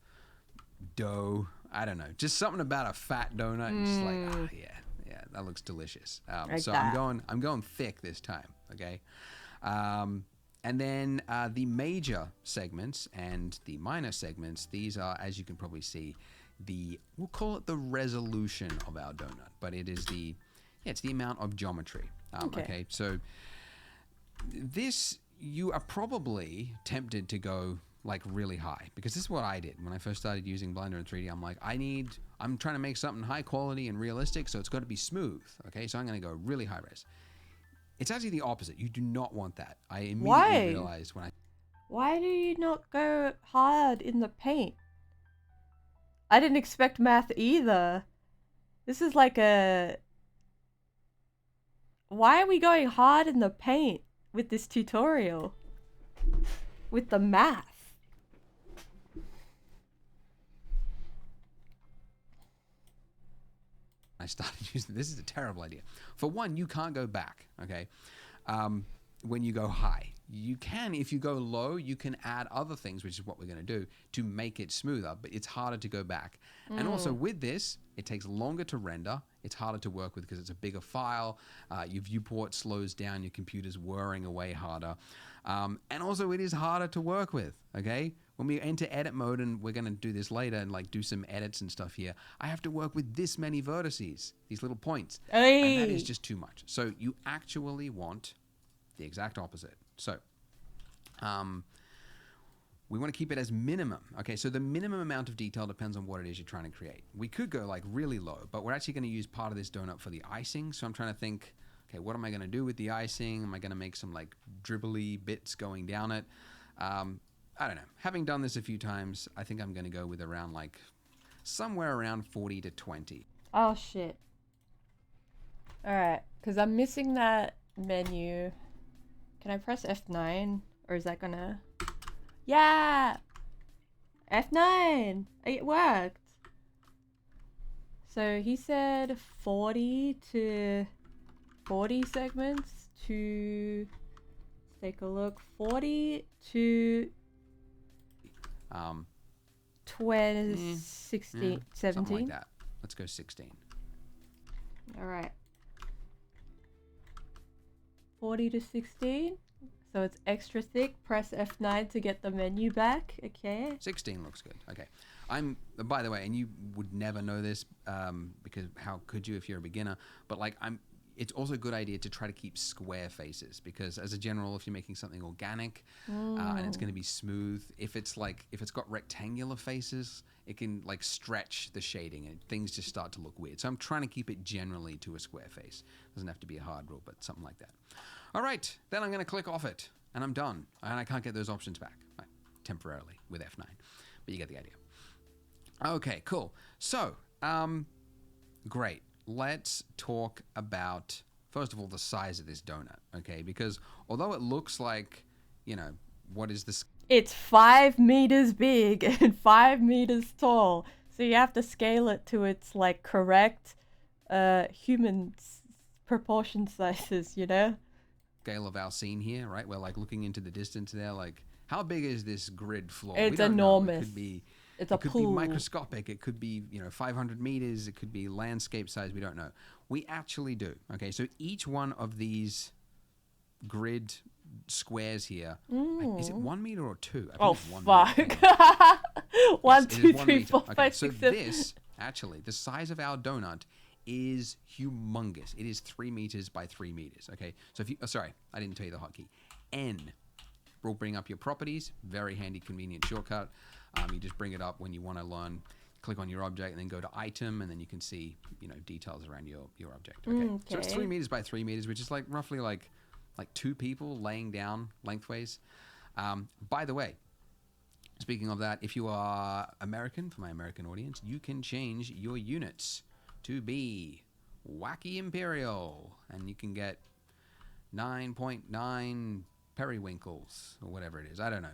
dough. I don't know, just something about a fat donut. Just like, yeah, that looks delicious. Like so that. I'm going thick this time. Okay, and then the major segments and the minor segments. These are, as you can probably see, we'll call it the resolution of our donut, but it is it's the amount of geometry. Okay, so this, you are probably tempted to go like really high, because this is what I did when I first started using Blender in 3D. I'm like, I'm trying to make something high quality and realistic, so it's got to be smooth. Okay, so I'm going to go really high res. It's actually the opposite. You do not want that. I immediately realized when Why do you not go hard in the paint? I didn't expect math either. This is like a... Why are we going hard in the paint with this tutorial? With the math? I started using this is a terrible idea. For one, you can't go back, okay? When you go high. You can, if you go low, you can add other things, which is what we're going to do, to make it smoother, but it's harder to go back. And also with this, it takes longer to render. It's harder to work with because it's a bigger file. Your viewport slows down, your computer's whirring away harder. And also it is harder to work with, okay? When we enter edit mode, and we're going to do this later and like do some edits and stuff here, I have to work with this many vertices, these little points. Hey. And that is just too much. So you actually want the exact opposite. So we want to keep it as minimum. Okay, so the minimum amount of detail depends on what it is you're trying to create. We could go like really low, but we're actually going to use part of this donut for the icing. So I'm trying to think, okay, what am I going to do with the icing? Am I going to make some like dribbly bits going down it? I don't know. Having done this a few times, I think I'm going to go with around like somewhere around 40 to 20. Oh shit. Alright, because I'm missing that menu. Can I press F9? Or is that gonna... Yeah! F9! It worked! So he said 40 to 40 segments to... Let's take a look. 40 to... 20, 16, 17? Something like that. Let's go 16. Alright. 40 to 16. So it's extra thick. Press F9 to get the menu back. Okay. 16 looks good. Okay. By the way, and you would never know this because how could you if you're a beginner? But like it's also a good idea to try to keep square faces, because as a general, if you're making something organic and it's going to be smooth, if it's got rectangular faces, it can like stretch the shading and things just start to look weird. So I'm trying to keep it generally to a square face. Doesn't have to be a hard rule, but something like that. All right, then I'm going to click off it and I'm done. And I can't get those options back temporarily with F9, but you get the idea. Okay, cool. So, great. Let's talk about, first of all, the size of this donut, okay? Because although it looks like, what is this? It's 5 meters big and 5 meters tall. So you have to scale it to its like correct human proportion sizes, Scale of our scene here, right? We're like looking into the distance there, like how big is this grid floor? It's we don't know. enormous. It could be It's a it could pool. be microscopic. It could be, 500 meters. It could be landscape size. We don't know. We actually do. Okay, so each one of these grid squares here, is it 1 meter or 2? I think Oh, it's 1 meter. fuck. Hang on. One, Yes, it two, is 1 three, meter. four, Okay, five, so six, seven. this, actually, the size of our donut is humongous. It is 3 meters by 3 meters. Okay, so if you, sorry, I didn't tell you the hotkey. N will bring up your properties. Very handy, convenient shortcut. You just bring it up when you want to learn. Click on your object and then go to item, and then you can see, details around your object. Okay, so it's 3 meters by 3 meters, which is like roughly like 2 people laying down lengthways. By the way, speaking of that, if you are American, for my American audience, you can change your units to be Wacky Imperial, and you can get 9.9 periwinkles or whatever it is. I don't know.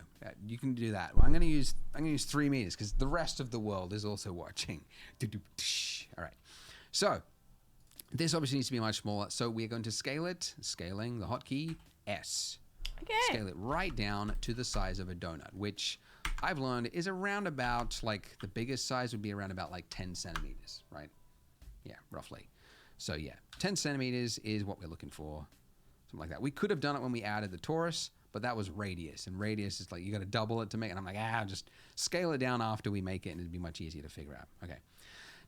You can do that. Well, I'm going to use 3 meters because the rest of the world is also watching. All right. So this obviously needs to be much smaller. So we're going to scale it. Scaling, the hotkey S. Okay. Scale it right down to the size of a donut, which I've learned is around about, like, the biggest size would be around about like 10 centimeters, right? Yeah, roughly. So yeah, 10 centimeters is what we're looking for. Something like that. We could have done it when we added the torus, but that was radius. And radius is like, you got to double it to make it. And I'm like, just scale it down after we make it, and it'd be much easier to figure out. Okay.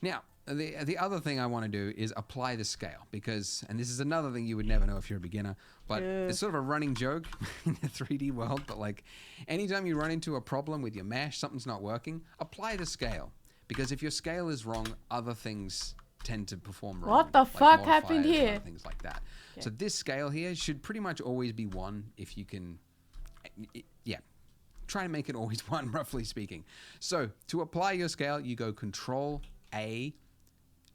Now, the other thing I want to do is apply the scale, because, and this is another thing you would never know if you're a beginner, but it's sort of a running joke in the 3D world. But like, anytime you run into a problem with your mesh, something's not working, apply the scale. Because if your scale is wrong, other things tend to perform wrong. What the like fuck happened modifiers and here? other things like that. Okay. So this scale here should pretty much always be 1 if you can, yeah. Try and make it always 1, roughly speaking. So to apply your scale, you go Control A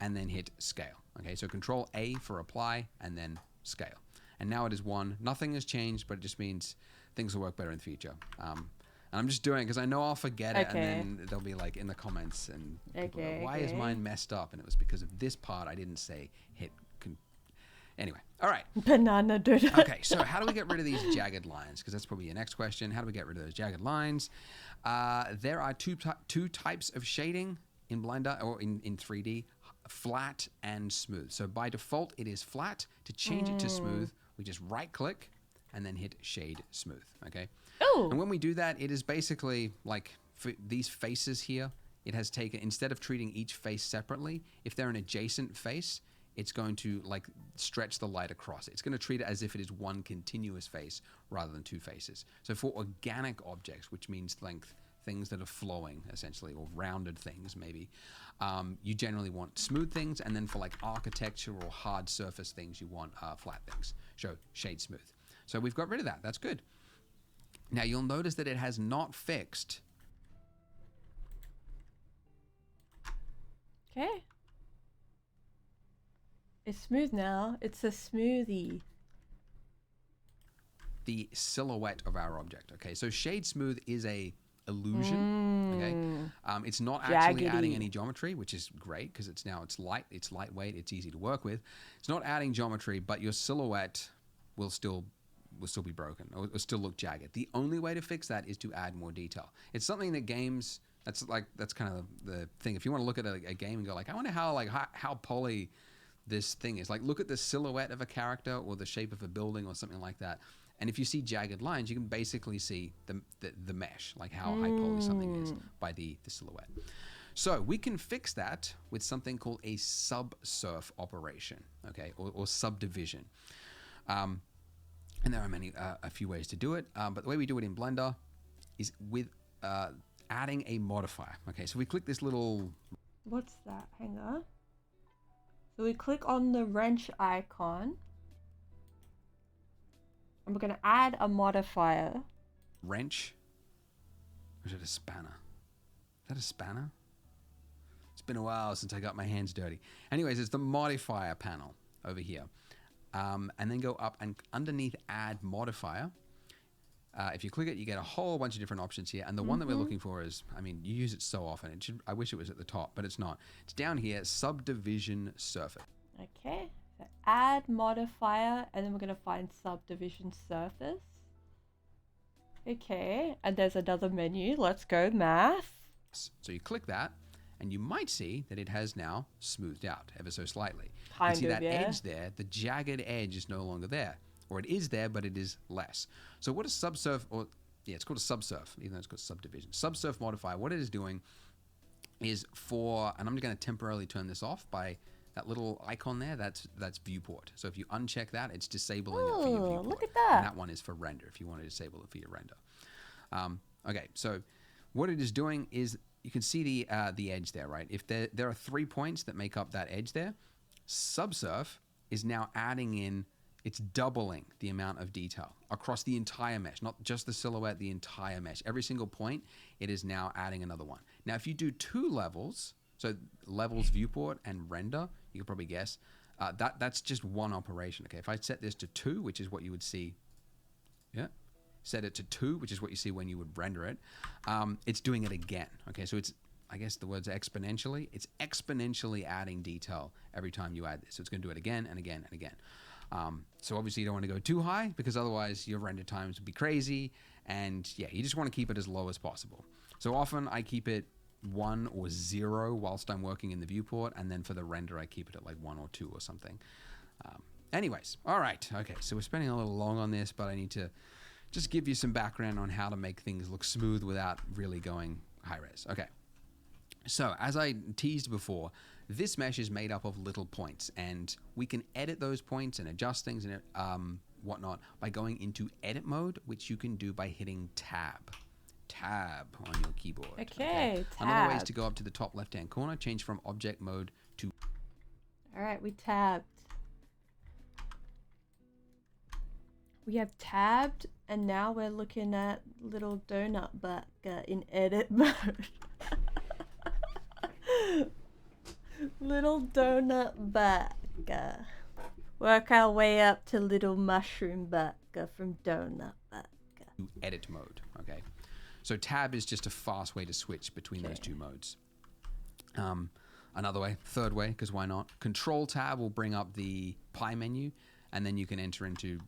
and then hit scale. Okay, so Control A for apply and then scale. And now it is 1. Nothing has changed, but it just means things will work better in the future. And I'm just doing it because I know I'll forget it, and then they'll be like in the comments, and people go, why is mine messed up? And it was because of this part I didn't say hit. Anyway, all right. Banana donut. Okay, so how do we get rid of these jagged lines? Because that's probably your next question. How do we get rid of those jagged lines? There are two types of shading in Blender or in 3D, flat and smooth. So by default, it is flat. To change it to smooth, we just right click and then hit shade smooth, okay? Oh. And when we do that, it is basically like for these faces here, it has taken, instead of treating each face separately, if they're an adjacent face, it's going to like stretch the light across. It's going to treat it as if it is one continuous face rather than 2 faces. So for organic objects, which means length, things that are flowing essentially, or rounded things maybe, you generally want smooth things, and then for like architecture or hard surface things, you want flat things. So shade smooth. So we've got rid of that. That's good. Now you'll notice that it has not fixed. Okay. It's smooth now. It's a smoothie. The silhouette of our object. Okay, so shade smooth is a illusion. Okay, it's not actually adding any geometry, which is great because it's light, it's lightweight, it's easy to work with. It's not adding geometry, but your silhouette will still be broken, or it'll still look jagged. The only way to fix that is to add more detail. It's something that games. That's kind of the thing. If you want to look at a game and go like, I wonder how poly this thing is. Like, look at the silhouette of a character or the shape of a building or something like that. And if you see jagged lines, you can basically see the mesh, like how high poly something is by the silhouette. So we can fix that with something called a subsurf operation, okay, or subdivision. And there are a few ways to do it, but the way we do it in Blender is with adding a modifier. Okay, so we click this little... What's that? Hang on. So we click on the wrench icon. And we're going to add a modifier. Wrench? Or is it a spanner? Is that a spanner? It's been a while since I got my hands dirty. Anyways, it's the modifier panel over here. And then go up and underneath add modifier. If you click it, you get a whole bunch of different options here. And the one that we're looking for is, I mean, you use it so often. I wish it was at the top, but it's not. It's down here, subdivision surface. Okay. So add modifier, and then we're going to find subdivision surface. Okay. And there's another menu. Let's go math. So you click that, and you might see that it has now smoothed out ever so slightly. You Kind can see of, that yeah. edge there, the jagged edge is no longer there. Or it is there, but it is less. So what is subsurf, or yeah, it's called a subsurf, even though it's called subdivision. Subsurf modifier, what it is doing is for, and I'm going to temporarily turn this off by that little icon there, that's viewport. So if you uncheck that, it's disabling it for your viewport. Look at that. And that one is for render, if you want to disable it for your render. Okay, so what it is doing is, you can see the edge there, right? If there are 3 points that make up that edge there, Subsurf is now adding in, it's doubling the amount of detail across the entire mesh, not just the silhouette, the entire mesh. Every single point, it is now adding another one. Now, if you do 2 levels, so levels viewport and render, you could probably guess, that's just one operation, okay? If I set this to 2, which is what you would see, yeah, set it to 2, which is what you see when you would render it, it's doing it again, okay? So it's, I guess the word's exponentially. It's exponentially adding detail every time you add this. So it's going to do it again and again and again. So obviously you don't want to go too high, because otherwise your render times would be crazy. And yeah, you just want to keep it as low as possible. So often I keep it 1 or 0 whilst I'm working in the viewport. And then for the render, I keep it at like 1 or 2 or something. Anyways, all right. Okay, so we're spending a little long on this, but I need to just give you some background on how to make things look smooth without really going high res. Okay. So as I teased before, this mesh is made up of little points, and we can edit those points and adjust things and whatnot by going into edit mode, which you can do by hitting tab on your keyboard. Okay, Another way is tab. to go up to the top left-hand corner, change from object mode to... All right, we tabbed. We have tabbed, and now we're looking at little donut burger in edit mode. Little donut burger. Work our way up to little mushroom burger from donut burger. to edit mode, okay? So tab is just a fast way to switch between those 2 modes. Another way, third way, because why not? Control tab will bring up the pie menu, and then you can enter into,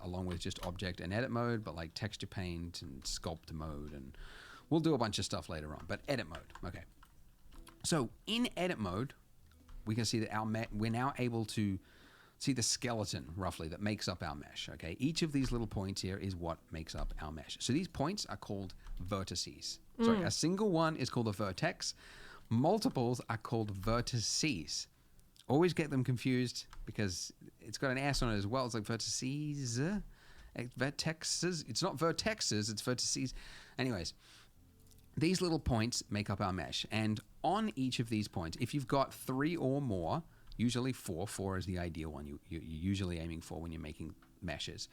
along with just object and edit mode, but like texture paint and sculpt mode, and we'll do a bunch of stuff later on, but edit mode, okay. So in edit mode, we can see that we're now able to see the skeleton, roughly, that makes up our mesh, okay? Each of these little points here is what makes up our mesh. So these points are called vertices. Sorry, a single one is called a vertex. Multiples are called vertices. Always get them confused because it's got an S on it as well. It's like vertices, vertexes. It's not vertexes, it's vertices. Anyways, these little points make up our mesh. And on each of these points, if you've got 3 or more, usually 4 is the ideal one you're usually aiming for when you're making meshes,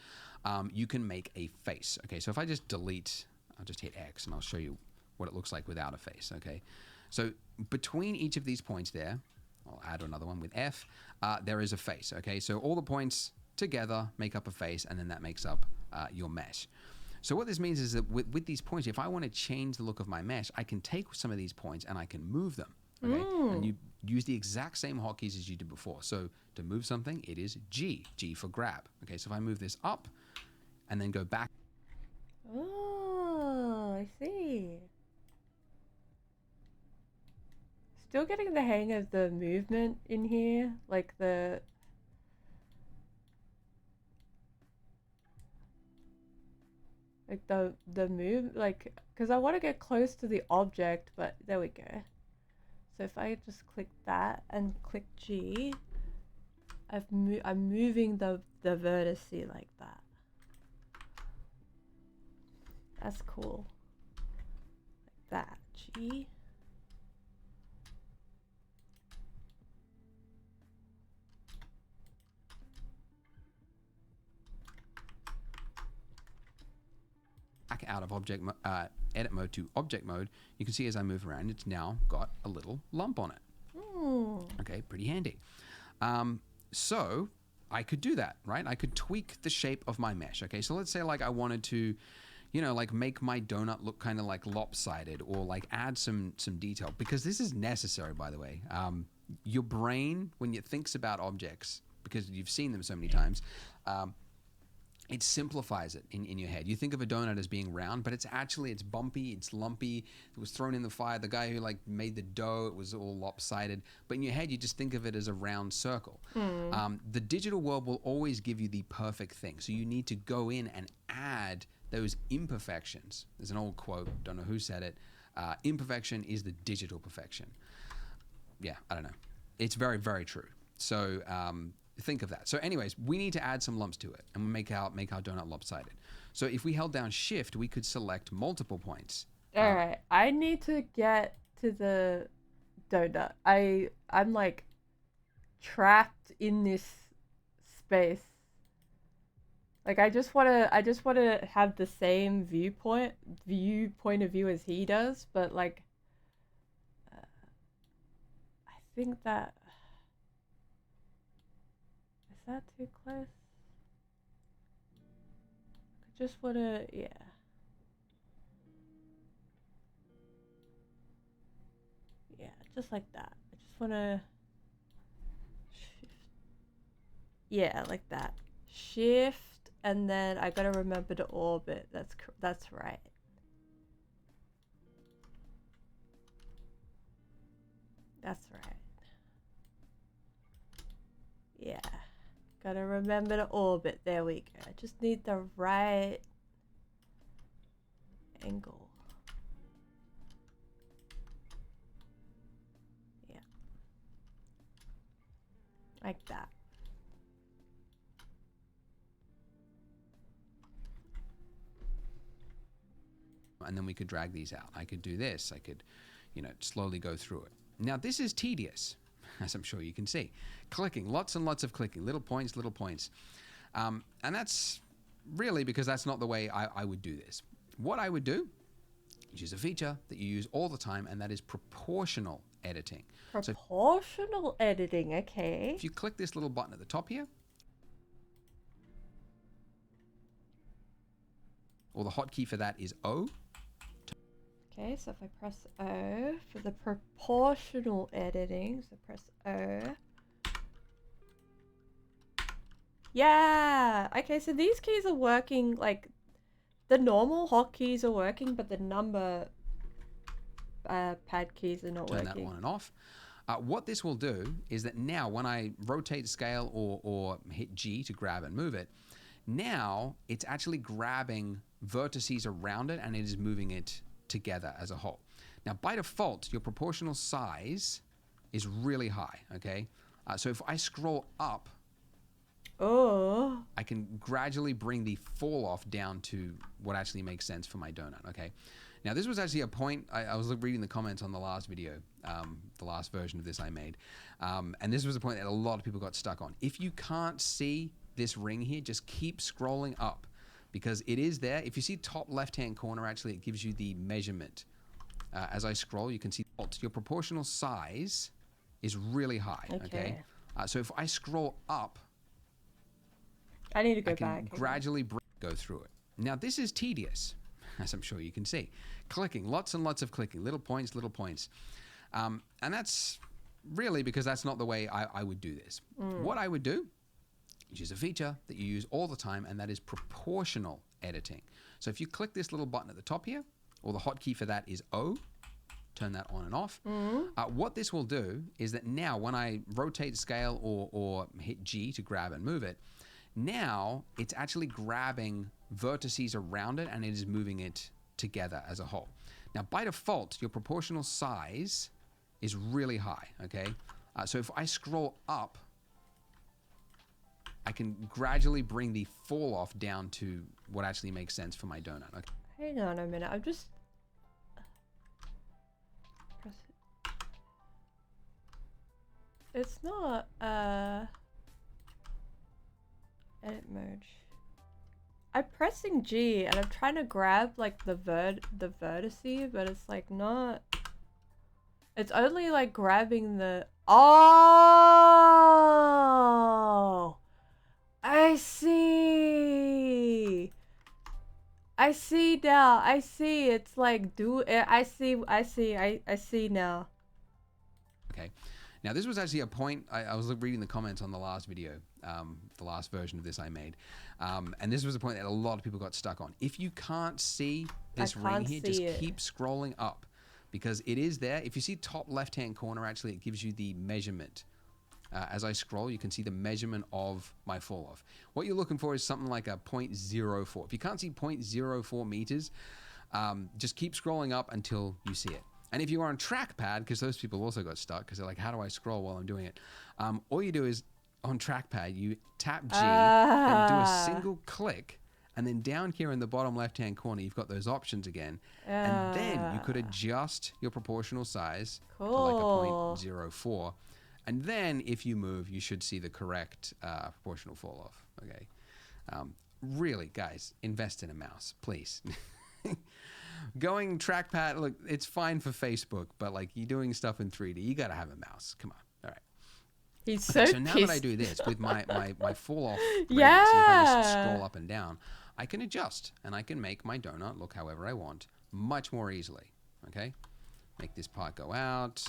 you can make a face. Okay, so if I just delete, I'll just hit X and I'll show you what it looks like without a face, okay? So between each of these points there, I'll add another one with F, there is a face, okay? So all the points together make up a face, and then that makes up your mesh. So what this means is that with these points, if I want to change the look of my mesh, I can take some of these points and I can move them, okay? And you use the exact same hotkeys as you did before. So to move something, it is G for grab. Okay, so if I move this up and then go back. Oh, I see. Still getting the hang of the movement in here, like the move, like, because I want to get close to the object, but there we go. So if I just click that and click G, I'm moving the vertex like that. That's cool. Like that, G. Back out of object edit mode to object mode, you can see as I move around, it's now got a little lump on it. Okay, pretty handy. So I could do that, right? I could tweak the shape of my mesh. Okay, so let's say like I wanted to, you know, like make my donut look kind of like lopsided, or like add some detail, because this is necessary, by the way. Your brain, when it thinks about objects, because you've seen them so many times, it simplifies it in your head. You think of a donut as being round, but it's bumpy, it's lumpy. It was thrown in the fire. The guy who like made the dough, it was all lopsided. But in your head, you just think of it as a round circle. The digital world will always give you the perfect thing. So you need to go in and add those imperfections. There's an old quote, don't know who said it. Imperfection is the digital perfection. Yeah, I don't know. It's very, very true. So think of that. So anyways, we need to add some lumps to it and make our donut lopsided. So if we held down shift, we could select multiple points. All right, I need to get to the donut. I'm like trapped in this space. Like I just wanna have the same viewpoint of view as he does, but like I think that is that too close? I just wanna yeah, just like that. I just wanna shift. Yeah, like that. Shift. And then I gotta remember to orbit. That's right. That's right. Yeah. Gotta remember to orbit. There we go. I just need the right angle. Yeah. Like that. And then we could drag these out. I could do this. I could, slowly go through it. Now this is tedious, as I'm sure you can see. Clicking, lots and lots of clicking, little points. And that's really because that's not the way I would do this. What I would do is use a feature that you use all the time, and that is proportional editing. Proportional editing, okay. If you click this little button at the top here, or the hotkey for that is O. Okay, so if I press O for the proportional editing, so press O. Yeah! Okay, so these keys are working, like, the normal hotkeys are working, but the number pad keys are not Turn working. that on and off. What this will do is that now when I rotate scale or hit G to grab and move it, now it's actually grabbing vertices around it and it is moving it together as a whole. Now by default, your proportional size is really high, okay? So if I scroll up, I can gradually bring the fall off down to what actually makes sense for my donut, okay? Now this was actually a point, I was reading the comments on the last video, the last version of this I made, and this was a point that a lot of people got stuck on. If you can't see this ring here, just keep scrolling up because it is there. If you see top left-hand corner, actually, it gives you the measurement. As I scroll, you can see your proportional size is really high, okay? So if I scroll up, I need to go I can back. gradually go through it. Now this is tedious, as I'm sure you can see. Clicking, lots and lots of clicking, little points. And that's really because that's not the way I would do this. What I would do is use a feature that you use all the time, and that is proportional editing. So if you click this little button at the top here, or the hotkey for that is O, turn that on and off. What this will do is that now when I rotate scale or hit G to grab and move it, now it's actually grabbing vertices around it and it is moving it together as a whole. Now by default, your proportional size is really high, okay? So if I scroll up, I can gradually bring the fall off down to what actually makes sense for my donut. Okay. Hang on a minute, I'm just... Press it. It's not, edit mode. I'm pressing G and I'm trying to grab like the vertice, but it's like not... It's only like grabbing the... Oh! I see! I see now. I see. It's like I see now. Okay. Now, this was actually a point, I was reading the comments on the last video, the last version of this I made. And this was a point that a lot of people got stuck on. If you can't see this ring here, just keep scrolling up because it is there. If you see top left-hand corner, actually, it gives you the measurement. As I scroll, you can see the measurement of my fall off. What you're looking for is something like a 0.04. If you can't see 0.04 meters, just keep scrolling up until you see it. And if you're on trackpad, because those people also got stuck, because they're like, how do I scroll while I'm doing it? All you do is, on trackpad, you tap G, then do a single click, and then down here in the bottom left-hand corner, you've got those options again. And then you could adjust your proportional size to like a 0.04. And then if you move, you should see the correct proportional fall off, okay? Really, guys, invest in a mouse, please. Going trackpad, look, it's fine for Facebook, but like you're doing stuff in 3D, you gotta have a mouse. Come on, all right. He's so pissed. So now that I do this with my fall off, yeah. So if I just scroll up and down, I can adjust and I can make my donut look however I want, much more easily. Okay, make this part go out.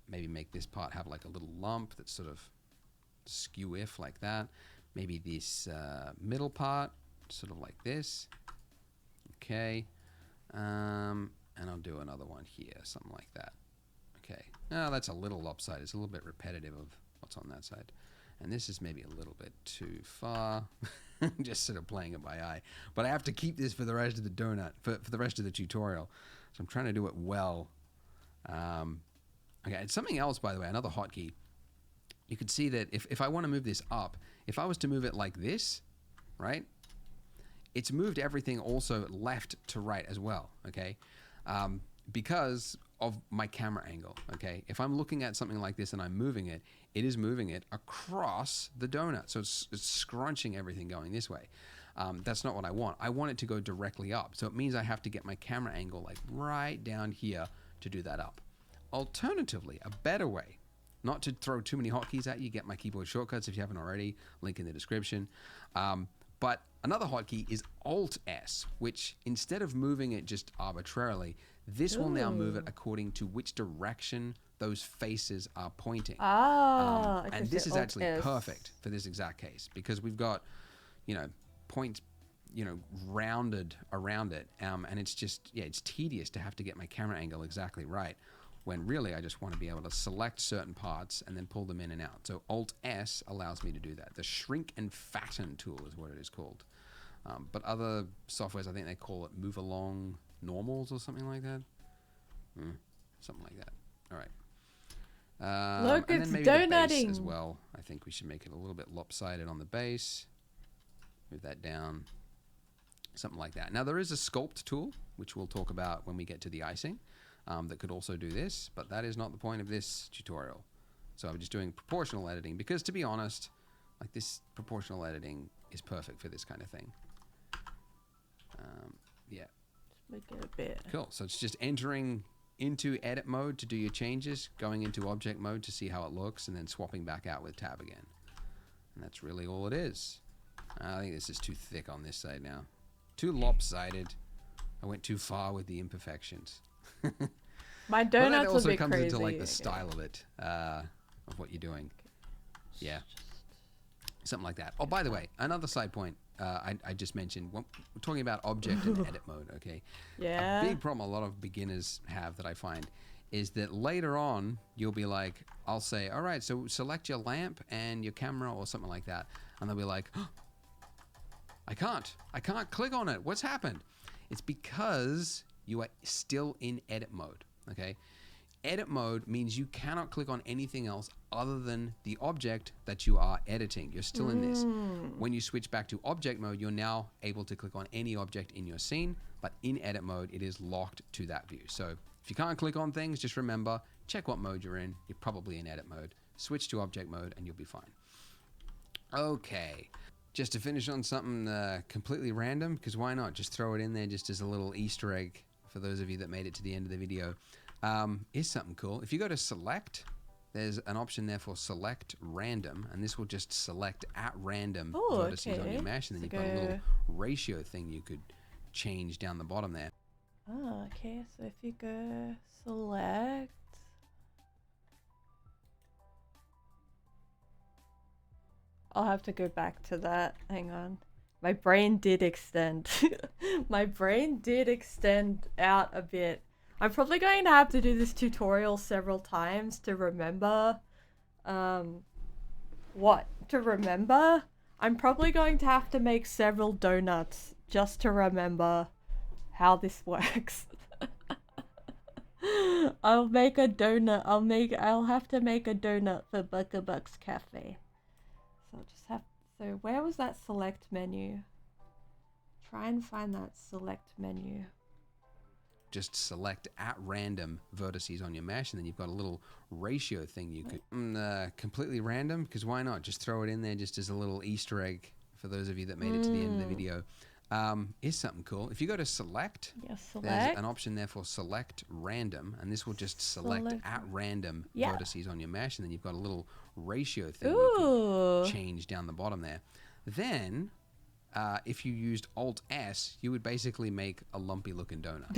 Maybe make this part have like a little lump that's sort of skew-if like that. Maybe this middle part, sort of like this. Okay. And I'll do another one here, something like that. Okay. Now that's a little lopsided. It's a little bit repetitive of what's on that side. And this is maybe a little bit too far. Just sort of playing it by eye. But I have to keep this for the rest of the donut, for the rest of the tutorial. So I'm trying to do it well. Okay, and something else, by the way, another hotkey. You can see that if I want to move this up, if I was to move it like this, right? It's moved everything also left to right as well, okay? Because of my camera angle, okay? If I'm looking at something like this and I'm moving it, it is moving it across the donut. So it's scrunching everything going this way. That's not what I want. I want it to go directly up. So it means I have to get my camera angle like right down here to do that up. Alternatively, a better way, not to throw too many hotkeys at you, get my keyboard shortcuts if you haven't already, link in the description. But another hotkey is Alt-S, which instead of moving it just arbitrarily, this will now move it according to which direction those faces are pointing. And this is actually perfect for this exact case because we've got, points, rounded around it. And it's just, it's tedious to have to get my camera angle exactly right when really I just want to be able to select certain parts and then pull them in and out. So Alt-S allows me to do that. The shrink and fatten tool is what it is called. But other softwares, I think they call it move along normals or something like that. Something like that. All right. Look, and it's then maybe donutting. The base as well. I think we should make it a little bit lopsided on the base. Move that down. Something like that. Now there is a sculpt tool, which we'll talk about when we get to the icing. That could also do this, but that is not the point of this tutorial. So I'm just doing proportional editing because, to be honest, like this proportional editing is perfect for this kind of thing. Yeah. Just make it a bit. Cool. So it's just entering into edit mode to do your changes, going into object mode to see how it looks, and then swapping back out with tab again. And that's really all it is. I think this is too thick on this side now. Too lopsided. I went too far with the imperfections. My But donut's that also a bit comes crazy. into like the style of it, of what you're doing. Yeah, something like that. Oh, by the way, another side point I just mentioned. When we're talking about object and edit mode. Okay. Yeah. A big problem a lot of beginners have that I find is that later on you'll be like, I'll say, all right, so select your lamp and your camera or something like that, and they'll be like, oh, I can't click on it. What's happened? It's because you are still in edit mode, okay? Edit mode means you cannot click on anything else other than the object that you are editing. You're still in this. When you switch back to object mode, you're now able to click on any object in your scene, but in edit mode, it is locked to that view. So if you can't click on things, just remember, check what mode you're in. You're probably in edit mode. Switch to object mode and you'll be fine. Okay. Just to finish on something completely random, because why not? Just throw it in there just as a little Easter egg for those of you that made it to the end of the video. Is something cool. If you go to select, there's an option there for select random, and this will just select at random vertices on your mesh, and then you've got a little ratio thing you could change down the bottom there. Oh, okay. So if you go select, I'll have to go back to that. Hang on. My brain did extend. My brain did extend out a bit. I'm probably going to have to do this tutorial several times to remember. What? To remember? I'm probably going to have to make several donuts just to remember how this works. I'll make a donut. I'll have to make a donut for Buckabucks Cafe. So I'll just have, so where was that select menu? Try and find that select menu. Just select at random vertices on your mesh, and then you've got a little ratio thing you could completely random, because why not just throw it in there just as a little Easter egg for those of you that made it to the end of the video. Is something cool. If you go to select, there's an option there for select random, and this will just select at random vertices on your mesh, and then you've got a little ratio thing you can change down the bottom there. Then if you used Alt-S, you would basically make a lumpy looking donut.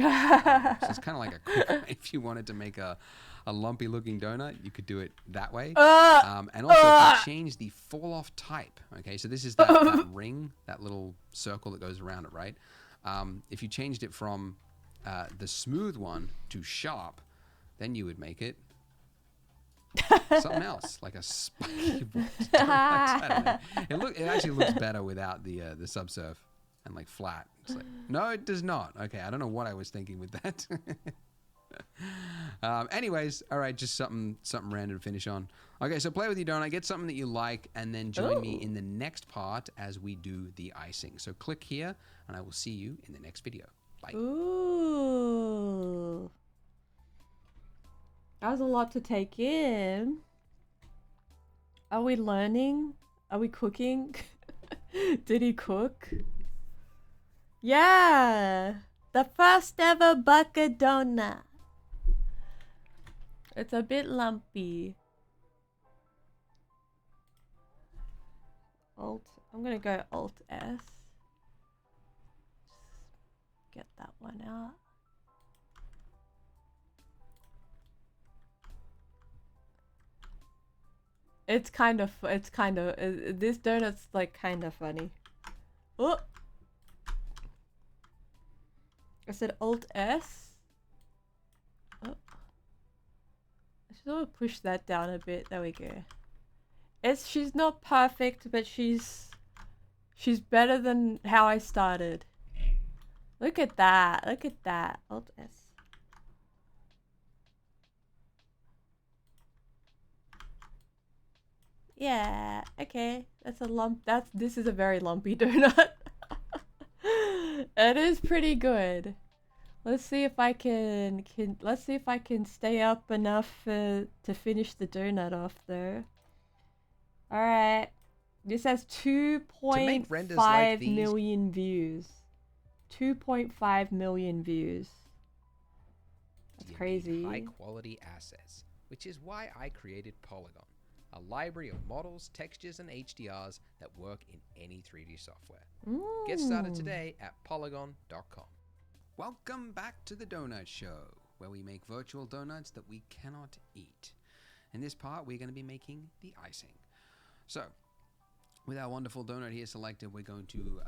So it's kind of like a quick, if you wanted to make a lumpy looking donut, you could do it that way. And also if you change the fall off type, okay, so this is that ring, that little circle that goes around it, right? If you changed it from the smooth one to sharp, then you would make it something else, like a spiky donut. I don't know. It actually looks better without the subsurf and like flat. It's like, no, it does not. Okay, I don't know what I was thinking with that. Anyways, all right, just something random to finish on. Okay, so play with your donut, get something that you like, and then join me in the next part as we do the icing. So click here, and I will see you in the next video. Bye. Ooh. That was a lot to take in. Are we learning? Are we cooking? Did he cook? Yeah! The first ever bucket donut. It's a bit lumpy. I'm gonna go Alt-S. Get that one out. It's kind of, this donut's like kind of funny. Oh! I said Alt-S. Oh. I should push that down a bit. There we go. She's not perfect, but she's better than how I started. Look at that. Look at that. Alt-S. Yeah, okay. That's a lump. This is a very lumpy donut. It is pretty good. Let's see if I can let's see if I can stay up enough to finish the donut off though. All right. This has 2.5 million views. 2.5 million views. That's crazy. High quality assets, which is why I created Polygon, a library of models, textures, and HDRs that work in any 3D software. Get started today at polygon.com. Welcome back to the Donut Show, where we make virtual donuts that we cannot eat. In this part, we're going to be making the icing. So, with our wonderful donut here selected, we're going to,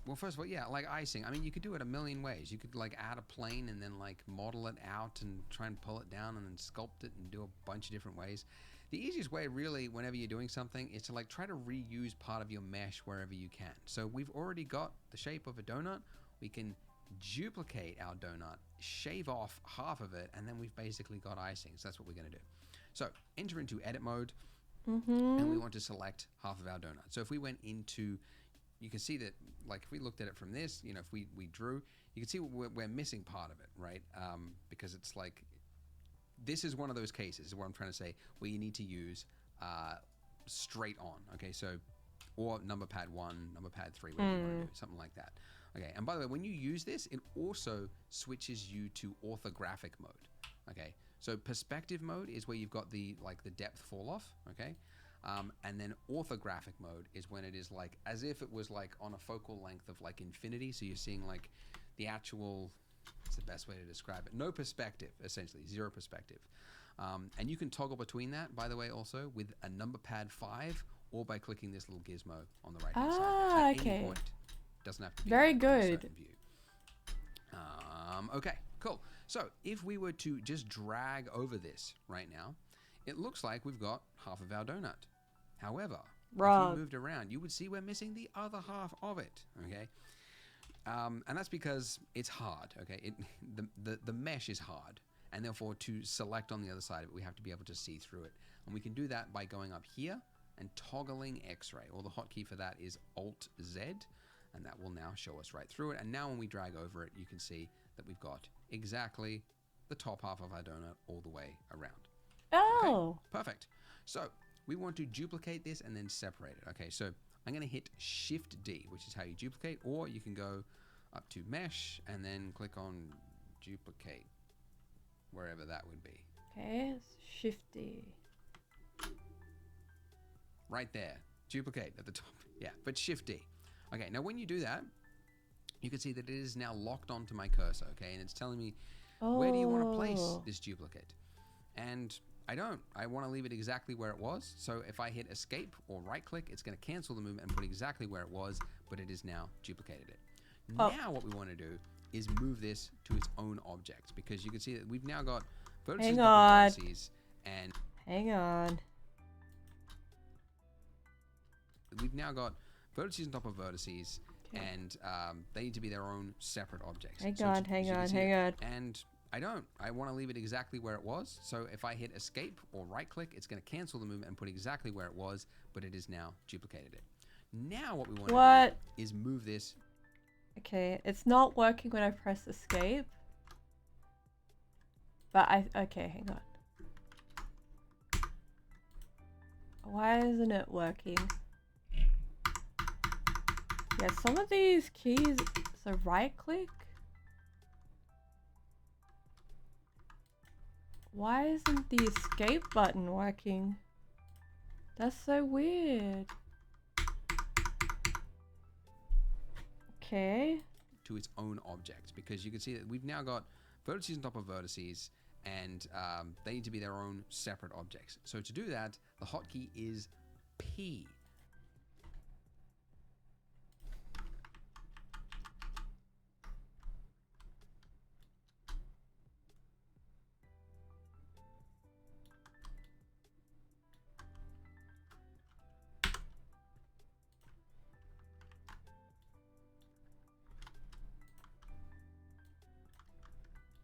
well, first of all, yeah, like icing. I mean, you could do it a million ways. You could like add a plane and then like model it out and try and pull it down and then sculpt it and do a bunch of different ways. The easiest way really whenever you're doing something is to like try to reuse part of your mesh wherever you can. So we've already got the shape of a donut. We can duplicate our donut, shave off half of it, and then we've basically got icing. So that's what we're going to do. So enter into edit mode, and we want to select half of our donut. So if we went into, you can see that like if we looked at it from this, you know, if we drew, you can see we're missing part of it, right? Because it's like, this is one of those cases where I'm trying to say where you need to use straight on. Okay, so or number pad 1, number pad 3, whatever you want to do, something like that. Okay, and by the way, when you use this, it also switches you to orthographic mode. Okay, so perspective mode is where you've got the depth fall off. Okay, and then orthographic mode is when it is like as if it was like on a focal length of like infinity. So you're seeing like the actual. It's the best way to describe it. No perspective, essentially, zero perspective. And you can toggle between that, by the way, also with a number pad 5 or by clicking this little gizmo on the right hand side. Ah, At okay. any point. Doesn't have to be Very in a good. certain view. Okay, cool. So if we were to just drag over this right now, it looks like we've got half of our donut. However, if Wrong. you moved around, you would see we're missing the other half of it. Okay, and that's because it's hard. Okay, the mesh is hard, and therefore to select on the other side of it, we have to be able to see through it, and we can do that by going up here and toggling X-ray. Or the hotkey for that is Alt Z, and that will now show us right through it. And now when we drag over it, you can see that we've got exactly the top half of our donut all the way around. Oh. Okay, perfect. So we want to duplicate this and then separate it. Okay, so I'm going to hit Shift D, which is how you duplicate, or you can go up to Mesh and then click on Duplicate, wherever that would be. Okay, it's shifty. Right there, duplicate at the top. Yeah, but Shift D. Okay, now when you do that, you can see that it is now locked onto my cursor, okay? And it's telling me, where do you want to place Oh. this duplicate? And I don't. I want to leave it exactly where it was. So if I hit Escape or right click, it's going to cancel the movement and put exactly where it was, but it has now duplicated it. Oh. Now what we want to do is move this to its own object, because you can see that we've now got vertices Hang on top of on. vertices, and Hang on. we've now got vertices on top of vertices, Okay. and they need to be their own separate objects. Hang So on, to- hang so you can on, see hang it. on. And I don't. I want to leave it exactly where it was. So if I hit Escape or right click, it's going to cancel the movement and put exactly where it was, but it has now duplicated it. Now what we want to What? do is move this. Okay, it's not working when I press escape. But okay, hang on. Why isn't it working? Yeah, some of these keys, so right click. Why isn't the escape button working? That's so weird. Okay. To its own object, because you can see that we've now got vertices on top of vertices, and they need to be their own separate objects. So to do that, the hotkey is P.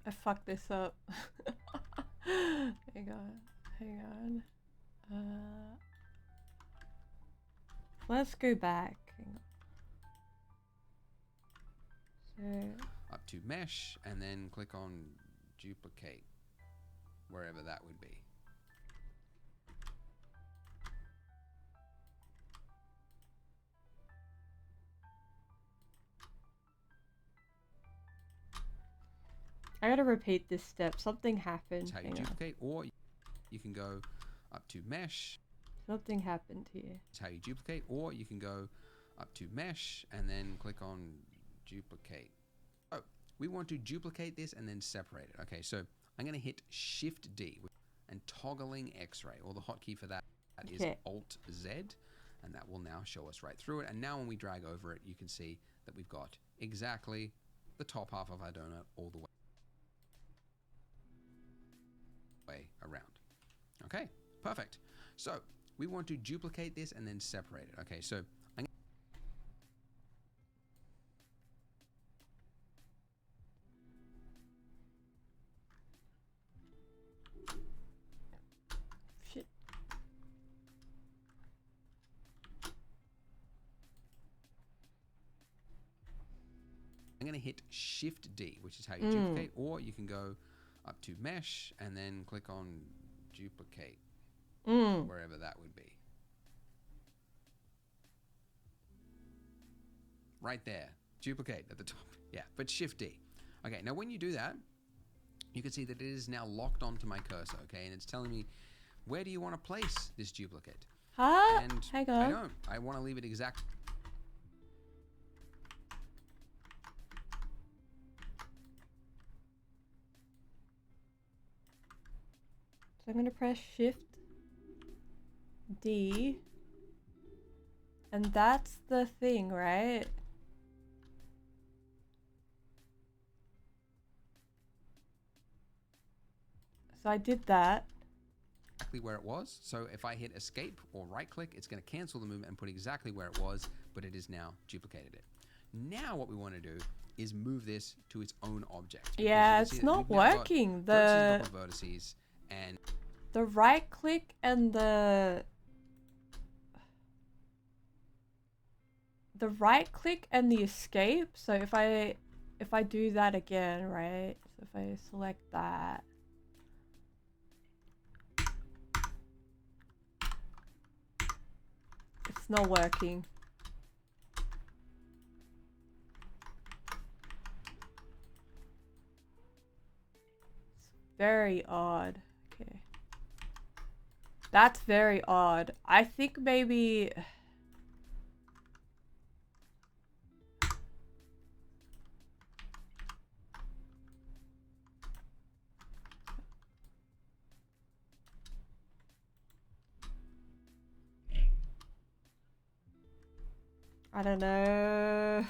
I fucked this up. Hang on. Hang on. Let's go back. Hang on. So, Up to Mesh, and then click on Duplicate, wherever that would be. I gotta repeat this step. Something happened. That's how you Hang on. duplicate, or you can go up to Mesh. Something happened here. That's how you duplicate, or you can go up to Mesh and then click on Duplicate. Oh, we want to duplicate this and then separate it. Okay, so I'm going to hit Shift D and toggling X-ray, or the hotkey for that is Okay. Alt Z, and that will now show us right through it. And now when we drag over it, you can see that we've got exactly the top half of our donut all the way around. Okay, perfect. So we want to duplicate this and then separate it. Okay, so I'm Shit. going to hit Shift D, which is how you duplicate, or you can go up to Mesh and then click on Duplicate, wherever that would be. Right there, duplicate at the top. Yeah, but Shift D. Okay, now when you do that, you can see that it is now locked onto my cursor, okay? And it's telling me, where do you want to place this duplicate? Huh? And Hang I on. don't. I want to leave it exact. So I'm gonna press Shift D. And that's the thing, right? So I did that. Exactly where it was. So if I hit escape or right click, it's going to cancel the movement and put exactly where it was, but it has now duplicated it. Now what we want to do is move this to its own object. Yeah, it's not working. The vertices and the right click and the right click and the escape. So if I do that again, right? So if I select that. It's not working. It's very odd. Okay. That's very odd. I think maybe... I don't know.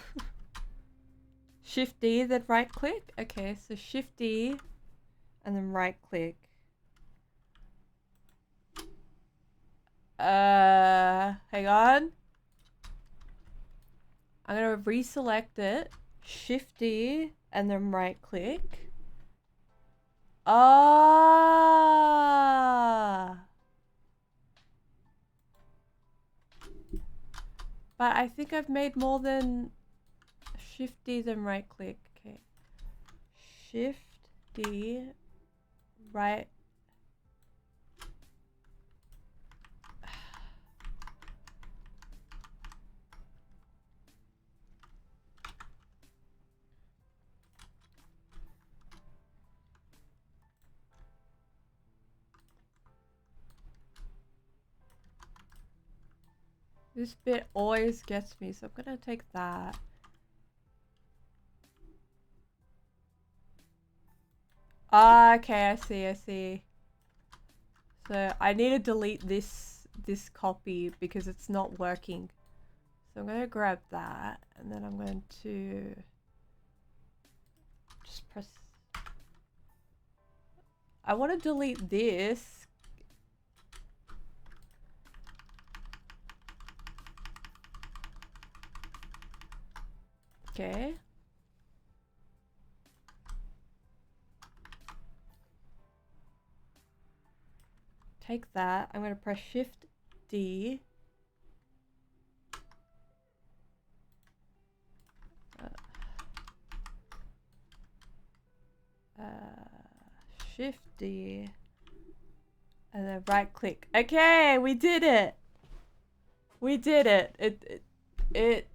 Shift D, then right click. Okay, so Shift D and then right click. Hang on. I'm gonna reselect it. Shift D and then right click. Ah. But I think I've made more than Shift D then right click. Okay. Shift D, right. This bit always gets me, so I'm gonna take that. Ah, okay, I see. So I need to delete this copy because it's not working. So I'm gonna grab that and then I'm going to just press. I want to delete this. Okay. Take that. I'm going to press Shift D. Shift D. And then right click. Okay, we did it. We did it. It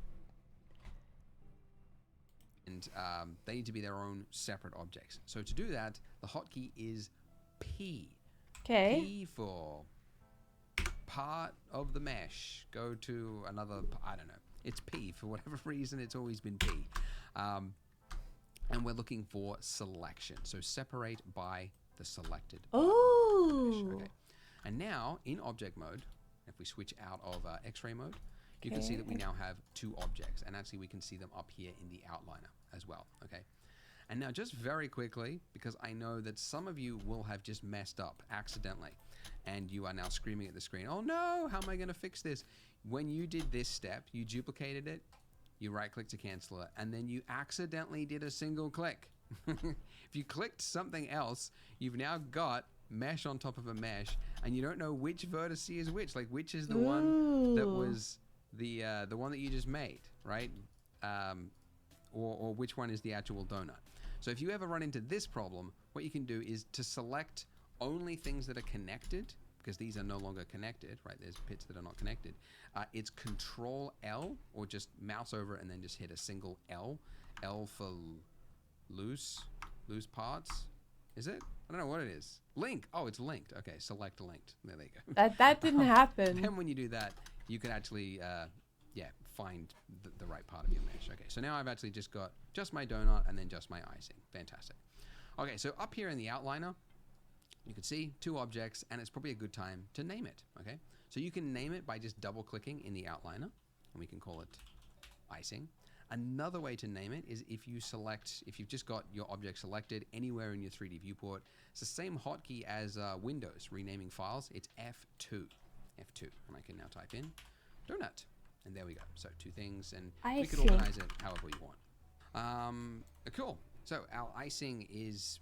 and they need to be their own separate objects. So to do that, the hotkey is P. Okay. P for part of the mesh. Go to another, I don't know. It's P. For whatever reason, it's always been P. And we're looking for selection. So separate by the selected. Oh. Okay. And now in object mode, if we switch out of X-ray mode, you can see that we now have two objects, and actually we can see them up here in the outliner as well. Okay. And now just very quickly, because I know that some of you will have just messed up accidentally and you are now screaming at the screen, oh no, how am I going to fix this? When you did this step, you duplicated it, you right click to cancel it, and then you accidentally did a single click. If you clicked something else, you've now got mesh on top of a mesh, and you don't know which vertex is which, like which is the one that was the one that you just made, right? Or which one is the actual donut. So if you ever run into this problem, what you can do is to select only things that are connected, because these are no longer connected, right? There's bits that are not connected. It's Control L, or just mouse over and then just hit a single L. L for loose parts. Is it? I don't know what it is. Link. Oh, it's linked. Okay, select linked. There you go. That didn't happen. And when you do that, you can actually, find the right part of your mesh. Okay, so now I've actually just got just my donut and then just my icing. Fantastic. Okay, so up here in the outliner, you can see two objects, and it's probably a good time to name it. Okay, so you can name it by just double clicking in the outliner, and we can call it icing. Another way to name it is if you've just got your object selected anywhere in your 3D viewport. It's the same hotkey as Windows renaming files. It's F2, and I can now type in donut, and there we go. So two things, and we could organize it however you want. Cool. So our icing is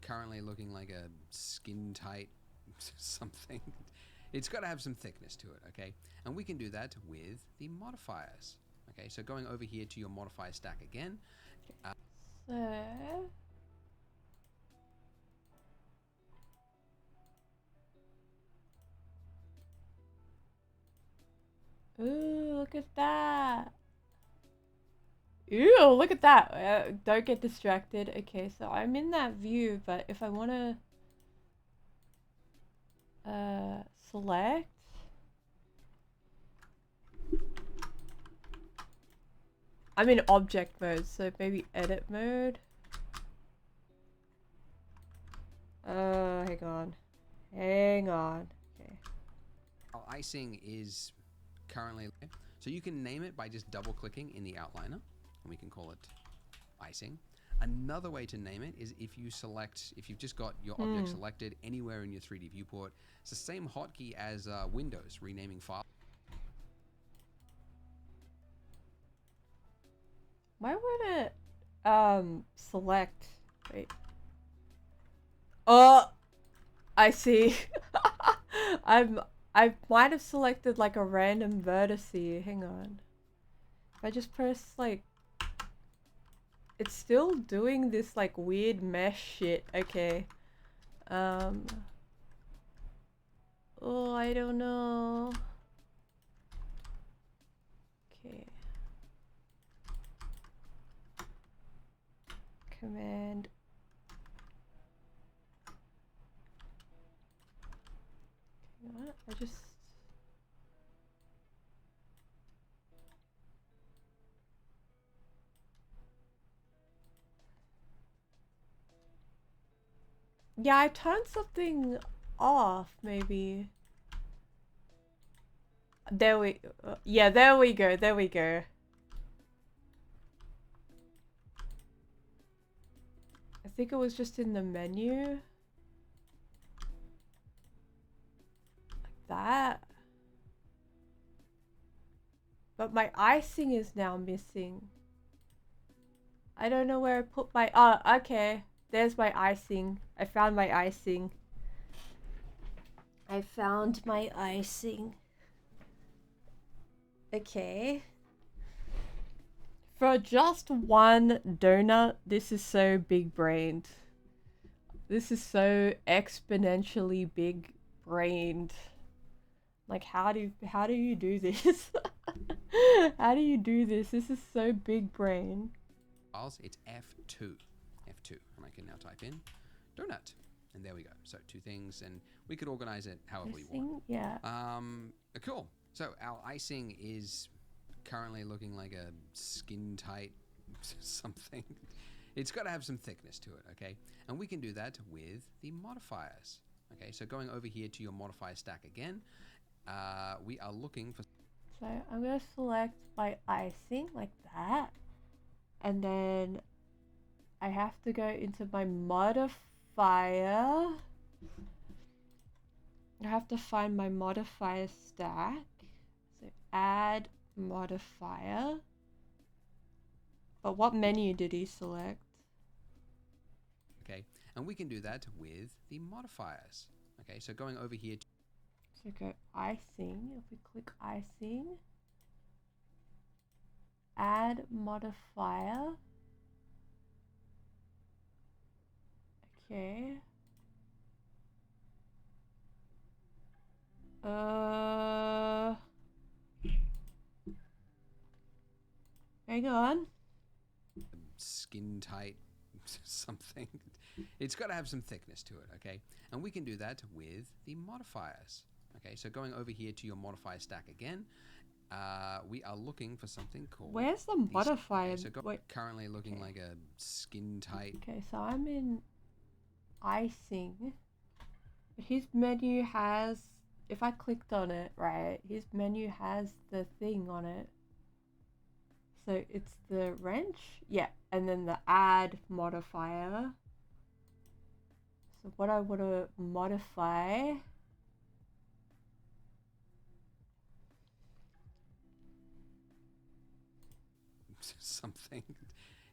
currently looking like a skin tight something. It's got to have some thickness to it, okay? And we can do that with the modifiers. Okay, so going over here to your modifier stack again. Ooh, look at that. Ew, look at that. Don't get distracted. Okay, so I'm in that view, but if I want to select. I'm in object mode, so maybe edit mode. Hang on. Okay. Our icing is currently, so you can name it by just double clicking in the outliner, and we can call it icing. Another way to name it is if you've just got your object selected anywhere in your 3D viewport. It's the same hotkey as Windows renaming file. Why would it select? Wait. Oh, I see. I might have selected like a random vertice. Hang on. If I just press like, it's still doing this like weird mesh shit. Okay. Oh, I don't know. Okay. Command. What? I just. Yeah, I turned something off, maybe. There we, yeah, there we go, there we go. I think it was just in the menu. Like that. But my icing is now missing. I don't know where I put my, oh, okay. There's my icing. I found my icing. I found my icing. Okay. For just one donut, this is so big brained. This is so exponentially big brained. Like how do you do this? How do you do this? This is so big brain. It's F2, and I can now type in donut, and there we go. So two things, and we could organize it however you want. Yeah. Cool. So our icing is currently looking like a skin tight something. It's got to have some thickness to it, okay? And we can do that with the modifiers. Okay, so going over here to your modifier stack again, we are looking for. So I'm gonna select my icing like that, and then I have to go into my modifier. I have to find my modifier stack. So add modifier. But what menu did he select? Okay, and we can do that with the modifiers. Okay, so going over here. So go icing. If we click icing, add modifier. Okay. Hang on. Skin tight something. It's got to have some thickness to it, okay? And we can do that with the modifiers. Okay, so going over here to your modifier stack again, we are looking for something called. Where's the modifier? Okay, so currently looking like a skin tight. Okay, so I'm in icing. His menu has, if I clicked on it, right, his menu has the thing on it. So it's the wrench, yeah, and then the add modifier. So what I want to modify, something.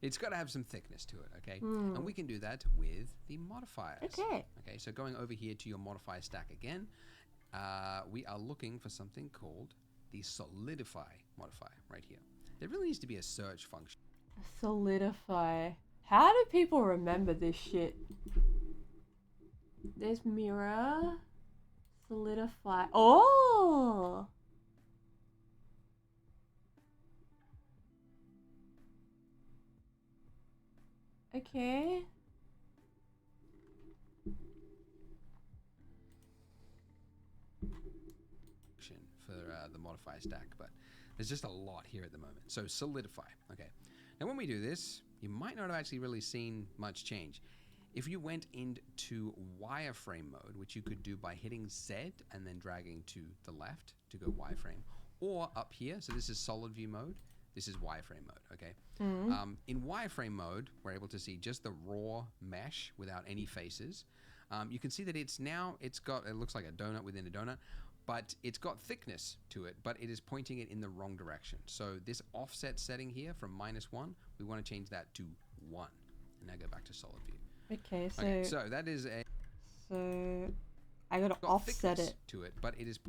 It's got to have some thickness to it, okay? Hmm. And we can do that with the modifiers. Okay. Okay, so going over here to your modifier stack again, we are looking for something called the solidify modifier right here. There really needs to be a search function. Solidify. How do people remember this shit? There's mirror. Solidify. Oh! Okay. For the modifier stack, but there's just a lot here at the moment. So solidify. Okay. Now when we do this, you might not have actually really seen much change. If you went into wireframe mode, which you could do by hitting Z and then dragging to the left to go wireframe, or up here, so this is solid view mode, this is wireframe mode, okay? In wireframe mode, we're able to see just the raw mesh without any faces. You can see that it looks like a donut within a donut, but it's got thickness to it, but it is pointing it in the wrong direction. So this offset setting here from -1, we want to change that to 1. And now go back to solid view. Okay, So that is a... So I gotta offset it to it, but it is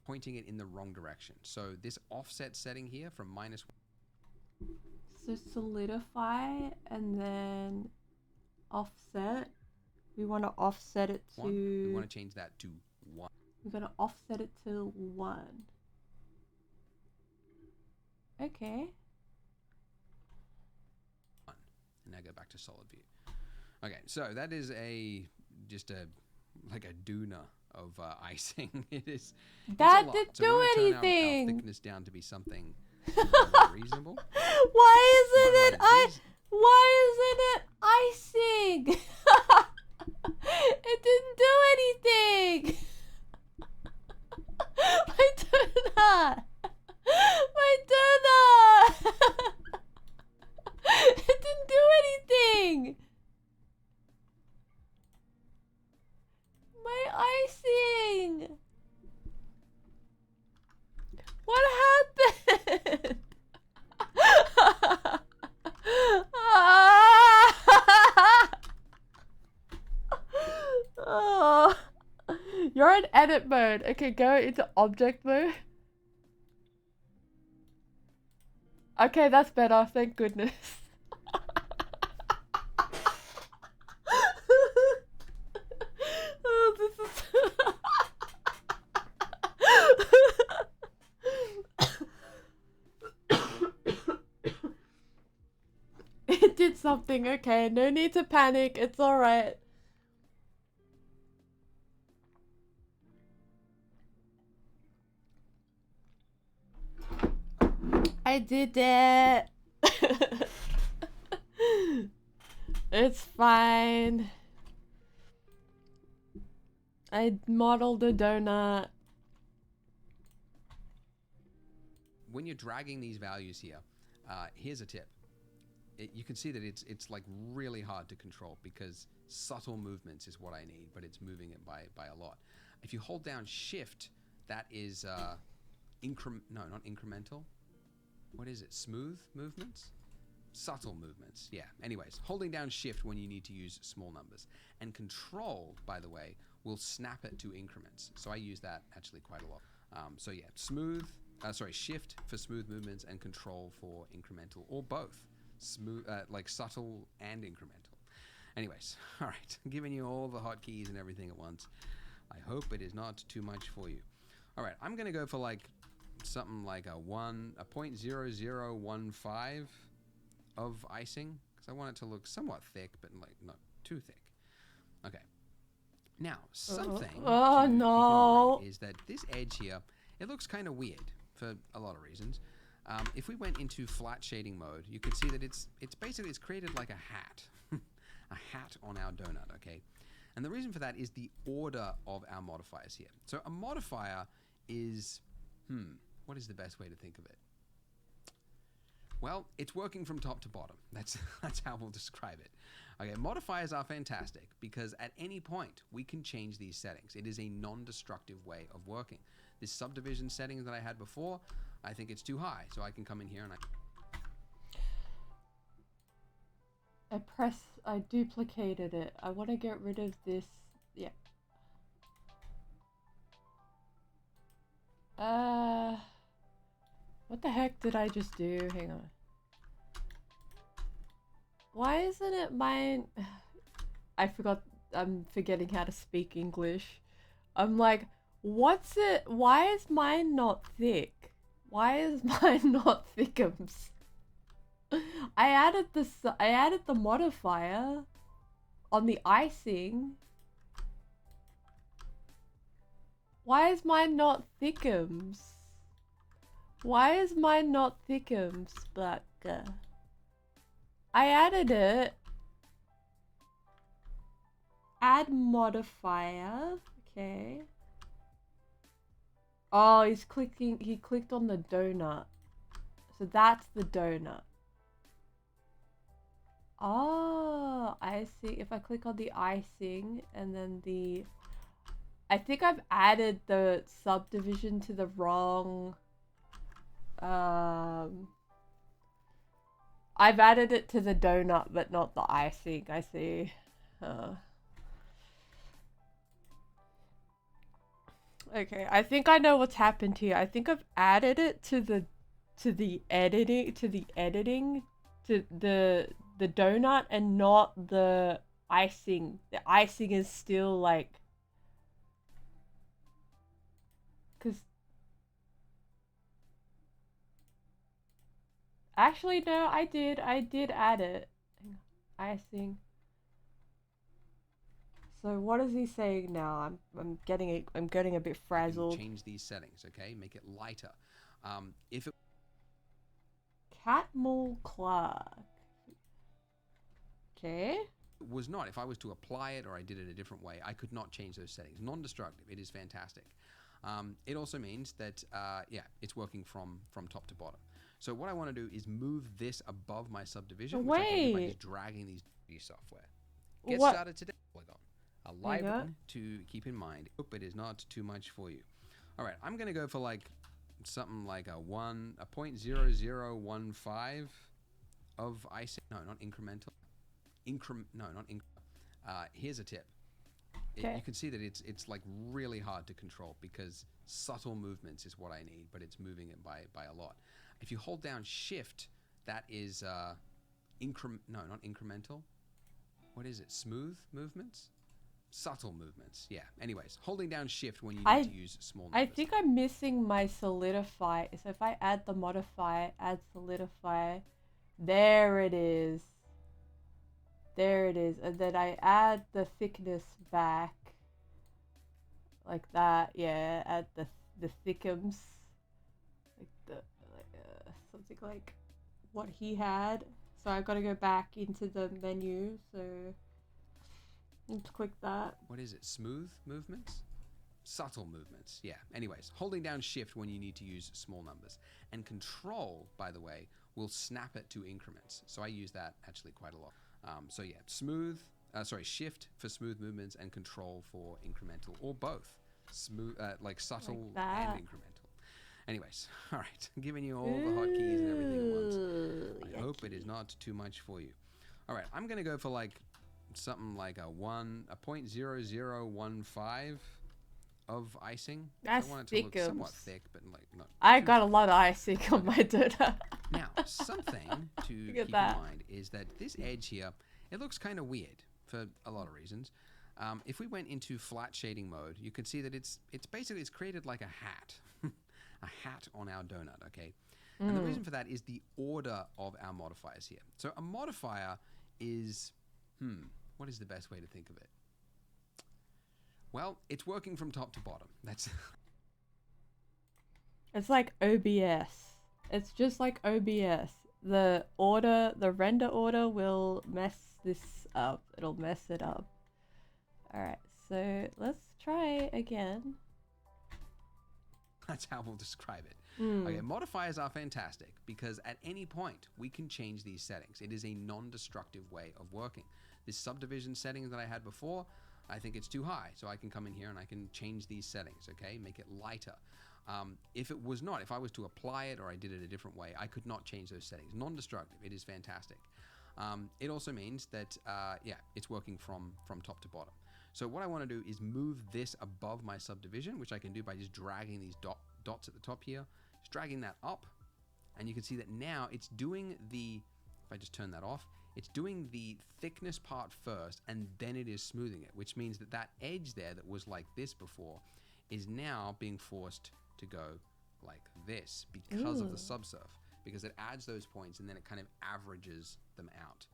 pointing it in the wrong direction. So this offset setting here from -1. So solidify and then offset. We want to offset it to... We want to change that to 1. We're going to offset it to 1. Okay. And now go back to solid view. Okay, so that is just like a doona of icing. It's That a didn't lot. So we do wanna turn anything. our thickness down to be something reasonable. Why isn't it icing? It didn't do anything. My donut. My donut. It didn't do anything. My icing. What happened? Oh. You're in edit mode. Okay, go into object mode. Okay, that's better. Thank goodness. Oh, this is... It did something. Okay, no need to panic. It's alright. I did it. It's fine. I modeled a donut. When you're dragging these values here, here's a tip. You can see that it's like really hard to control because subtle movements is what I need, but it's moving it by a lot. If you hold down Shift, that is not incremental. What is it? Smooth movements? Subtle movements. Yeah. Anyways, holding down Shift when you need to use small numbers. And Control, by the way, will snap it to increments. So I use that actually quite a lot. So yeah, Shift for smooth movements and Control for incremental, or both. Smooth, like subtle and incremental. Anyways, all right, I'm giving you all the hotkeys and everything at once. I hope it is not too much for you. All right, I'm gonna go for like something like a 0.0015 of icing because I want it to look somewhat thick, but like not too thick. Okay. Now something to keep in mind is that this edge here, it looks kind of weird for a lot of reasons. If we went into flat shading mode, you can see that it's created like a hat, a hat on our donut, okay? And the reason for that is the order of our modifiers here. So a modifier is, What is the best way to think of it? Well, it's working from top to bottom. That's how we'll describe it. Okay, modifiers are fantastic because at any point we can change these settings. It is a non-destructive way of working. This subdivision setting that I had before, I think it's too high, so I can come in here and I duplicated it. I want to get rid of this. Yeah. What the heck did I just do? Hang on. Why isn't it mine? I forgot. I'm forgetting how to speak English. I'm like, what's it? Why is mine not thick? Why is mine not thickums? I added the modifier on the icing. Why is mine not thickums? Why is mine not thickums? Black. I added it. Add modifier. Okay. Oh, he clicked on the donut. So that's the donut. Oh, I see. If I click on the icing and then I think I've added the subdivision to the wrong... I've added it to the donut, but not the icing, I see. Okay, I think I know what's happened here. I think I've added it to the editing, to the donut and not the icing. The icing is still like... Actually, no, I did add it. Icing. So what is he saying now? I'm getting a bit frazzled. change these settings, okay? Make it lighter. If it Catmull Clark. Okay. was not, if I was to apply it or I did it a different way, I could not change those settings. Non-destructive. It is fantastic. It also means that yeah, it's working from top to bottom. So what I want to do is move this above my subdivision, which I can do by just dragging these software. Get started today. A live one to keep in mind. Hope it is not too much for you. All right, I'm gonna go for like something like a 0.0015 of icing. No, not incremental. Here's a tip. You can see that it's like really hard to control because subtle movements is what I need, but it's moving it by a lot. If you hold down shift, that is not incremental. What is it? Smooth movements? Subtle movements. Yeah. Anyways, holding down shift when you need to use small numbers. I think I'm missing my solidify. So if I add the modifier, add solidify, there it is. There it is. And then I add the thickness back. Like that. Yeah, add the thickums. Something like what he had. So I've got to go back into the menu. So let's click that. What is it? Smooth movements? Subtle movements. Yeah. Anyways, holding down shift when you need to use small numbers. And control, by the way, will snap it to increments. So I use that actually quite a lot. So yeah, shift for smooth movements and control for incremental, or both. Smooth, like subtle and incremental. Anyways, all right, I'm giving you all the hotkeys and everything at once. I hope it is not too much for you. All right, I'm gonna go for like something like a 0.0015 of icing. That's I want it to look somewhat thick, but like not. I got a lot of icing on my donut. Now, something to keep in mind is that this edge here, it looks kind of weird for a lot of reasons. If we went into flat shading mode, you can see that it's basically created like a hat. A hat on our donut, okay? And the reason for that is the order of our modifiers here. So a modifier is, what is the best way to think of it? Well, it's working from top to bottom. That's It's like OBS. It's just like OBS. The render order will mess this up. It'll mess it up. Alright, so let's try again. That's how we'll describe it. Okay, modifiers are fantastic because at any point we can change these settings. It is a non-destructive way of working. This subdivision setting that I had before, I think it's too high. So I can come in here and I can change these settings, okay? Make it lighter. If it was not, if I was to apply it or I did it a different way, I could not change those settings. Non-destructive, it is fantastic. It also means that, yeah, it's working from top to bottom. So what I want to do is move this above my subdivision, which I can do by just dragging these dots at the top here, just dragging that up. And you can see that now it's doing the, if I just turn that off, it's doing the thickness part first and then it is smoothing it, which means that that edge there that was like this before is now being forced to go like this because of the subsurf, because it adds those points and then it kind of averages them out,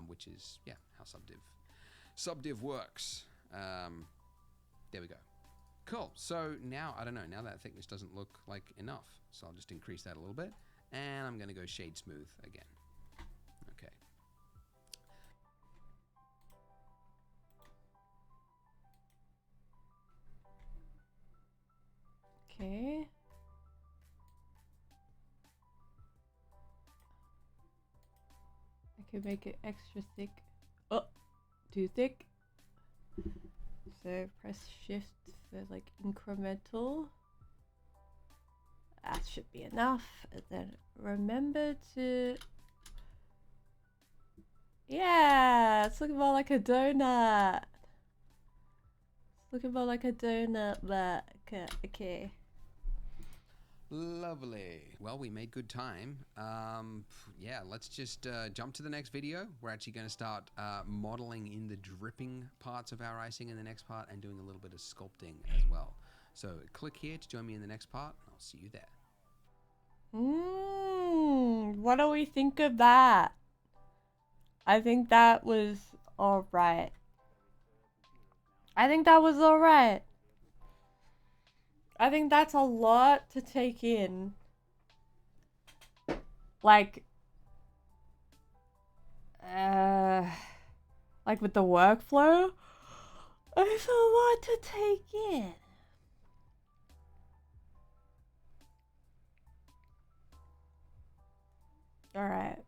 which is, yeah, how subdiv works. There we go. Cool. So now, I don't know, now that thickness doesn't look like enough. So I'll just increase that a little bit and I'm going to go shade smooth again. Okay. Okay. I can make it extra thick. Oh, too thick. So press shift for like incremental. That should be enough. And then remember to, yeah, it's looking more like a donut. It's looking more like a donut, but okay. Lovely. Well, we made good time. Yeah, let's just jump to the next video. We're actually going to start modeling in the dripping parts of our icing in the next part and doing a little bit of sculpting as well. So click here to join me in the next part. I'll see you there. What do we think of that? I think that was alright. I think that was alright. I think that's a lot to take in. Like with the workflow, it's a lot to take in. All right.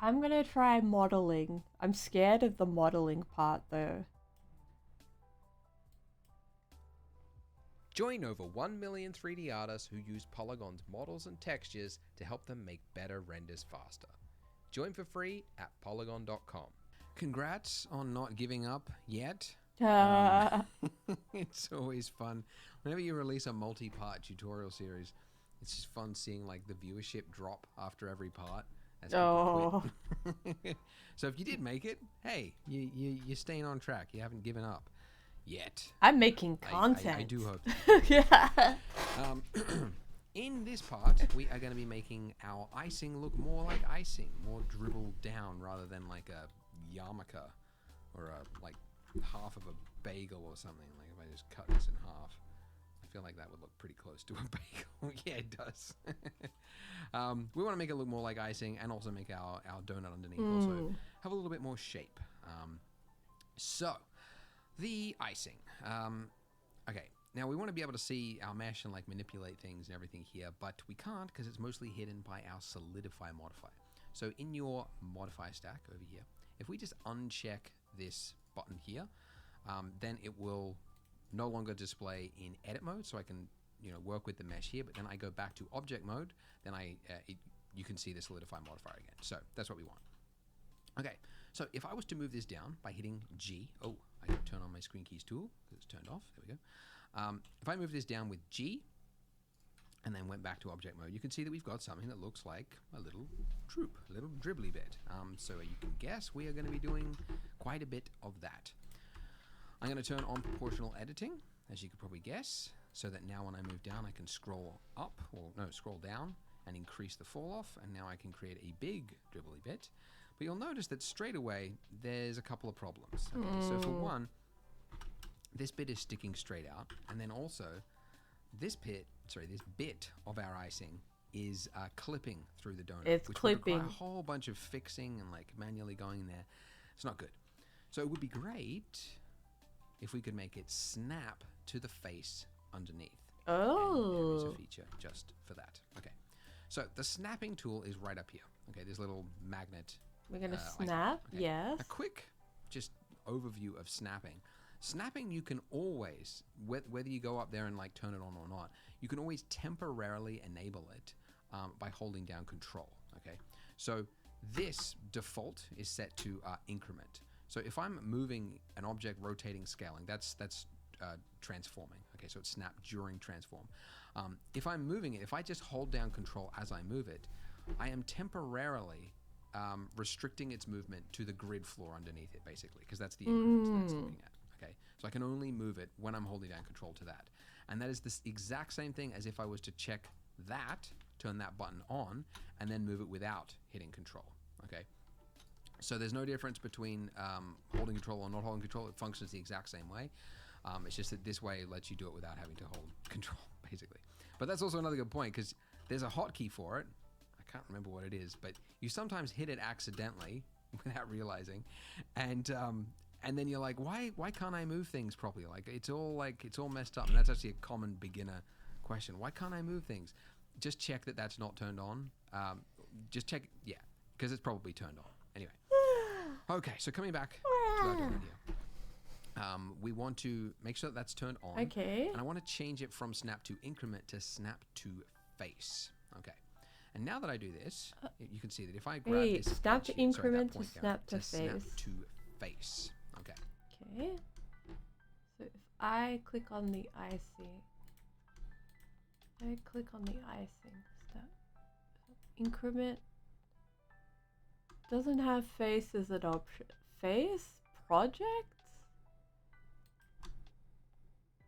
I'm gonna try modeling. I'm scared of the modeling part though. Join over 1 million 3D artists who use Polygon's models and textures to help them make better renders faster. Join for free at polygon.com. Congrats on not giving up yet. It's always fun. Whenever you release a multi-part tutorial series, it's just fun seeing like the viewership drop after every part. As people quit. So if you did make it, hey, you're staying on track. You haven't given up yet. I'm making content. I do hope. Yeah. In this part, we are going to be making our icing look more like icing, more dribbled down rather than like a yarmulke or a like half of a bagel or something. Like if I just cut this in half, I feel like that would look pretty close to a bagel. Yeah, it does. We want to make it look more like icing and also make our donut underneath also have a little bit more shape. So the icing. Okay, now we want to be able to see our mesh and like manipulate things and everything here, but we can't because it's mostly hidden by our solidify modifier. So in your modify stack over here, if we just uncheck this button here, then it will no longer display in edit mode, so I can work with the mesh here, but then I go back to object mode, then you can see the solidify modifier again. So that's what we want. Okay, so if I was to move this down by hitting G, oh, I can turn on my screen keys tool because it's turned off. There we go. If I move this down with G and then went back to object mode, you can see that we've got something that looks like a little droop, a little dribbly bit. So you can guess we are going to be doing quite a bit of that. I'm going to turn on proportional editing, as you could probably guess, so that now when I move down, I can scroll up, or no, scroll down and increase the fall off, and now I can create a big dribbly bit. But you'll notice that straight away, there's a couple of problems. Okay, so for one, this bit is sticking straight out, and then also this bit of our icing is clipping through the donut. It's which clipping. would require a whole bunch of fixing and like manually going in there. It's not good. So it would be great if we could make it snap to the face underneath. And there is a feature just for that. Okay. So the snapping tool is right up here. Okay, this little magnet. We're gonna icon. snap, Okay. yes. A quick just overview of snapping. Snapping, you can always, whether you go up there and like turn it on or not, you can always temporarily enable it by holding down Control. Okay, so this default is set to increment. So if I'm moving an object, rotating, scaling, that's transforming. Okay, so it's snap during transform. If I'm moving it, if I just hold down Control as I move it, I am temporarily restricting its movement to the grid floor underneath it, basically, because that's the increment that it's looking at. Okay, so I can only move it when I'm holding down Control to that. And that is the exact same thing as if I was to check that, turn that button on, and then move it without hitting Control. Okay, so there's no difference between holding Control or not holding Control. It functions the exact same way. It's just that this way lets you do it without having to hold Control, basically. But that's also another good point, because there's a hotkey for it. I can't remember what it is, but you sometimes hit it accidentally without realizing, and then you're like, why can't I move things properly? Like it's all messed up. And that's actually a common beginner question. Why can't I move things? Just check that that's not turned on. Just check, yeah, because it's probably turned on. Anyway, okay, so coming back to our demo here. We want to make sure that that's turned on. Okay. And I want to change it from snap to increment to snap to face. Okay. And now that I do this, you can see that if I grab Wait, this snap to edge here- increment sorry, to that point snap to down, snap face. to face. Okay. Okay. So if I click on the icing, snap, increment, doesn't have face as an option. Face? Project?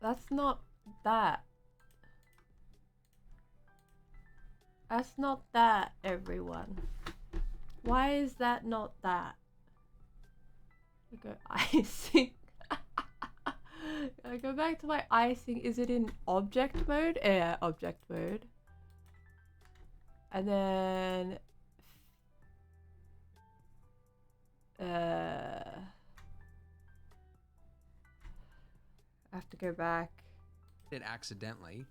That's not that. That's not that, everyone. Why is that not that? I go icing. I go back to my icing. Is it in object mode? Yeah, object mode. And then I have to go back. It accidentally,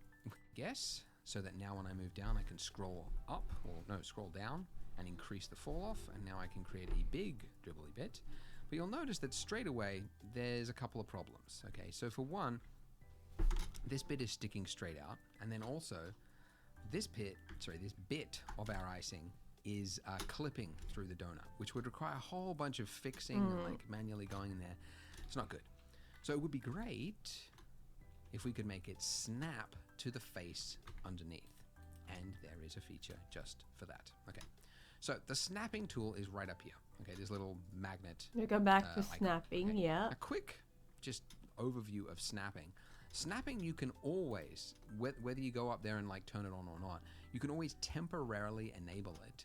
yes, so that now when I move down, I can scroll up, or no, scroll down and increase the fall off, and now I can create a big dribbly bit. But you'll notice that straight away, there's a couple of problems. Okay, so for one, this bit is sticking straight out, and then also this bit of our icing is clipping through the donut, which would require a whole bunch of fixing and like manually going in there. It's not good. So it would be great if we could make it snap to the face underneath. And there is a feature just for that. Okay. So the snapping tool is right up here. Okay, this little magnet. We go back to icon. snapping, Okay. yeah. A quick just overview of snapping. Snapping, you can always, whether you go up there and like turn it on or not, you can always temporarily enable it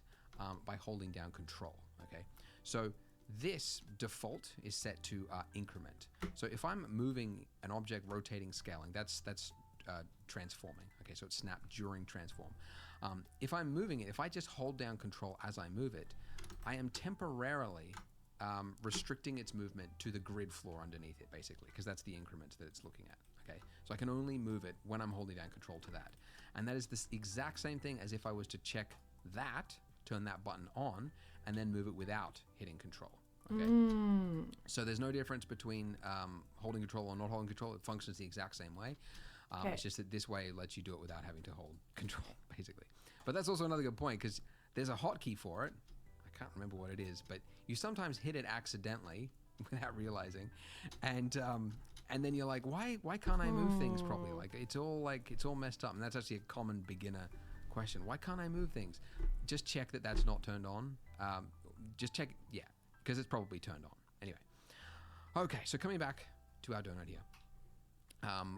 by holding down Control. Okay, so this default is set to increment. So if I'm moving an object, rotating, scaling, that's transforming. Okay, so it's snap during transform. If I'm moving it, if I just hold down Control as I move it, I am temporarily restricting its movement to the grid floor underneath it, basically, because that's the increment that it's looking at. Okay, so I can only move it when I'm holding down Control to that. And that is the exact same thing as if I was to check that, turn that button on, and then move it without hitting Control. Okay, so there's no difference between holding Control or not holding Control. It functions the exact same way. Okay. It's just that this way lets you do it without having to hold Control, basically. But that's also another good point, because there's a hotkey for it. I can't remember what it is, but you sometimes hit it accidentally without realizing, and then you're like, why can't I move things properly? Like it's all messed up. And that's actually a common beginner question. Why can't I move things? Just check that that's not turned on. Just check, yeah, because it's probably turned on. Anyway, okay, so coming back to our donut here.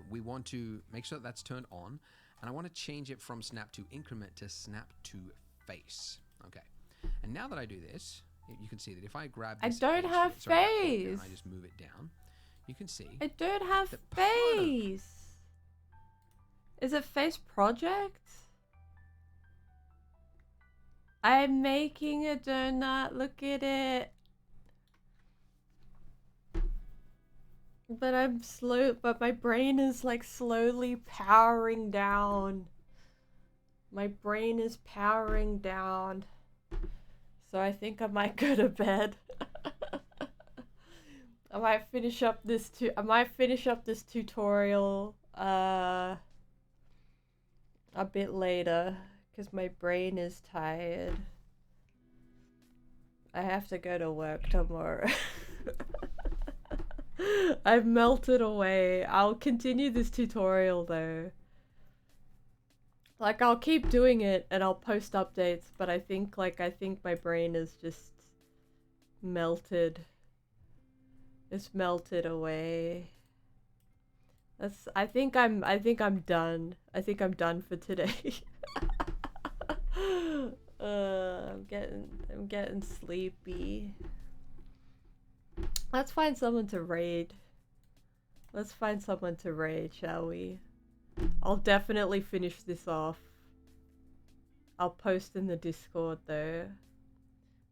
We want to make sure that that's turned on, and I want to change it from snap to increment to snap to face. Okay, and now that I do this, you can see that if I grab I this don't edge have here- sorry, that point down, face. I just move it down. You can see. I don't have The part of- face. Is it face project? I'm making a donut. Look at it. Okay, so if I But I'm slow, but my brain is like slowly powering down. My brain is powering down. So I think I might go to bed. I might finish up this tutorial a bit later because my brain is tired. I have to go to work tomorrow. I've melted away. I'll continue this tutorial though. Like, I'll keep doing it and I'll post updates, but I think my brain is just melted. It's melted away. I think I'm done. I think I'm done for today. I'm getting sleepy. Let's find someone to raid. Let's find someone to raid, shall we? I'll definitely finish this off. I'll post in the Discord though.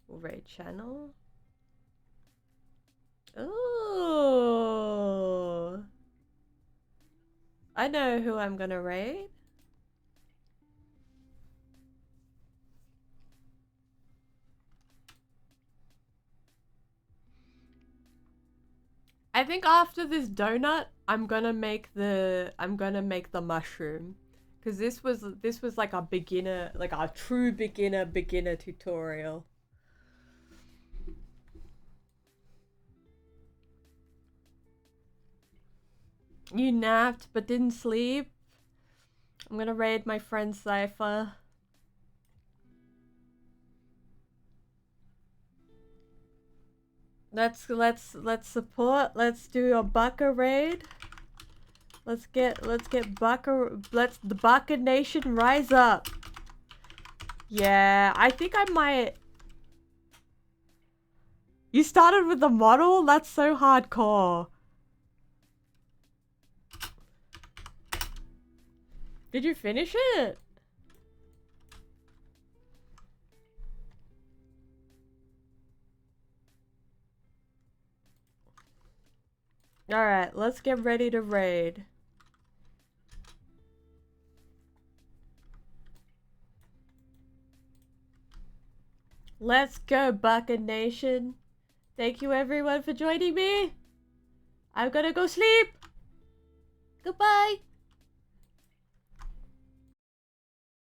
We'll raid channel. Oh, I know who I'm gonna raid. I think after this donut, I'm gonna make the mushroom, because this was like a beginner, like a true beginner tutorial. You napped but didn't sleep. I'm gonna raid my friend Cypher. Let's support. Let's do a Baka raid. Let's get Baka. Let's the Baka Nation rise up. Yeah, I think I might. You started with the model? That's so hardcore. Did you finish it? Alright, let's get ready to raid. Let's go, Baka Nation. Thank you everyone for joining me. I'm gonna go sleep. Goodbye.